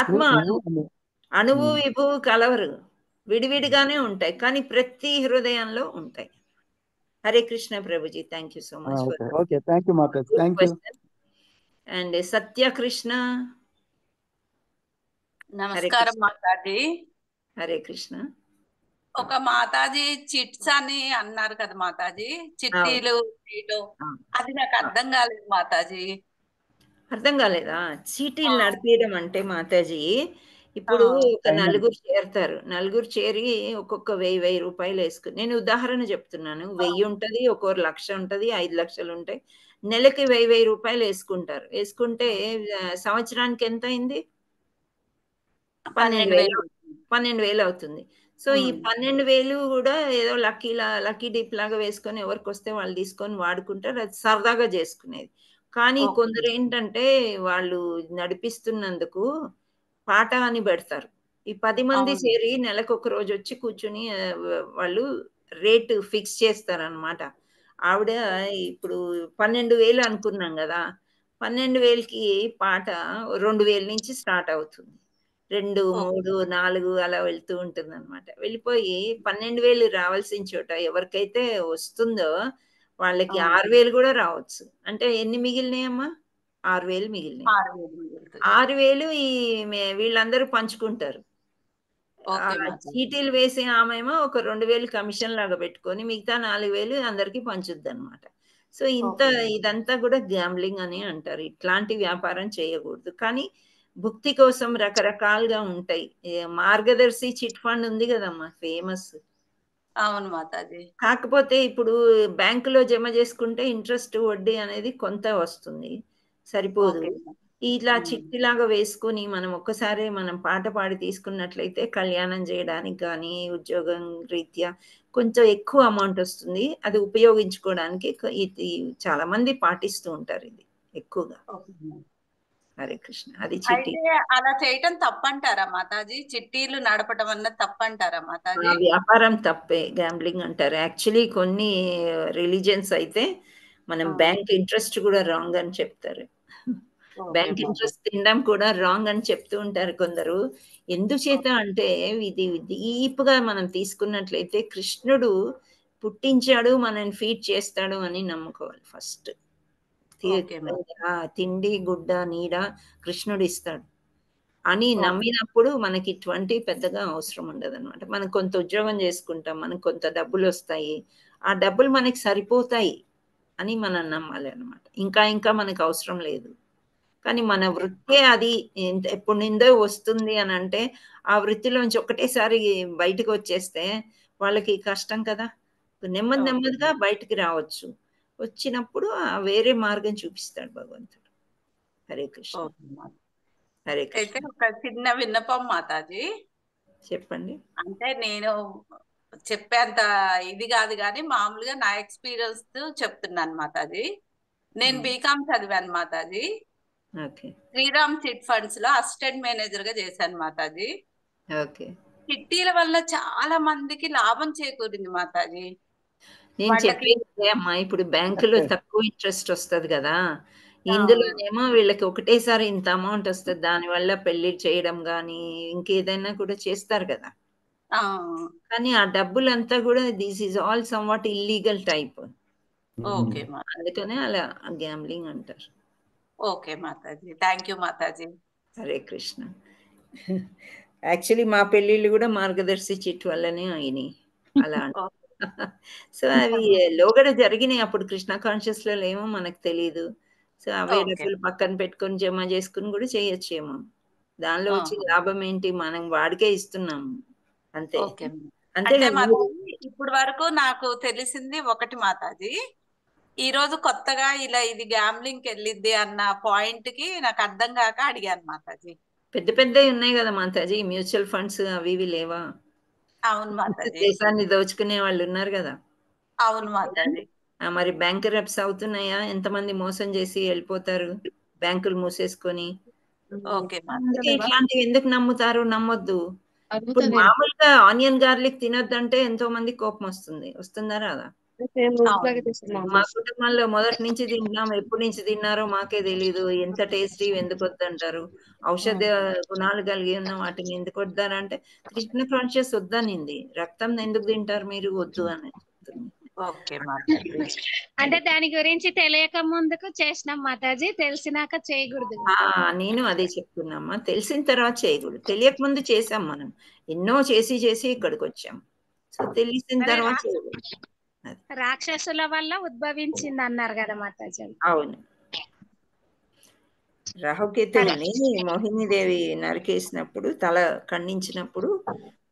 ఆత్మ అణువు విభువు కలవరు, విడివిడిగానే ఉంటాయి, కానీ ప్రతి హృదయంలో ఉంటాయి. Hare Krishna Prabhuji. Thank you so much. Okay, thank you Mataji. Thank you. And Satyakrishna. నమస్కారం మాతాజీ. హరే కృష్ణ. ఒక మాతాజీ చిట్స్ అని అన్నారు కదా మాతాజీ, చిట్టీలు అది నాకు అర్థం కాలేదు మాతాజీ. అర్థం కాలేదా? చీటీలు నడిపేయడం అంటే మాతాజీ, ఇప్పుడు ఒక నలుగురు చేరుతారు. నలుగురు చేరి ఒక్కొక్క 1000 రూపాయలు వేసుకుని, నేను ఉదాహరణ చెప్తున్నాను. 1000 ఉంటది, ఒక్కొక్క 1,00,000 ఉంటది, 5 లక్షలు ఉంటాయి. నెలకి 1000 రూపాయలు వేసుకుంటారు. వేసుకుంటే సంవత్సరానికి ఎంత అయింది? 12,000 అవుతుంది. సో ఈ 12,000 కూడా ఏదో లక్కీ డిప్ లాగా వేసుకొని ఎవరికి వస్తే వాళ్ళు తీసుకొని వాడుకుంటారు. అది సరదాగా చేసుకునేది. కానీ కొందరు ఏంటంటే వాళ్ళు నడిపిస్తున్నందుకు పాట అని పెడతారు. ఈ 10 మంది చేరి నెలకు ఒక రోజు వచ్చి కూర్చుని వాళ్ళు రేటు ఫిక్స్ చేస్తారనమాట. ఆవిడ ఇప్పుడు 12,000 అనుకున్నాం కదా, 12,000కి పాట 2,000 నుంచి స్టార్ట్ అవుతుంది. 2, 3, 4 అలా వెళ్తూ ఉంటుంది అనమాట. వెళ్ళిపోయి 12,000 రావాల్సిన చోట ఎవరికైతే వస్తుందో వాళ్ళకి 6,000 కూడా రావచ్చు. అంటే ఎన్ని మిగిలినాయమ్మా? 6,000 మిగిలినాయి. 6,000 ఈ వీళ్ళందరూ పంచుకుంటారు. చీటీలు వేసే ఆమెమో ఒక 2,000 కమిషన్ లాగా పెట్టుకొని మిగతా 4,000 అందరికి పంచుద్ది అనమాట. సో ఇదంతా కూడా గ్యాంబ్లింగ్ అని అంటారు. ఇట్లాంటి వ్యాపారం చేయకూడదు. కానీ భుక్తి కోసం రకరకాలుగా ఉంటాయి. మార్గదర్శి చిట్ ఫండ్ ఉంది కదమ్మా, ఫేమస్. అవును మాతాజీ. కాకపోతే ఇప్పుడు బ్యాంకులో జమ చేసుకుంటే ఇంట్రెస్ట్ వడ్డీ అనేది కొంత వస్తుంది, సరిపోదు. ఇట్లా చిట్టిలాగా వేసుకుని మనం ఒక్కసారి మనం పాట పాడి తీసుకున్నట్లయితే కళ్యాణం చేయడానికి కానీ ఉద్యోగం రీత్యా కొంచెం ఎక్కువ అమౌంట్ వస్తుంది. అది ఉపయోగించుకోవడానికి ఇది చాలా మంది పాటిస్తూ ఉంటారు ఇది ఎక్కువగా. హరే కృష్ణ. అది చిట్టి. అలా చేయటం తప్పంటారా మాతాజీ? చిట్టీలు నడపడం అన్నది తప్పంటారా మాతాజీ? వ్యాపారం తప్పే, గ్యాంబ్లింగ్ అంటారు. యాక్చువల్లీ కొన్ని రిలీజియన్స్ అయితే మనం బ్యాంక్ ఇంట్రెస్ట్ కూడా రాంగ్ అని చెప్తారు. బ్యాంక్ ఇంట్రెస్ట్ తినడం కూడా రాంగ్ అని చెప్తూ ఉంటారు కొందరు. ఎందుచేత అంటే ఇది డీప్ గా మనం తీసుకున్నట్లయితే కృష్ణుడు పుట్టించాడు, మనల్ని ఫీడ్ చేస్తాడు అని నమ్ముకోవాలి ఫస్ట్. తిండి గుడ్డ నీడ కృష్ణుడు ఇస్తాడు అని నమ్మినప్పుడు మనకి ఇటువంటి పెద్దగా అవసరం ఉండదు అనమాట. మనం కొంత ఉద్యోగం చేసుకుంటాం, మనకు కొంత డబ్బులు వస్తాయి, ఆ డబ్బులు మనకి సరిపోతాయి అని మనం నమ్మాలి అనమాట. ఇంకా ఇంకా మనకు అవసరం లేదు. కానీ మన వృత్తే అది ఎప్పుడు నిందో వస్తుంది అని అంటే ఆ వృత్తిలోంచి ఒకటేసారి బయటకు వచ్చేస్తే వాళ్ళకి కష్టం కదా. నెమ్మది నెమ్మదిగా బయటికి రావచ్చు. వచ్చినప్పుడు వేరే మార్గం చూపిస్తాడు భగవంతుడు. హరే కృష్ణ. హరే కృష్ణ. అయితే ఒక చిన్న విన్నపం మాతాజీ. చెప్పండి. అంటే నేను చెప్పేంత ఇది కాదు కానీ మామూలుగా నా ఎక్స్పీరియన్స్ చెప్తున్నాను మాతాజీ. నేను బీకామ్ చదివాను మాతాజీ. శ్రీరామ్ చిట్ ఫండ్స్ లో అసిస్టెంట్ మేనేజర్ గా చేశాను మాతాజీ. చిట్టీల వల్ల చాలా మందికి లాభం చేకూరింది మాతాజీ. నేను చెప్పేది అమ్మా, ఇప్పుడు బ్యాంకులో తక్కువ ఇంట్రెస్ట్ వస్తుంది కదా, ఇందులోనేమో వీళ్ళకి ఒకటేసారి ఇంత అమౌంట్ వస్తుంది, దానివల్ల పెళ్లి చేయడం కానీ ఇంకేదైనా కూడా చేస్తారు కదా. కానీ ఆ డబ్బులంతా కూడా this is all some what illegal type. అందుకనే అలా గ్యాంబ్లింగ్ అంటారు. Okay Mataji, thank you Mataji. Hare Krishna. Actually మా పెళ్ళిళ్ళు కూడా మార్గదర్శి చిట్ వల్లనే అయినాయి అలా. సో అవి లోగడ జరిగినాయి, అప్పుడు కృష్ణ కాన్షియస్ లో ఏమో మనకు తెలియదు. సో అవే డబ్బులు పక్కన పెట్టుకొని జమ చేసుకుని కూడా చేయొచ్చేమో. దానిలో వచ్చే లాభం ఏంటి, మనం వాడికే ఇస్తున్నాము అంతే. అంతే కదా. ఇప్పుడు వరకు నాకు తెలిసింది ఒకటి మాతాజీ, ఈ రోజు కొత్తగా ఇలా ఇది గ్యాంబ్లింగ్ వెళ్ళిద్ది అన్న పాయింట్ కి నాకు అర్థం కాక అడిగాను మాతాజీ. పెద్ద పెద్దవి ఉన్నాయి కదా మాతాజీ, మ్యూచువల్ ఫండ్స్ అవి ఇవి లేవా? అవును మాతాజీ. దేశాన్ని దోచుకునే వాళ్ళు ఉన్నారు కదా. అవును మాతాజీ. మరి బ్యాంక్ రెప్స్ అవుతున్నాయా? ఎంతమంది మోసం చేసి వెళ్ళిపోతారు బ్యాంకులు మూసేసుకొని. ఇట్లాంటివి ఎందుకు నమ్ముతారు? నమ్మొద్దు. ఇప్పుడు మామూలుగా ఆనియన్ గార్లిక్ తినొద్దంటే ఎంతో మంది కోపం వస్తుంది, వస్తుందా రాదా? మా కుటుంబంలో మొదటి నుంచి తింటున్నాం, ఎప్పటి నుంచి తిన్నారో మాకే తెలీదు. ఎంత టేస్టీ, ఎందుకు వద్దంటారు? ఔషధ గుణాలు కలిగి ఉన్న వాటిని ఎందుకు వద్దారంటే కృష్ణ కాన్షియస్ వద్దనింది. రక్తం ఎందుకు తింటారు మీరు? వద్దు అని చెప్తుంది. అంటే దాని గురించి తెలియక ముందుకు చేసినాం మాతాజీ, తెలిసినాక చేయకూడదు. నేను అదే చెప్తున్నామ్మా, తెలిసిన తర్వాత చేయకూడదు. తెలియక ముందు చేసాం, మనం ఎన్నో చేసి చేసి ఇక్కడికి వచ్చాం. సో తెలిసిన తర్వాత రాక్షసుల వల్ల ఉద్భవించింది అన్నారు కదా మాతాజీ. అవును, రాహుకేతువుని మోహినీదేవి నరికేసినప్పుడు, తల ఖండించినప్పుడు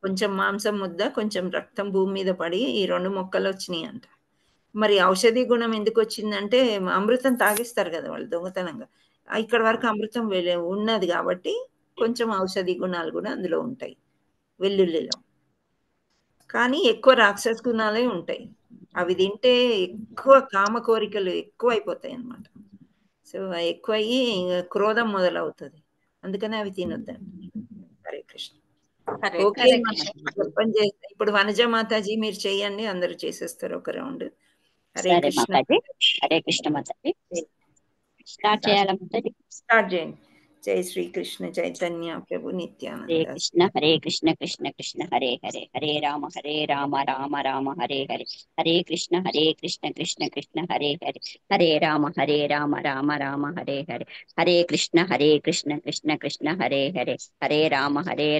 కొంచెం మాంసం ముద్ద, కొంచెం రక్తం భూమి మీద పడి ఈ 2 మొక్కలు వచ్చినాయి అంట. మరి ఔషధి గుణం ఎందుకు వచ్చిందంటే అమృతం తాగిస్తారు కదా వాళ్ళు దొంగతనంగా. ఇక్కడ వరకు అమృతం ఉన్నది కాబట్టి కొంచెం ఔషధి గుణాలు కూడా అందులో ఉంటాయి వెల్లుల్లిలో. కానీ ఎక్కువ రాక్షస గుణాలే ఉంటాయి. అవి తింటే ఎక్కువ కామ కోరికలు ఎక్కువ అయిపోతాయి అన్నమాట. సో ఎక్కువ అయ్యి క్రోధం మొదలవుతుంది, అందుకని అవి తినొద్దండి. హరే కృష్ణ. ఓకే, చెప్పండి. ఇప్పుడు వనజ మాతాజీ మీరు చెయ్యండి, అందరూ చేసేస్తారు ఒక రౌండ్. హరే కృష్ణ. హరే కృష్ణ మాతాజీ. స్టార్ట్ చేయాలి మాతాజీ? స్టార్ట్ చేయండి. జై శ్రీకృష్ణ చైతన్య ప్రభు నిత్యానంద. హరే కృష్ణ కృష్ణ కృష్ణ హరే హరే, హరే రామ రామ రామ హరే హరే, హరే కృష్ణ కృష్ణ కృష్ణ హరే హరే, హరే రామ రామ రామ హరే హరే, హరే కృష్ణ కృష్ణ కృష్ణ హరే హరే, హరే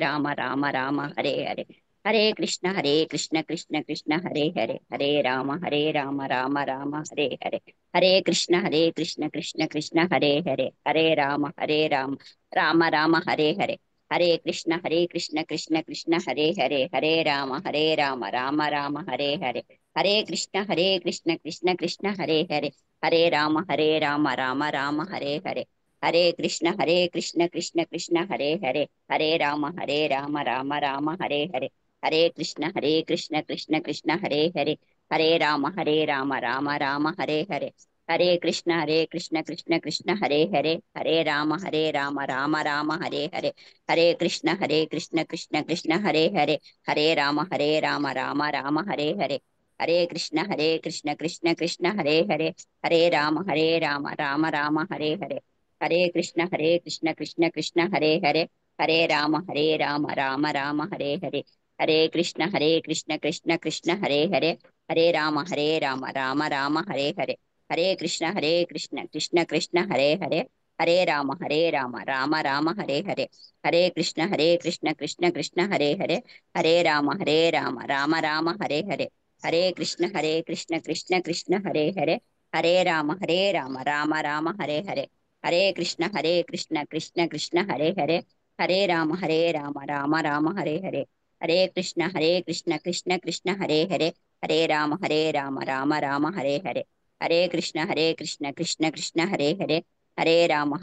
రామ రామ రామ హరే హరే, హరే కృష్ణ కృష్ణ కృష్ణ హరే హరే, హరే రామ రామ రామ హరే హరే, హరే కృష్ణ కృష్ణ కృష్ణ హరే హరే, హరే రామ రామ రామ హరే హరే, హరే కృష్ణ కృష్ణ కృష్ణ హరే హరే, హరే రామ రామ రామ హరే హరే, హరే కృష్ణ కృష్ణ కృష్ణ హరే హరే, హరే రామ రామ రామ హరే హరే, హరే కృష్ణ కృష్ణ కృష్ణ హరే హరే, హరే రామ రామ రామ హరే హరే, హరే కృష్ణ కృష్ణ కృష్ణ హరే హరే, హరే రామ రామ రామ హరే హరే, హరే కృష్ణ కృష్ణ కృష్ణ హరే హరే, హరే రామ రామ రామ హరే హరే, హరే కృష్ణ కృష్ణ కృష్ణ హరే హరే, హరే రామ రామ రామ హరే హరే, హరే కృష్ణ కృష్ణ కృష్ణ హరే హరే, హరే రామ రామ రామ హరే హరే, हरे कृष्ण कृष्ण कृष्ण हरे हरे हरे राम राम राम हरे हरे हरे कृष्ण कृष्ण कृष्ण हरे हरे हरे राम राम राम हरे हरे हरे कृष्ण कृष्ण कृष्ण हरे हरे हरे राम राम राम हरे हरे हरे कृष्ण कृष्ण कृष्ण हरे हरे हरे राम राम राम हरे हरे हरे कृष्ण कृष्ण कृष्ण हरे हरे हरे राम राम राम हरे हरे हरे कृष्ण कृष्ण कृष्ण हरे हरे हरे राम राम राम हरे हरे हरे कृष्ण कृष्ण कृष्ण हरे हरे हरे राम राम राम हरे हरे हरे कृष्ण कृष्ण कृष्ण हरे हरे हरे राम राम राम हरे हरे हरे कृष्ण कृष्ण कृष्ण हरे हरे हरे राम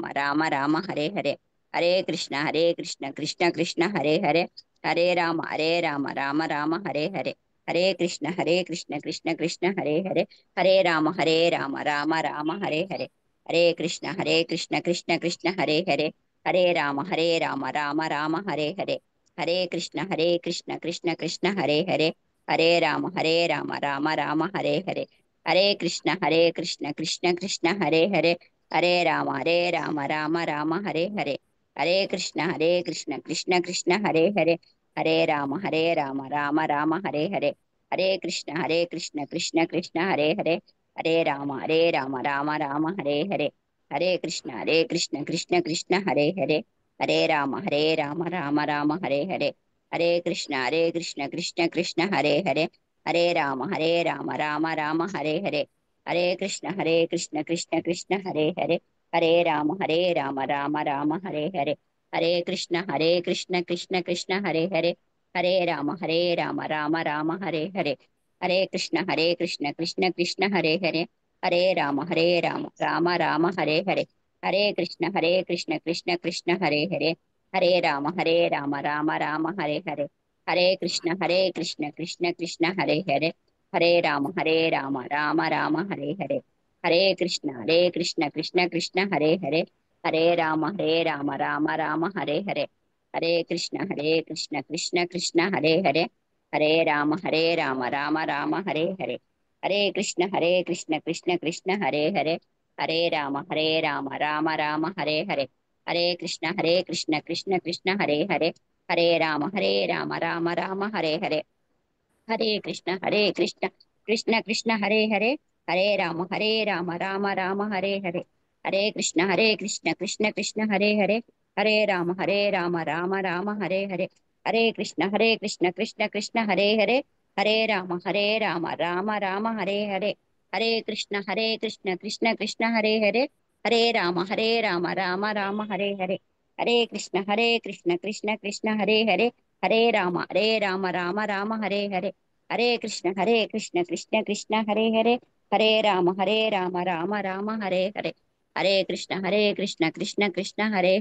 राम राम हरे हरे हरे कृष्ण कृष्ण कृष्ण हरे हरे हरे राम राम राम हरे हरे हरे कृष्ण कृष्ण कृष्ण हरे हरे हरे राम राम राम हरे हरे हरे कृष्ण कृष्ण कृष्ण हरे हरे हरे राम राम राम हरे हरे हरे कृष्ण कृष्ण कृष्ण हरे हरे हरे राम राम राम हरे हरे हरे कृष्ण कृष्ण कृष्ण हरे हरे हरे राम राम राम हरे हरे हरे कृष्ण कृष्ण कृष्ण हरे हरे हरे राम राम राम हरे हरे हरे कृष्ण कृष्ण कृष्ण हरे हरे हरे राम राम राम हरे हरे हरे कृष्ण कृष्ण कृष्ण हरे हरे हरे राम राम राम हरे हरे हरे कृष्ण कृष्ण कृष्ण हरे हरे हरे राम राम राम हरे हरे हरे कृष्ण कृष्ण कृष्ण हरे हरे हरे राम राम राम हरे हरे हरे कृष्ण कृष्ण कृष्ण हरे हरे हरे राम राम राम हरे हरे हरे कृष्ण कृष्ण कृष्ण हरे हरे हरे राम राम राम हरे हरे हरे कृष्ण कृष्ण कृष्ण हरे हरे हरे राम राम राम हरे हरे हरे कृष्ण कृष्ण कृष्ण हरे हरे हरे राम राम राम हरे हरे हरे कृष्ण कृष्ण कृष्ण हरे हरे हरे राम राम राम हरे हरे हरे कृष्ण कृष्ण कृष्ण हरे हरे हरे राम राम राम हरे हरे हरे कृष्ण कृष्ण कृष्ण हरे हरे हरे राम राम राम हरे हरे हरे कृष्ण कृष्ण कृष्ण हरे हरे हरे राम राम राम हरे हरे हरे कृष्ण कृष्ण कृष्ण हरे हरे हरे राम राम राम हरे हरे हरे कृष्ण कृष्ण कृष्ण हरे हरे हरे राम राम राम हरे हरे हरे कृष्ण कृष्ण कृष्ण हरे हरे हरे राम राम राम हरे हरे हरे कृष्ण कृष्ण कृष्ण हरे हरे हरे राम राम राम हरे हरे हरे कृष्ण कृष्ण कृष्ण हरे हरे हरे राम राम राम हरे हरे हरे कृष्ण कृष्ण कृष्ण हरे हरे हरे राम राम राम हरे हरे हरे कृष्ण कृष्ण कृष्ण हरे हरे हरे राम राम राम हरे हरे हरे कृष्ण कृष्ण कृष्ण हरे हरे हरे राम राम राम हरे हरे हरे कृष्ण कृष्ण कृष्ण हरे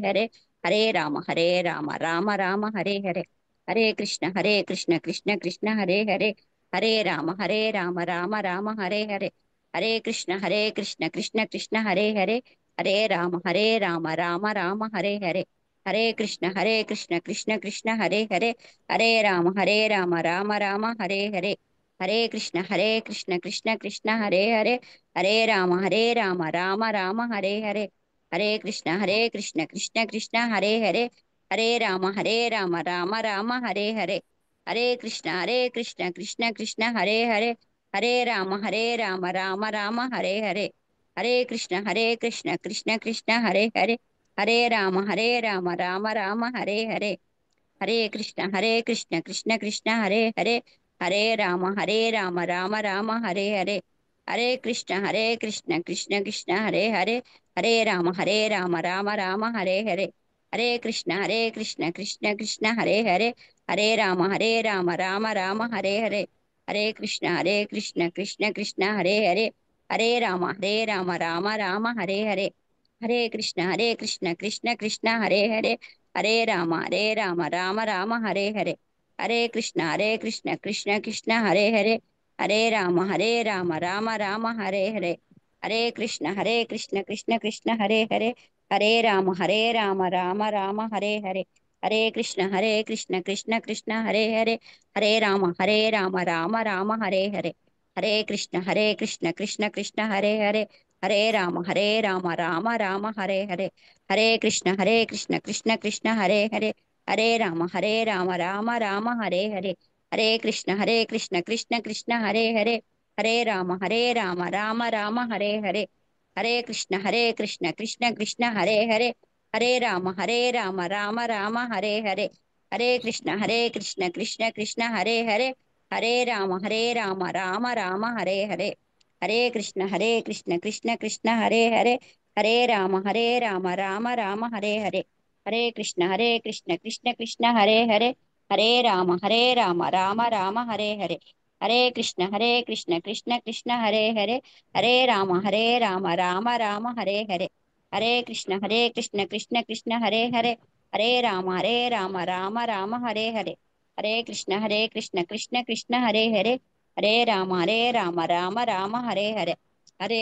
हरे हरे राम राम राम हरे हरे हरे कृष्ण कृष्ण कृष्ण हरे हरे हरे राम राम राम हरे हरे हरे कृष्ण कृष्ण कृष्ण हरे हरे हरे राम राम राम हरे हरे हरे कृष्ण कृष्ण कृष्ण हरे हरे हरे राम राम राम हरे हरे हरे कृष्ण कृष्ण कृष्ण हरे हरे हरे राम राम राम हरे हरे हरे कृष्ण कृष्ण कृष्ण हरे हरे हरे राम राम राम हरे हरे हरे कृष्ण कृष्ण कृष्ण हरे हरे हरे राम राम राम हरे हरे हरे कृष्ण कृष्ण कृष्ण हरे हरे हरे राम राम राम हरे हरे हरे कृष्ण कृष्ण कृष्ण हरे हरे हरे राम राम राम हरे हरे हरे कृष्ण कृष्ण कृष्ण हरे हरे हरे राम राम राम हरे हरे हरे कृष्ण कृष्ण कृष्ण हरे हरे हरे राम राम राम हरे हरे हरे कृष्ण कृष्ण कृष्ण हरे हरे हरे राम राम राम हरे हरे हरे कृष्ण कृष्ण कृष्ण हरे हरे हरे राम राम राम हरे हरे हरे कृष्ण कृष्ण कृष्ण हरे हरे హరే రామ రామ రామ హరే హరే, హరే కృష్ణ కృష్ణ కృష్ణ హరే హరే, హరే రామ రామ రామ హరే హరే, హరే కృష్ణ కృష్ణ కృష్ణ హరే హరే, హరే రామ రామ రామ హరే హరే, హరే కృష్ణ కృష్ణ కృష్ణ హరే హరే, హరే రామ రామ రామ హరే హరే, హరే కృష్ణ కృష్ణ కృష్ణ హరే హరే, హరే రామ రామ రామ హరే హరే, హరే కృష్ణ కృష్ణ కృష్ణ హరే హరే, హరే రామ రామ రామ హరే హరే, హరే కృష్ణ కృష్ణ కృష్ణ హరే హరే, హరే రామ రామ రామ హరే హరే, హరే కృష్ణ కృష్ణ కృష్ణ హరే హరే, హరే రామ రామ రామ హరే హరే, హరే కృష్ణ కృష్ణ కృష్ణ హరే హరే, హరే రామ రామ రామ హరే హరే, హరే కృష్ణ కృష్ణ కృష్ణ హరే హరే, హరే రామ రామ రామ హరే హరే, హరే కృష్ణ కృష్ణ కృష్ణ హరే హరే, హరే రామ రామ రామ హరే హరే, హరే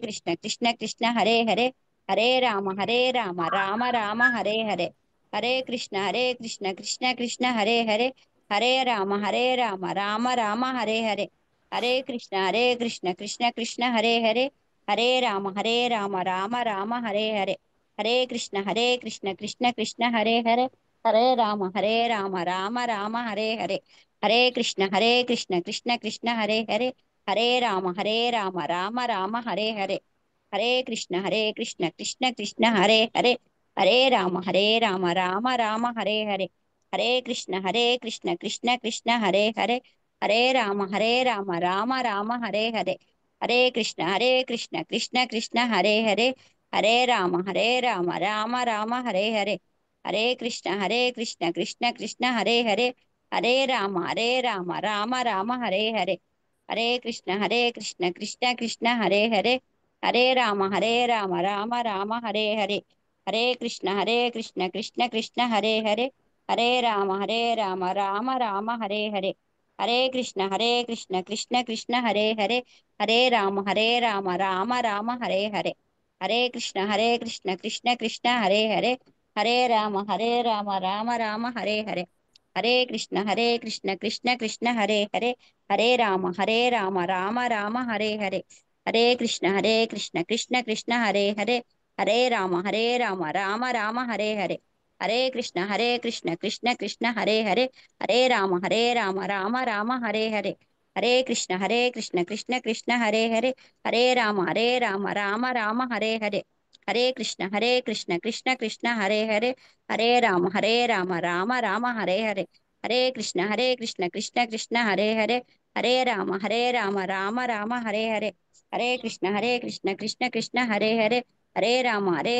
కృష్ణ కృష్ణ కృష్ణ హరే హరే, హరే రామ రామ రామ హరే హరే, హరే కృష్ణ కృష్ణ కృష్ణ హరే హరే, హరే రామ రామ రామ హరే హరే, హరే కృష్ణ కృష్ణ కృష్ణ హరే హరే, హరే రామ రామ రామ హరే హరే, హరే కృష్ణ కృష్ణ కృష్ణ హరే హరే, హరే రామ రామ రామ హరే హరే, హరే కృష్ణ కృష్ణ కృష్ణ హరే హరే, హరే రామ రామ రామ హరే హరే, హరే కృష్ణ కృష్ణ కృష్ణ హరే హరే, హరే రామ రామ రామ హరే హరే, హరే కృష్ణ కృష్ణ కృష్ణ హరే హరే, హరే రామ రామ రామ హరే హరే, హరే కృష్ణ కృష్ణ కృష్ణ హరే హరే, హరే రామ రామ రామ హరే హరే, హరే కృష్ణ కృష్ణ కృష్ణ హరే హరే, హరే రామ రామ రామ హరే హరే, హరే కృష్ణ కృష్ణ కృష్ణ హరే హరే, హరే రామ రామ రామ హరే హరే, హరే కృష్ణ కృష్ణ కృష్ణ హరే హరే, హరే రామ రామ రామ హరే హరే, హరే కృష్ణ కృష్ణ కృష్ణ హరే హరే, హరే రామ రామ రామ హరే హరే, హరే కృష్ణ కృష్ణ కృష్ణ హరే హరే, హరే రామ రామ రామ హరే హరే, హరే కృష్ణ కృష్ణ కృష్ణ హరే హరే, హరే రామ రామ రామ హరే హరే, హరే కృష్ణ కృష్ణ కృష్ణ హరే హరే, హరే రామ రామ రామ హరే హరే, హరే కృష్ణ కృష్ణ కృష్ణ హరే హరే, హరే రామ రామ రామ హరే హరే, హరే కృష్ణ కృష్ణ కృష్ణ హరే హరే, హరే రామ రామ రామ హరే హరే, హరే కృష్ణ కృష్ణ కృష్ణ హరే హరే, హరే రామ రామ రామ హరే హరే, హరే కృష్ణ కృష్ణ కృష్ణ హరే హరే, హరే రామ రామ రామ హరే హరే, హరే కృష్ణ కృష్ణ కృష్ణ హరే హరే, హరే రామ రామ రామ హరే హరే, హరే కృష్ణ కృష్ణ కృష్ణ హరే హరే, హరే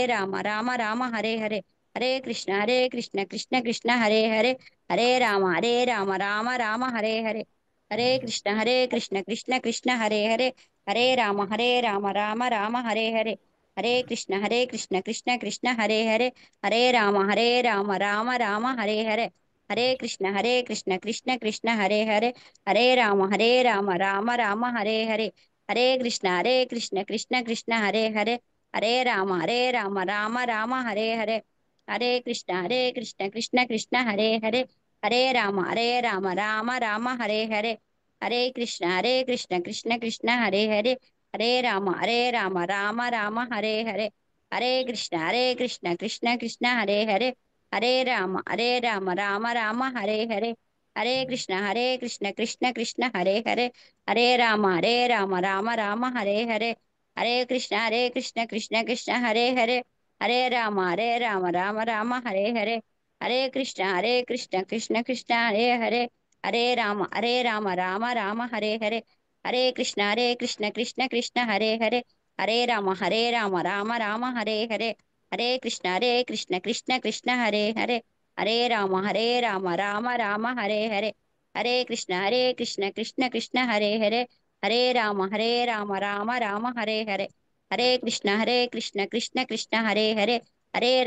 రామ రామ రామ హరే హరే, హరే కృష్ణ కృష్ణ కృష్ణ హరే హరే, హరే రామ రామ రామ హరే హరే, హరే కృష్ణ కృష్ణ కృష్ణ హరే హరే, హరే రామ రామ రామ హరే హరే, హరే కృష్ణ కృష్ణ కృష్ణ హరే హరే, హరే రామ రామ రామ హరే హరే, హరే కృష్ణ కృష్ణ కృష్ణ హరే హరే, హరే రామ రామ రామ హరే హరే, హరే కృష్ణ కృష్ణ కృష్ణ హరే హరే, హరే రామ రామ రామ హరే హరే, హరే కృష్ణ కృష్ణ కృష్ణ హరే హరే, హరే రామ రామ రామ హరే హరే, హరే కృష్ణ కృష్ణ కృష్ణ హరే హరే, హరే రామ రామ రామ హరే హరే, హరే కృష్ణ కృష్ణ కృష్ణ హరే హరే, హరే రామ రామ రామ హరే హరే, హరే కృష్ణ కృష్ణ కృష్ణ హరే హరే, హరే రామ రామ రామ హరే హరే, హరే కృష్ణ కృష్ణ కృష్ణ హరే హరే, హరే రామ రామ రామ హరే హరే, హరే కృష్ణ కృష్ణ కృష్ణ హరే హరే, హరే రామ రామ రామ హరే హరే, హరే కృష్ణ కృష్ణ కృష్ణ హరే హరే, హరే రామ రామ రామ హరే హరే, హరే కృష్ణ కృష్ణ కృష్ణ హరే హరే, హరే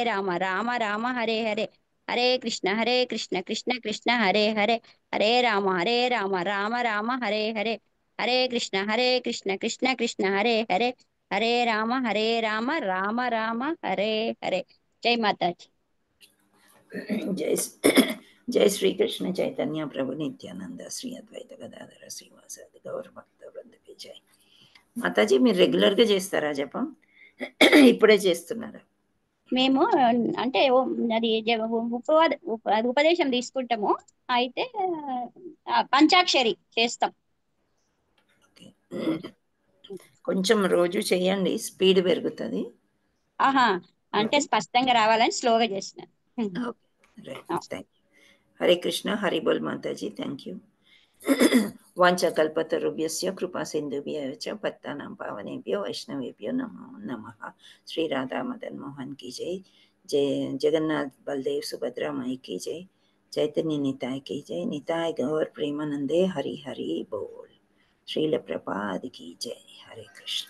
రామ రామ రామ హరే హరే, హరే కృష్ణ కృష్ణ కృష్ణ హరే హరే, హరే రామ రామ రామ హరే హరే, హరే కృష్ణ కృష్ణ కృష్ణ హరే హరే, హరే రామ రామ రామ హరే హరే. జై మాతాజీ. జై జై శ్రీకృష్ణ చైతన్య ప్రభు నిత్యానంద శ్రీ అద్వైత గదాధర శ్రీవాసాది గౌర భక్త వృందకి జై. మాతాజీ మీరు రెగ్యులర్ గా చేస్తారా జపం? ఇప్పుడే చేస్తున్నారా? మేము అంటే అది ఉపదేశం తీసుకుంటాము, అయితే పంచాక్షరి చేస్తాం. కొంచెం రోజు చేయండి, స్పీడ్ పెరుగుతుంది. ఆహా, అంటే స్పష్టంగా రావాలని స్లోగా చేసిన. హరే కృష్ణ, హరి బోల్ మాతాజీ, థ్యాంక్ యూ. వాంఛకల్పతరుభ్యస్య కృపా సింధుభ్యో చ పత్తానాం పావనేభ్యో వైష్ణవేభ్యో నమో నమః. శ్రీ రాధా మదన్ మోహన్ की जय, जय जगन्नाथ बलदेव सुभद्रा माई की जय, चैतन्य निताय की जय, निताय गौर प्रेमानंदे हरि हरि बोल. श्रील प्रपाद की जय. हरे कृष्ण.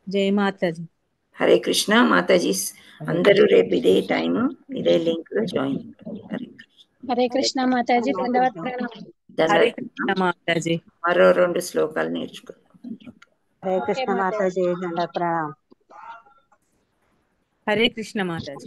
జై మాతాజీ. హరే కృష్ణ మాతాజీ, అందరూ రేపు ఇదే టైం ఇదే లింక్ లో జాయిన్. హరే కృష్ణ మాతాజీ, ధన్యవాద ప్రణామం. మాతాజీ మరో 2 శ్లోకాలు నేర్చుకుందాం. హరే కృష్ణ మాతాజీ, దండ ప్రణామం. హరే కృష్ణ మాతాజీ.